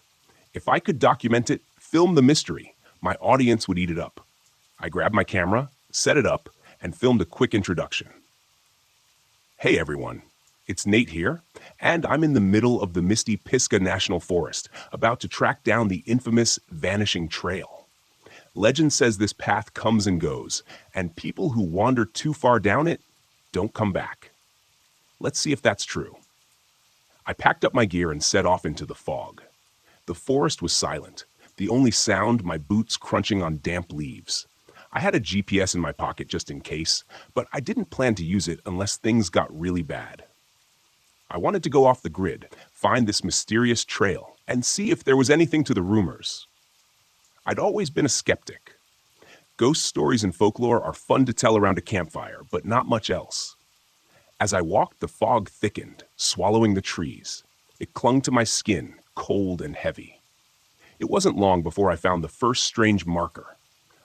If I could document it, film the mystery, my audience would eat it up. I grabbed my camera, set it up, and filmed a quick introduction. Hey everyone, it's Nate here, and I'm in the middle of the misty Pisgah National Forest, about to track down the infamous Vanishing Trail. Legend says this path comes and goes, and people who wander too far down it don't come back. Let's see if that's true. I packed up my gear and set off into the fog. The forest was silent, the only sound my boots crunching on damp leaves. I had a GPS in my pocket just in case, but I didn't plan to use it unless things got really bad. I wanted to go off the grid, find this mysterious trail, and see if there was anything to the rumors. I'd always been a skeptic. Ghost stories and folklore are fun to tell around a campfire, but not much else. As I walked, the fog thickened, swallowing the trees. It clung to my skin, cold and heavy. It wasn't long before I found the first strange marker,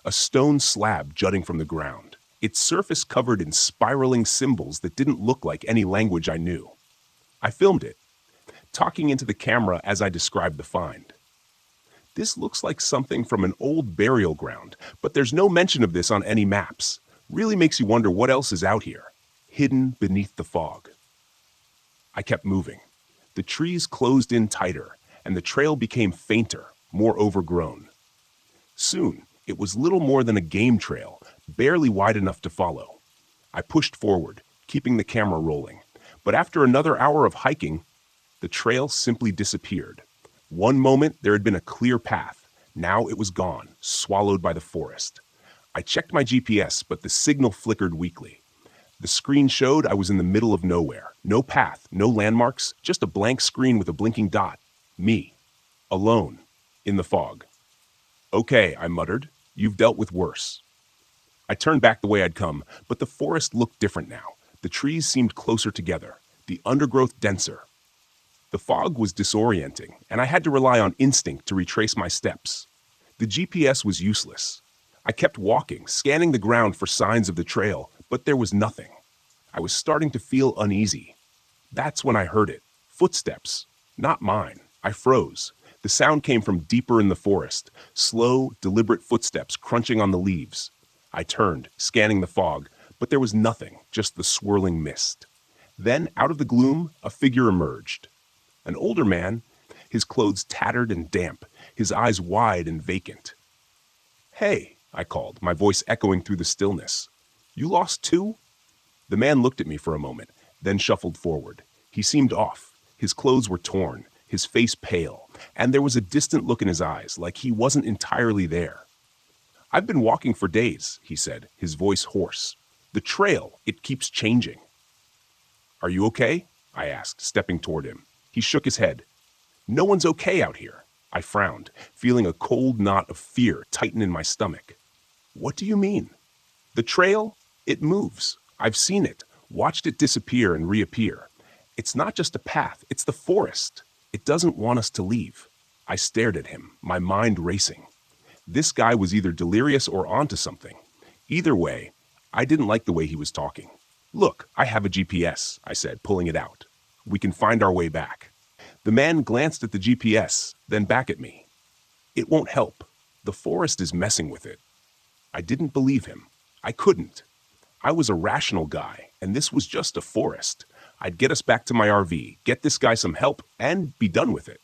a stone slab jutting from the ground, its surface covered in spiraling symbols that didn't look like any language I knew. I filmed it, talking into the camera as I described the find. This looks like something from an old burial ground, but there's no mention of this on any maps. Really makes you wonder what else is out here, hidden beneath the fog. I kept moving. The trees closed in tighter, and the trail became fainter, more overgrown. Soon, it was little more than a game trail, barely wide enough to follow. I pushed forward, keeping the camera rolling, but after another hour of hiking, the trail simply disappeared. One moment, there had been a clear path. Now it was gone, swallowed by the forest. I checked my GPS, but the signal flickered weakly. The screen showed I was in the middle of nowhere. No path, no landmarks, just a blank screen with a blinking dot. Me. Alone. In the fog. Okay, I muttered. You've dealt with worse. I turned back the way I'd come, but the forest looked different now. The trees seemed closer together, the undergrowth denser. The fog was disorienting, and I had to rely on instinct to retrace my steps. The GPS was useless. I kept walking, scanning the ground for signs of the trail, but there was nothing. I was starting to feel uneasy. That's when I heard it. Footsteps. Not mine. I froze. The sound came from deeper in the forest. Slow, deliberate footsteps crunching on the leaves. I turned, scanning the fog, but there was nothing, just the swirling mist. Then, out of the gloom, a figure emerged. An older man, his clothes tattered and damp, his eyes wide and vacant. "Hey," I called, my voice echoing through the stillness. "You lost too?" The man looked at me for a moment, then shuffled forward. He seemed off. His clothes were torn, his face pale, and there was a distant look in his eyes, like he wasn't entirely there. "I've been walking for days," he said, his voice hoarse. "The trail, it keeps changing." "Are you okay?" I asked, stepping toward him. He shook his head. "No one's okay out here." I frowned, feeling a cold knot of fear tighten in my stomach. "What do you mean?" "The trail, it moves. I've seen it, watched it disappear and reappear. It's not just a path, it's the forest. It doesn't want us to leave. I stared at him, my mind racing. This guy was either delirious or onto something. Either way, I didn't like the way he was talking. Look, I have a GPS, I said, pulling it out. We can find our way back. The man glanced at the GPS, then back at me. It won't help. The forest is messing with it. I didn't believe him. I couldn't. I was a rational guy, and this was just a forest. I'd get us back to my RV, get this guy some help, and be done with it.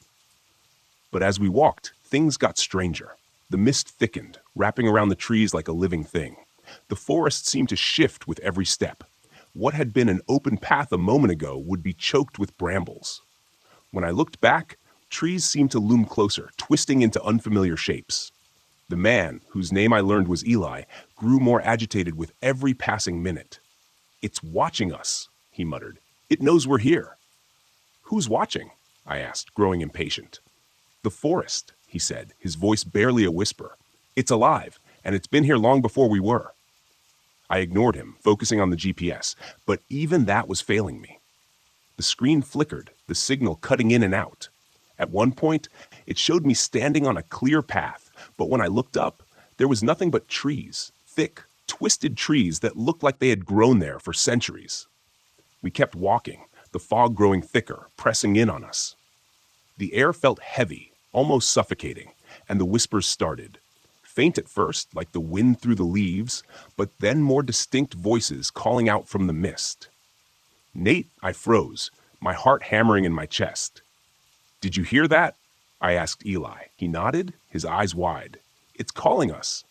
But as we walked, things got stranger. The mist thickened, wrapping around the trees like a living thing. The forest seemed to shift with every step. What had been an open path a moment ago would be choked with brambles. When I looked back, trees seemed to loom closer, twisting into unfamiliar shapes. The man, whose name I learned was Eli, grew more agitated with every passing minute. "It's watching us," he muttered. "It knows we're here." "Who's watching?" I asked, growing impatient. "The forest," he said, his voice barely a whisper. "It's alive, and it's been here long before we were." I ignored him, focusing on the GPS, but even that was failing me. The screen flickered, the signal cutting in and out. At one point, it showed me standing on a clear path, but when I looked up, there was nothing but trees, thick, twisted trees that looked like they had grown there for centuries. We kept walking, the fog growing thicker, pressing in on us. The air felt heavy, almost suffocating, and the whispers started. Faint at first, like the wind through the leaves, but then more distinct voices calling out from the mist. "Nate," I froze, my heart hammering in my chest. "Did you hear that?" I asked Eli. He nodded, his eyes wide. "It's calling us."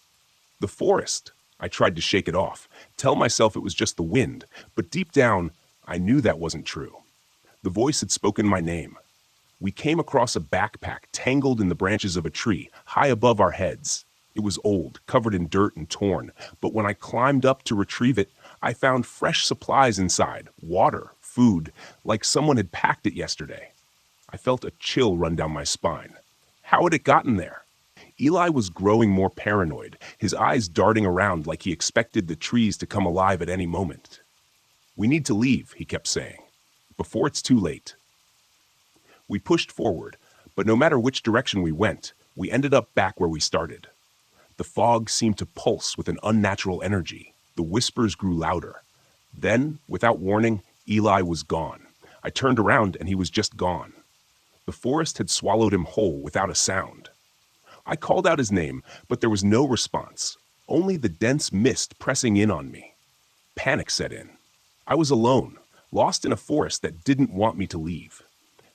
"The forest." I tried to shake it off, tell myself it was just the wind, but deep down, I knew that wasn't true. The voice had spoken my name. We came across a backpack tangled in the branches of a tree, high above our heads. It was old, covered in dirt and torn, but when I climbed up to retrieve it, I found fresh supplies inside, water, food, like someone had packed it yesterday. I felt a chill run down my spine. How had it gotten there? Eli was growing more paranoid, his eyes darting around like he expected the trees to come alive at any moment. "We need to leave," he kept saying, "before it's too late." We pushed forward, but no matter which direction we went, we ended up back where we started. The fog seemed to pulse with an unnatural energy. The whispers grew louder. Then, without warning, Eli was gone. I turned around and he was just gone. The forest had swallowed him whole without a sound. I called out his name, but there was no response, only the dense mist pressing in on me. Panic set in. I was alone, lost in a forest that didn't want me to leave.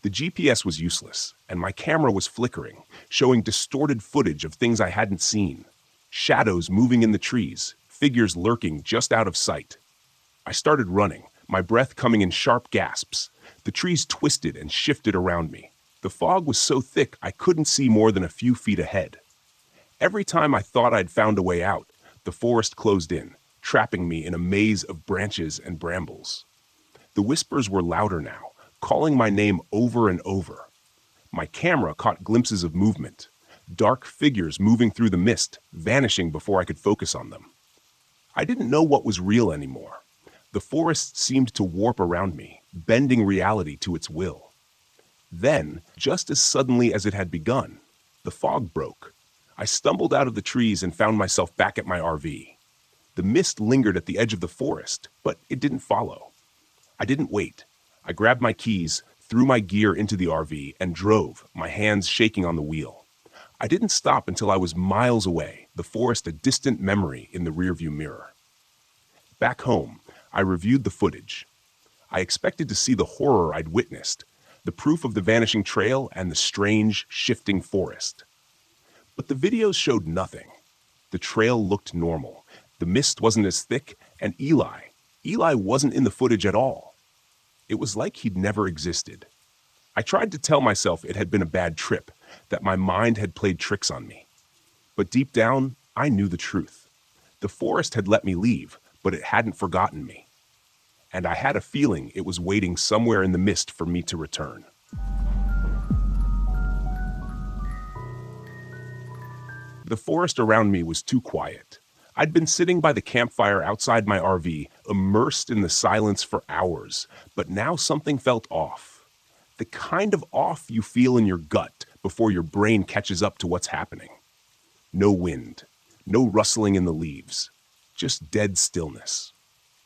The GPS was useless, and my camera was flickering, showing distorted footage of things I hadn't seen. Shadows moving in the trees, figures lurking just out of sight. I started running, my breath coming in sharp gasps. The trees twisted and shifted around me. The fog was so thick I couldn't see more than a few feet ahead. Every time I thought I'd found a way out, the forest closed in, trapping me in a maze of branches and brambles. The whispers were louder now, calling my name over and over. My camera caught glimpses of movement, dark figures moving through the mist, vanishing before I could focus on them. I didn't know what was real anymore. The forest seemed to warp around me, bending reality to its will. Then, just as suddenly as it had begun, the fog broke. I stumbled out of the trees and found myself back at my RV. The mist lingered at the edge of the forest, but it didn't follow. I didn't wait. I grabbed my keys, threw my gear into the RV, and drove, my hands shaking on the wheel. I didn't stop until I was miles away, the forest a distant memory in the rearview mirror. Back home, I reviewed the footage. I expected to see the horror I'd witnessed, the proof of the vanishing trail and the strange, shifting forest. But the videos showed nothing. The trail looked normal. The mist wasn't as thick, and Eli wasn't in the footage at all. It was like he'd never existed. I tried to tell myself it had been a bad trip, that my mind had played tricks on me. But deep down, I knew the truth. The forest had let me leave, but it hadn't forgotten me. And I had a feeling it was waiting somewhere in the mist for me to return. The forest around me was too quiet. I'd been sitting by the campfire outside my RV, immersed in the silence for hours, but now something felt off. The kind of off you feel in your gut before your brain catches up to what's happening. No wind, no rustling in the leaves, just dead stillness.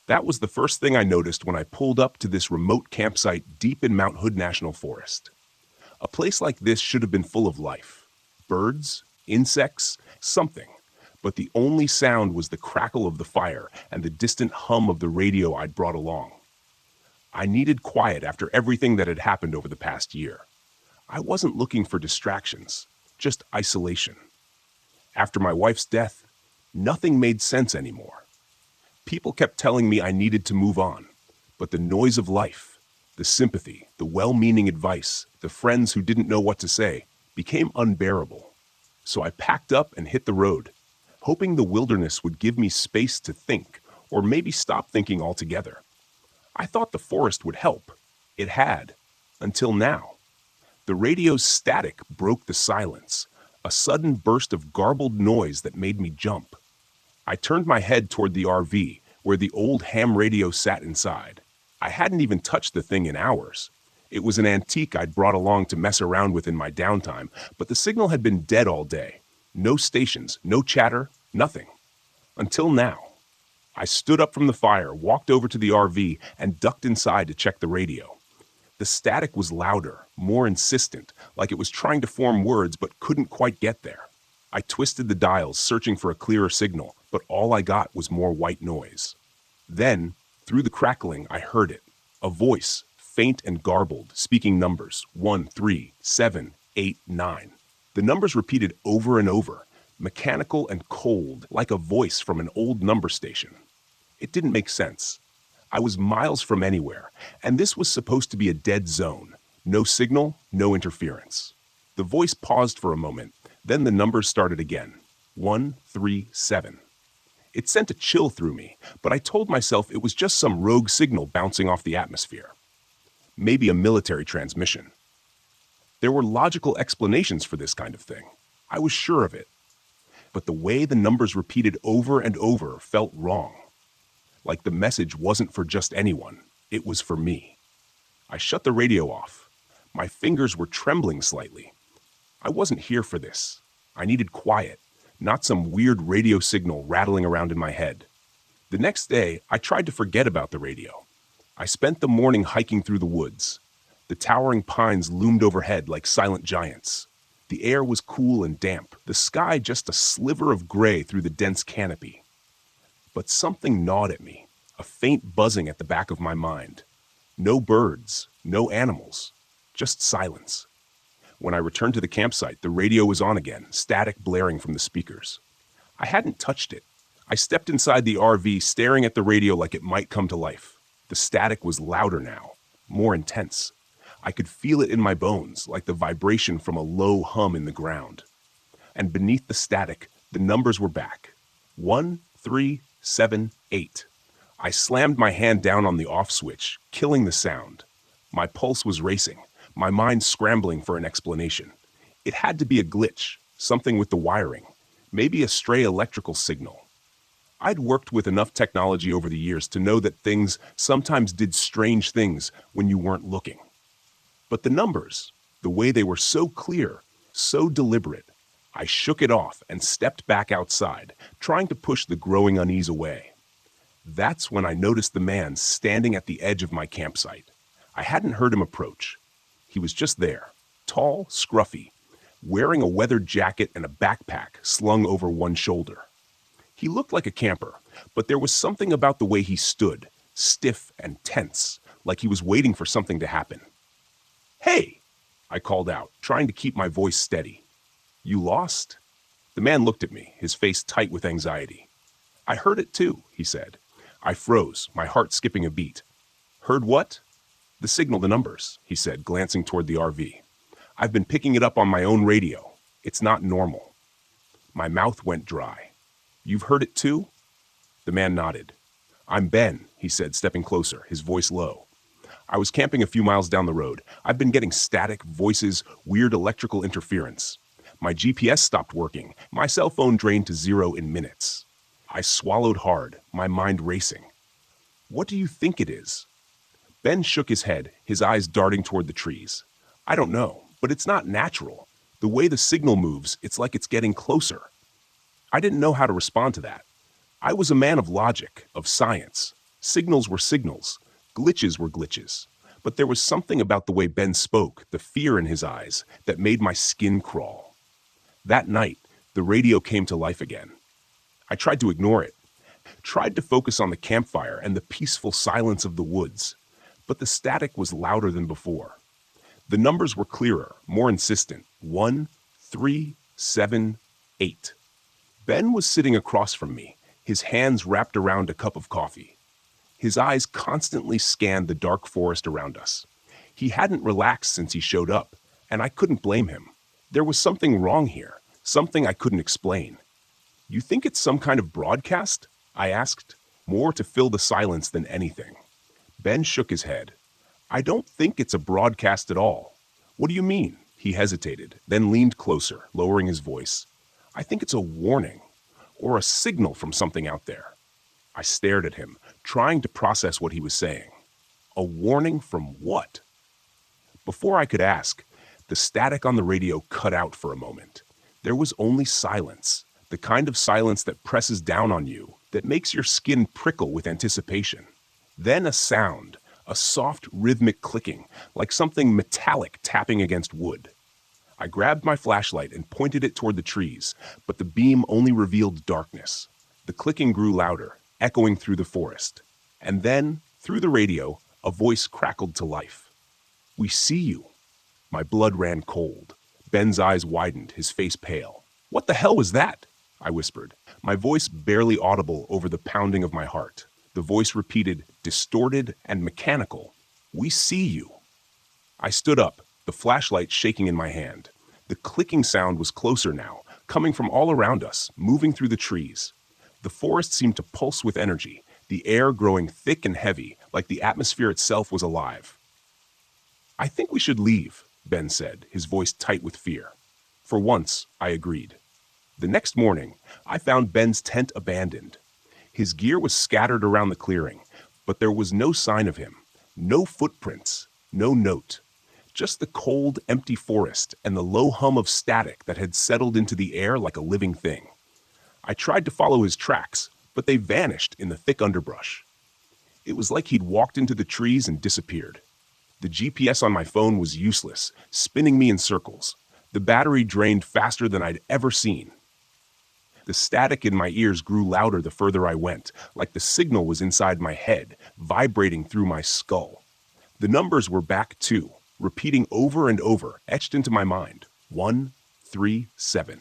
That was the first thing I noticed when I pulled up to this remote campsite deep in Mount Hood National Forest. A place like this should have been full of life. Birds, insects, something. But the only sound was the crackle of the fire and the distant hum of the radio I'd brought along. I needed quiet after everything that had happened over the past year. I wasn't looking for distractions, just isolation. After my wife's death, nothing made sense anymore. People kept telling me I needed to move on, but the noise of life, the sympathy, the well-meaning advice, the friends who didn't know what to say, became unbearable. So I packed up and hit the road, hoping the wilderness would give me space to think, or maybe stop thinking altogether. I thought the forest would help. It had, until now. The radio's static broke the silence, a sudden burst of garbled noise that made me jump. I turned my head toward the RV, where the old ham radio sat inside. I hadn't even touched the thing in hours. It was an antique I'd brought along to mess around with in my downtime, but the signal had been dead all day. No stations, no chatter, nothing. Until now. I stood up from the fire, walked over to the RV, and ducked inside to check the radio. The static was louder, more insistent, like it was trying to form words but couldn't quite get there. I twisted the dials, searching for a clearer signal, but all I got was more white noise. Then, through the crackling, I heard it. A voice, faint and garbled, speaking numbers, 1, 3, 7, 8, 9. The numbers repeated over and over, mechanical and cold, like a voice from an old number station. It didn't make sense. I was miles from anywhere, and this was supposed to be a dead zone. No signal, no interference. The voice paused for a moment, then the numbers started again. 1, 3, 7. It sent a chill through me, but I told myself it was just some rogue signal bouncing off the atmosphere. Maybe a military transmission. There were logical explanations for this kind of thing. I was sure of it. But the way the numbers repeated over and over felt wrong. Like the message wasn't for just anyone, it was for me. I shut the radio off. My fingers were trembling slightly. I wasn't here for this. I needed quiet, not some weird radio signal rattling around in my head. The next day, I tried to forget about the radio. I spent the morning hiking through the woods. The towering pines loomed overhead like silent giants. The air was cool and damp, the sky just a sliver of gray through the dense canopy. But something gnawed at me, a faint buzzing at the back of my mind. No birds, no animals, just silence. When I returned to the campsite, the radio was on again, static blaring from the speakers. I hadn't touched it. I stepped inside the RV, staring at the radio like it might come to life. The static was louder now, more intense. I could feel it in my bones, like the vibration from a low hum in the ground. And beneath the static, the numbers were back. 1, 3, 7, 8. I slammed my hand down on the off switch, killing the sound. My pulse was racing, my mind scrambling for an explanation. It had to be a glitch, something with the wiring, maybe a stray electrical signal. I'd worked with enough technology over the years to know that things sometimes did strange things when you weren't looking. But the numbers, the way they were so clear, so deliberate, I shook it off and stepped back outside, trying to push the growing unease away. That's when I noticed the man standing at the edge of my campsite. I hadn't heard him approach. He was just there, tall, scruffy, wearing a weathered jacket and a backpack slung over one shoulder. He looked like a camper, but there was something about the way he stood, stiff and tense, like he was waiting for something to happen. "Hey!" I called out, trying to keep my voice steady. "You lost?" The man looked at me, his face tight with anxiety. "I heard it too," he said. I froze, my heart skipping a beat. "Heard what?" "The signal, the numbers," he said, glancing toward the RV. "I've been picking it up on my own radio. It's not normal." My mouth went dry. "You've heard it too?" The man nodded. "I'm Ben," he said, stepping closer, his voice low. "I was camping a few miles down the road. I've been getting static, voices, weird electrical interference. My GPS stopped working. My cell phone drained to 0 in minutes." I swallowed hard, my mind racing. What do you think it is? Ben shook his head, his eyes darting toward the trees. I don't know, but it's not natural. The way the signal moves, it's like it's getting closer. I didn't know how to respond to that. I was a man of logic, of science. Signals were signals. Glitches were glitches. But there was something about the way Ben spoke, the fear in his eyes, that made my skin crawl. That night, the radio came to life again. I tried to ignore it, tried to focus on the campfire and the peaceful silence of the woods, but the static was louder than before. The numbers were clearer, more insistent. 1, 3, 7, 8. Ben was sitting across from me, his hands wrapped around a cup of coffee. His eyes constantly scanned the dark forest around us. He hadn't relaxed since he showed up, and I couldn't blame him. There was something wrong here, something I couldn't explain. You think it's some kind of broadcast? I asked, more to fill the silence than anything. Ben shook his head. I don't think it's a broadcast at all. What do you mean? He hesitated, then leaned closer, lowering his voice. I think it's a warning, or a signal from something out there. I stared at him, trying to process what he was saying. A warning from what? Before I could ask, the static on the radio cut out for a moment. There was only silence, the kind of silence that presses down on you, that makes your skin prickle with anticipation. Then a sound, a soft rhythmic clicking, like something metallic tapping against wood. I grabbed my flashlight and pointed it toward the trees, but the beam only revealed darkness. The clicking grew louder, echoing through the forest. And then, through the radio, a voice crackled to life. We see you. My blood ran cold. Ben's eyes widened, his face pale. What the hell was that? I whispered, my voice barely audible over the pounding of my heart. The voice repeated, distorted and mechanical. We see you. I stood up, the flashlight shaking in my hand. The clicking sound was closer now, coming from all around us, moving through the trees. The forest seemed to pulse with energy, the air growing thick and heavy, like the atmosphere itself was alive. I think we should leave, Ben said, his voice tight with fear. For once, I agreed. The next morning, I found Ben's tent abandoned. His gear was scattered around the clearing, but there was no sign of him, no footprints, no note. Just the cold, empty forest and the low hum of static that had settled into the air like a living thing. I tried to follow his tracks, but they vanished in the thick underbrush. It was like he'd walked into the trees and disappeared. The GPS on my phone was useless, spinning me in circles. The battery drained faster than I'd ever seen. The static in my ears grew louder the further I went, like the signal was inside my head, vibrating through my skull. The numbers were back too, repeating over and over, etched into my mind. 1, 3, 7.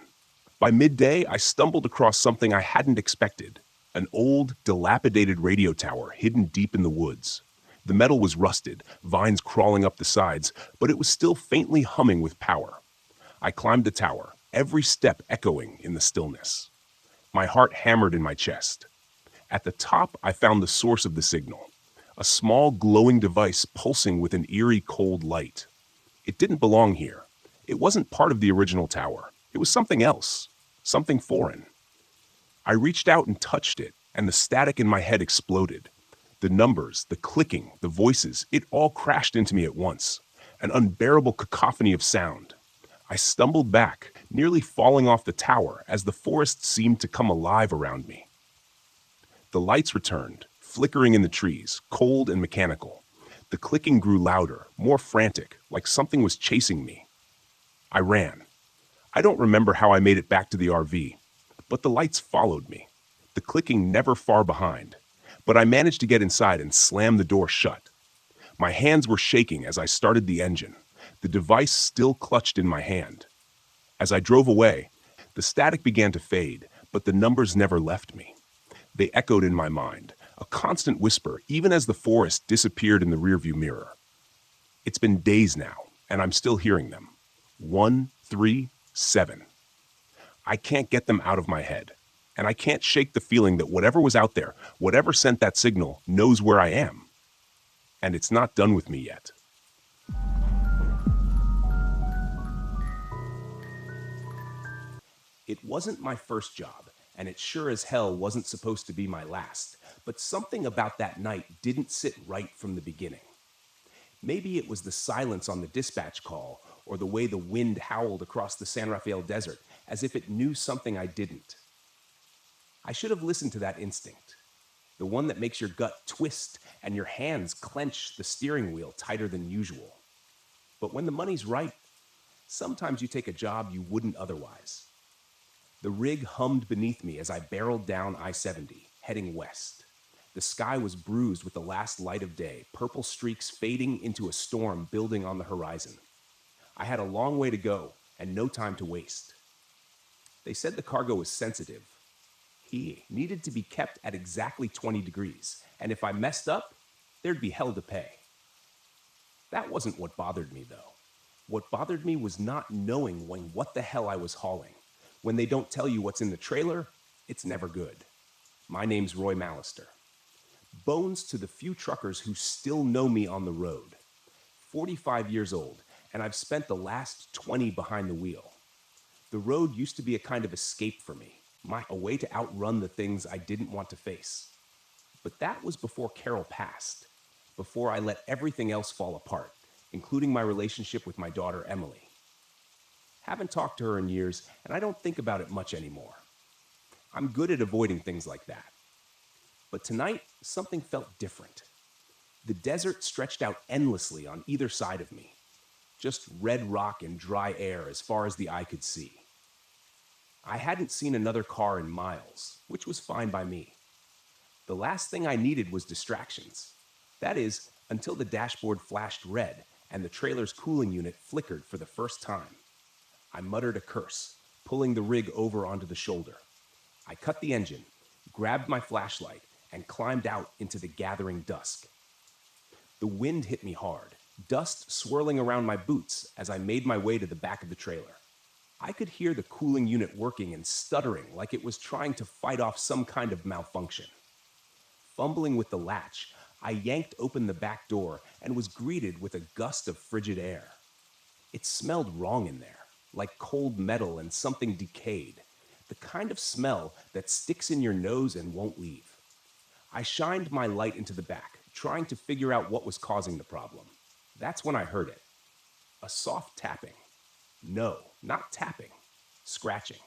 By midday, I stumbled across something I hadn't expected. An old, dilapidated radio tower hidden deep in the woods. The metal was rusted, vines crawling up the sides, but it was still faintly humming with power. I climbed the tower, every step echoing in the stillness. My heart hammered in my chest. At the top, I found the source of the signal. A small glowing device pulsing with an eerie cold light. It didn't belong here. It wasn't part of the original tower. It was something else, something foreign. I reached out and touched it, and the static in my head exploded. The numbers, the clicking, the voices, it all crashed into me at once. An unbearable cacophony of sound. I stumbled back, nearly falling off the tower as the forest seemed to come alive around me. The lights returned, flickering in the trees, cold and mechanical. The clicking grew louder, more frantic, like something was chasing me. I ran. I don't remember how I made it back to the RV, but the lights followed me. The clicking never far behind, but I managed to get inside and slam the door shut. My hands were shaking as I started the engine, the device still clutched in my hand. As I drove away, the static began to fade, but the numbers never left me. They echoed in my mind, a constant whisper, even as the forest disappeared in the rearview mirror. It's been days now, and I'm still hearing them. 1, 3, 7. I can't get them out of my head, and I can't shake the feeling that whatever was out there, whatever sent that signal, knows where I am. And it's not done with me yet. It wasn't my first job, and it sure as hell wasn't supposed to be my last, But something about that night didn't sit right from the beginning. Maybe it was the silence on the dispatch call or the way the wind howled across the San Rafael Desert as if it knew something I didn't. I should have listened to that instinct, the one that makes your gut twist and your hands clench the steering wheel tighter than usual. But when the money's right, sometimes you take a job you wouldn't otherwise. The rig hummed beneath me as I barreled down I-70, heading west. The sky was bruised with the last light of day, purple streaks fading into a storm building on the horizon. I had a long way to go and no time to waste. They said the cargo was sensitive. He needed to be kept at exactly 20 degrees, and if I messed up, there'd be hell to pay. That wasn't what bothered me, though. What bothered me was not knowing what the hell I was hauling. When they don't tell you what's in the trailer, it's never good. My name's Roy Mallister. Bones to the few truckers who still know me on the road. 45 years old, and I've spent the last 20 behind the wheel. The road used to be a kind of escape for me, a way to outrun the things I didn't want to face. But that was before Carol passed, before I let everything else fall apart, including my relationship with my daughter Emily. Haven't talked to her in years, and I don't think about it much anymore. I'm good at avoiding things like that. But tonight, something felt different. The desert stretched out endlessly on either side of me. Just red rock and dry air as far as the eye could see. I hadn't seen another car in miles, which was fine by me. The last thing I needed was distractions. That is, until the dashboard flashed red and the trailer's cooling unit flickered for the first time. I muttered a curse, pulling the rig over onto the shoulder. I cut the engine, grabbed my flashlight, and climbed out into the gathering dusk. The wind hit me hard, dust swirling around my boots as I made my way to the back of the trailer. I could hear the cooling unit working and stuttering like it was trying to fight off some kind of malfunction. Fumbling with the latch, I yanked open the back door and was greeted with a gust of frigid air. It smelled wrong in there, like cold metal and something decayed, the kind of smell that sticks in your nose and won't leave. I shined my light into the back, trying to figure out what was causing the problem. That's when I heard it. A soft tapping. No, not tapping. Scratching.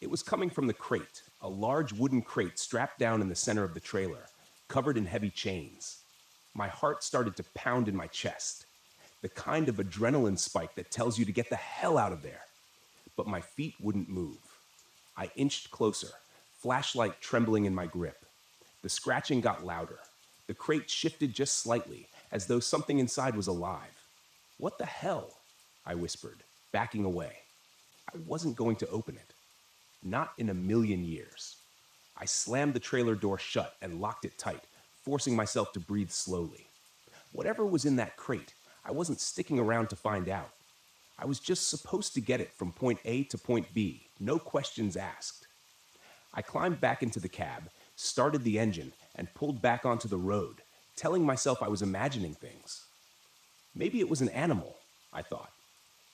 It was coming from the crate, a large wooden crate strapped down in the center of the trailer, covered in heavy chains. My heart started to pound in my chest. The kind of adrenaline spike that tells you to get the hell out of there. But my feet wouldn't move. I inched closer, flashlight trembling in my grip. The scratching got louder. The crate shifted just slightly, as though something inside was alive. "What the hell?" I whispered, backing away. I wasn't going to open it. Not in a million years. I slammed the trailer door shut and locked it tight, forcing myself to breathe slowly. Whatever was in that crate, I wasn't sticking around to find out. I was just supposed to get it from point A to point B, no questions asked. I climbed back into the cab, started the engine, and pulled back onto the road, telling myself I was imagining things. Maybe it was an animal, I thought.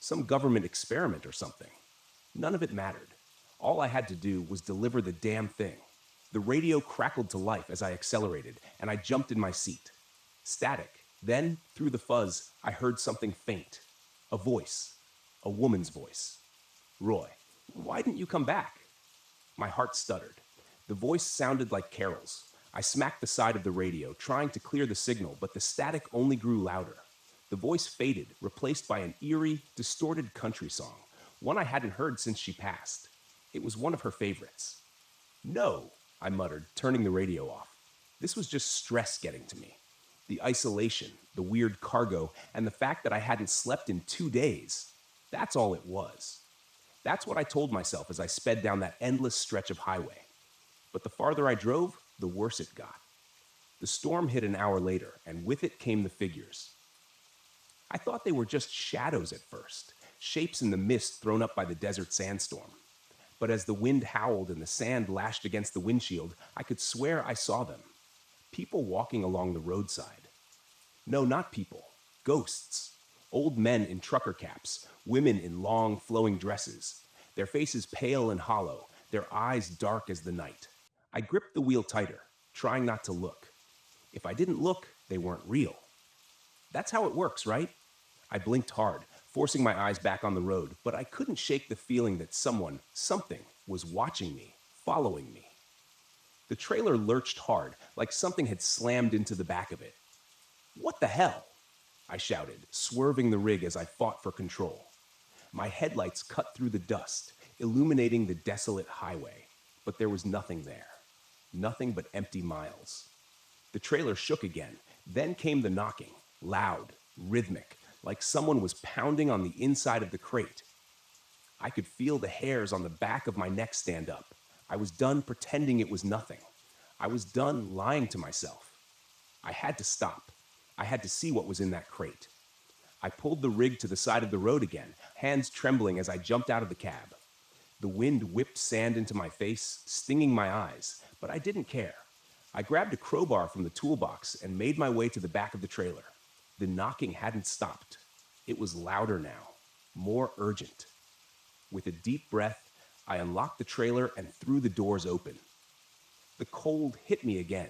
Some government experiment or something. None of it mattered. All I had to do was deliver the damn thing. The radio crackled to life as I accelerated, and I jumped in my seat. Static. Then, through the fuzz, I heard something faint. A voice. A woman's voice. "Roy, why didn't you come back?" My heart stuttered. The voice sounded like Carol's. I smacked the side of the radio, trying to clear the signal, but the static only grew louder. The voice faded, replaced by an eerie, distorted country song, one I hadn't heard since she passed. It was one of her favorites. "No," I muttered, turning the radio off. This was just stress getting to me. The isolation, the weird cargo, and the fact that I hadn't slept in 2 days. That's all it was. That's what I told myself as I sped down that endless stretch of highway. But the farther I drove, the worse it got. The storm hit an hour later, and with it came the figures. I thought they were just shadows at first, shapes in the mist thrown up by the desert sandstorm. But as the wind howled and the sand lashed against the windshield, I could swear I saw them. People walking along the roadside. No, not people. Ghosts. Old men in trucker caps, women in long, flowing dresses, their faces pale and hollow, their eyes dark as the night. I gripped the wheel tighter, trying not to look. If I didn't look, they weren't real. That's how it works, right? I blinked hard, forcing my eyes back on the road, but I couldn't shake the feeling that something, was watching me, following me. The trailer lurched hard, like something had slammed into the back of it. "What the hell?" I shouted, swerving the rig as I fought for control. My headlights cut through the dust, illuminating the desolate highway, but there was nothing there. Nothing but empty miles. The trailer shook again, then came the knocking, loud, rhythmic, like someone was pounding on the inside of the crate. I could feel the hairs on the back of my neck stand up. I was done pretending it was nothing. I was done lying to myself. I had to stop. I had to see what was in that crate. I pulled the rig to the side of the road again, hands trembling as I jumped out of the cab. The wind whipped sand into my face, stinging my eyes, but I didn't care. I grabbed a crowbar from the toolbox and made my way to the back of the trailer. The knocking hadn't stopped. It was louder now, more urgent. With a deep breath, I unlocked the trailer and threw the doors open. The cold hit me again,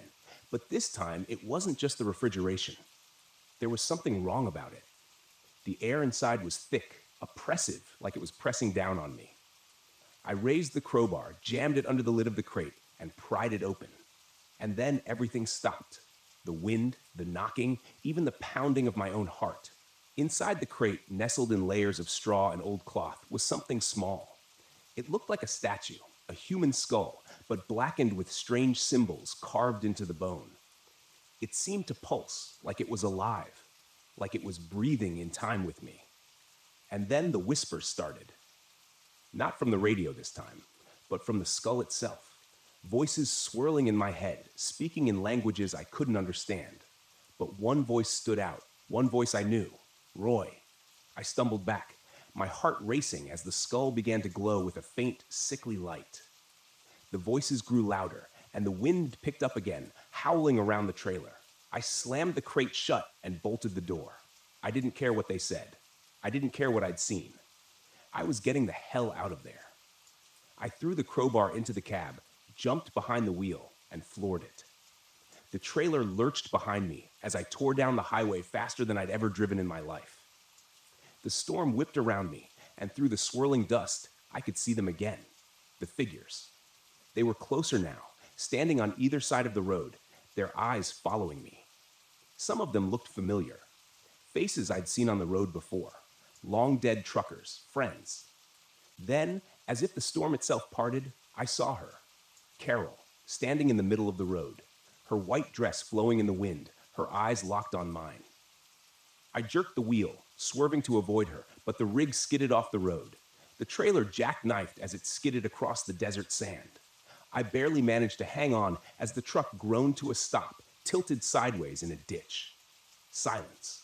but this time it wasn't just the refrigeration. There was something wrong about it. The air inside was thick, oppressive, like it was pressing down on me. I raised the crowbar, jammed it under the lid of the crate, and pried it open. And then everything stopped. The wind, the knocking, even the pounding of my own heart. Inside the crate, nestled in layers of straw and old cloth, was something small. It looked like a statue, a human skull, but blackened with strange symbols carved into the bone. It seemed to pulse, like it was alive, like it was breathing in time with me. And then the whispers started. Not from the radio this time, but from the skull itself. Voices swirling in my head, speaking in languages I couldn't understand. But one voice stood out, one voice I knew. Roy. I stumbled back, my heart racing as the skull began to glow with a faint, sickly light. The voices grew louder, and the wind picked up again, howling around the trailer. I slammed the crate shut and bolted the door. I didn't care what they said. I didn't care what I'd seen. I was getting the hell out of there. I threw the crowbar into the cab, jumped behind the wheel, and floored it. The trailer lurched behind me as I tore down the highway faster than I'd ever driven in my life. The storm whipped around me, and through the swirling dust, I could see them again. The figures. They were closer now, standing on either side of the road, their eyes following me. Some of them looked familiar. Faces I'd seen on the road before. Long-dead truckers, friends. Then, as if the storm itself parted, I saw her. Carol, standing in the middle of the road, her white dress flowing in the wind, her eyes locked on mine. I jerked the wheel, swerving to avoid her, but the rig skidded off the road. The trailer jackknifed as it skidded across the desert sand. I barely managed to hang on as the truck groaned to a stop, tilted sideways in a ditch. Silence.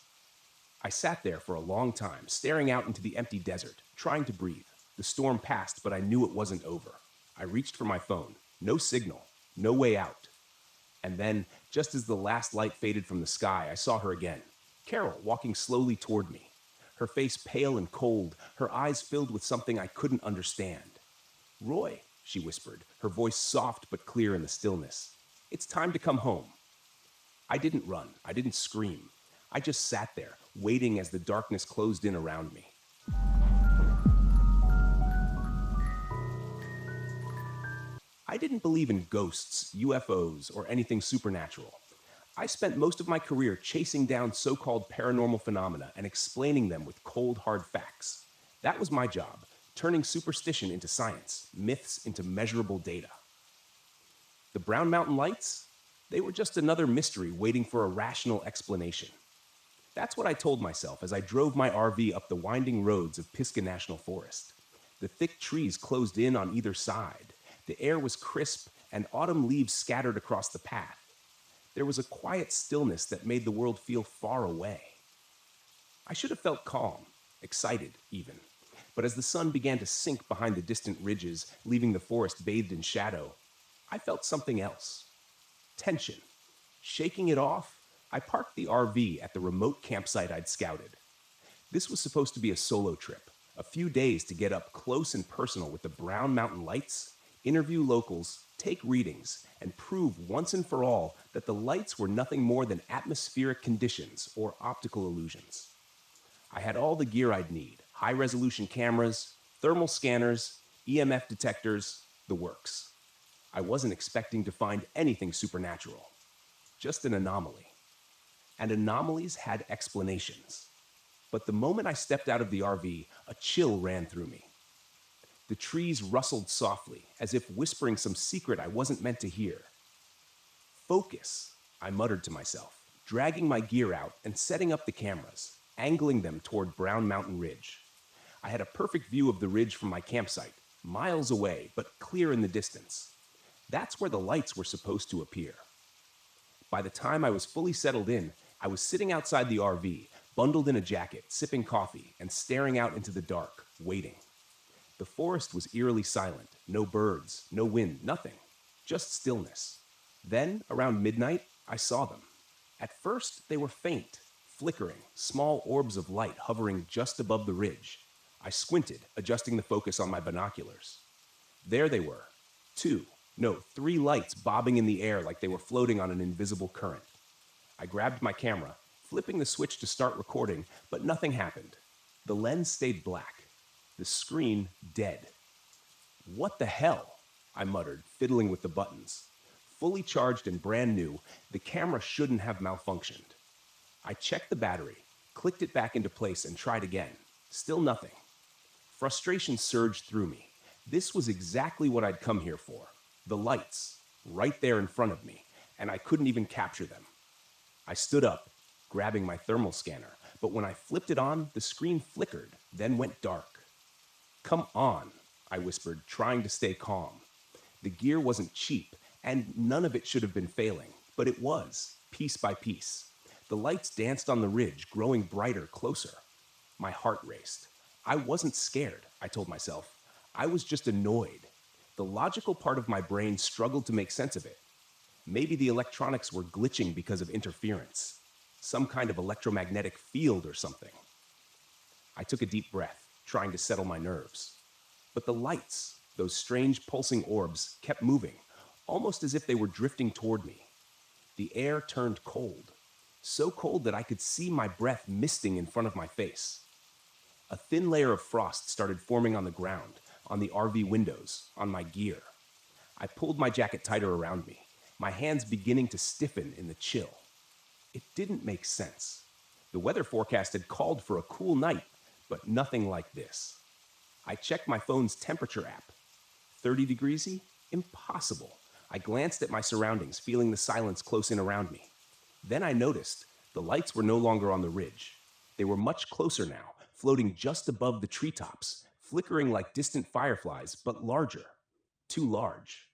I sat there for a long time, staring out into the empty desert, trying to breathe. The storm passed, but I knew it wasn't over. I reached for my phone. No signal. No way out. And then, just as the last light faded from the sky, I saw her again. Carol walking slowly toward me. Her face pale and cold, her eyes filled with something I couldn't understand. "Roy," she whispered, her voice soft but clear in the stillness. "It's time to come home." I didn't run. I didn't scream. I just sat there, waiting as the darkness closed in around me. I didn't believe in ghosts, UFOs, or anything supernatural. I spent most of my career chasing down so-called paranormal phenomena and explaining them with cold, hard facts. That was my job, turning superstition into science, myths into measurable data. The Brown Mountain Lights? They were just another mystery waiting for a rational explanation. That's what I told myself as I drove my RV up the winding roads of Pisgah National Forest. The thick trees closed in on either side. The air was crisp, and autumn leaves scattered across the path. There was a quiet stillness that made the world feel far away. I should have felt calm, excited even. But as the sun began to sink behind the distant ridges, leaving the forest bathed in shadow, I felt something else. Tension. Shaking it off, I parked the RV at the remote campsite I'd scouted. This was supposed to be a solo trip, a few days to get up close and personal with the Brown Mountain Lights, interview locals, take readings, and prove once and for all that the lights were nothing more than atmospheric conditions or optical illusions. I had all the gear I'd need: high-resolution cameras, thermal scanners, EMF detectors, the works. I wasn't expecting to find anything supernatural, just an anomaly. And anomalies had explanations. But the moment I stepped out of the RV, a chill ran through me. The trees rustled softly, as if whispering some secret I wasn't meant to hear. Focus, I muttered to myself, dragging my gear out and setting up the cameras, angling them toward Brown Mountain Ridge. I had a perfect view of the ridge from my campsite, miles away, but clear in the distance. That's where the lights were supposed to appear. By the time I was fully settled in, I was sitting outside the RV, bundled in a jacket, sipping coffee, and staring out into the dark, waiting. The forest was eerily silent. No birds, no wind, nothing. Just stillness. Then, around midnight, I saw them. At first, they were faint, flickering, small orbs of light hovering just above the ridge. I squinted, adjusting the focus on my binoculars. There they were. Three lights bobbing in the air like they were floating on an invisible current. I grabbed my camera, flipping the switch to start recording, but nothing happened. The lens stayed black. The screen dead. What the hell? I muttered, fiddling with the buttons. Fully charged and brand new, the camera shouldn't have malfunctioned. I checked the battery, clicked it back into place, and tried again. Still nothing. Frustration surged through me. This was exactly what I'd come here for. The lights, right there in front of me, and I couldn't even capture them. I stood up, grabbing my thermal scanner, but when I flipped it on, the screen flickered, then went dark. "Come on," I whispered, trying to stay calm. The gear wasn't cheap, and none of it should have been failing, but it was, piece by piece. The lights danced on the ridge, growing brighter, closer. My heart raced. I wasn't scared, I told myself. I was just annoyed. The logical part of my brain struggled to make sense of it. Maybe the electronics were glitching because of interference. Some kind of electromagnetic field or something. I took a deep breath, trying to settle my nerves. But the lights, those strange pulsing orbs, kept moving, almost as if they were drifting toward me. The air turned cold, so cold that I could see my breath misting in front of my face. A thin layer of frost started forming on the ground, on the RV windows, on my gear. I pulled my jacket tighter around me, my hands beginning to stiffen in the chill. It didn't make sense. The weather forecast had called for a cool night, but nothing like this. I checked my phone's temperature app. 30 degrees? Impossible. I glanced at my surroundings, feeling the silence close in around me. Then I noticed the lights were no longer on the ridge. They were much closer now, floating just above the treetops, flickering like distant fireflies, but larger. Too large.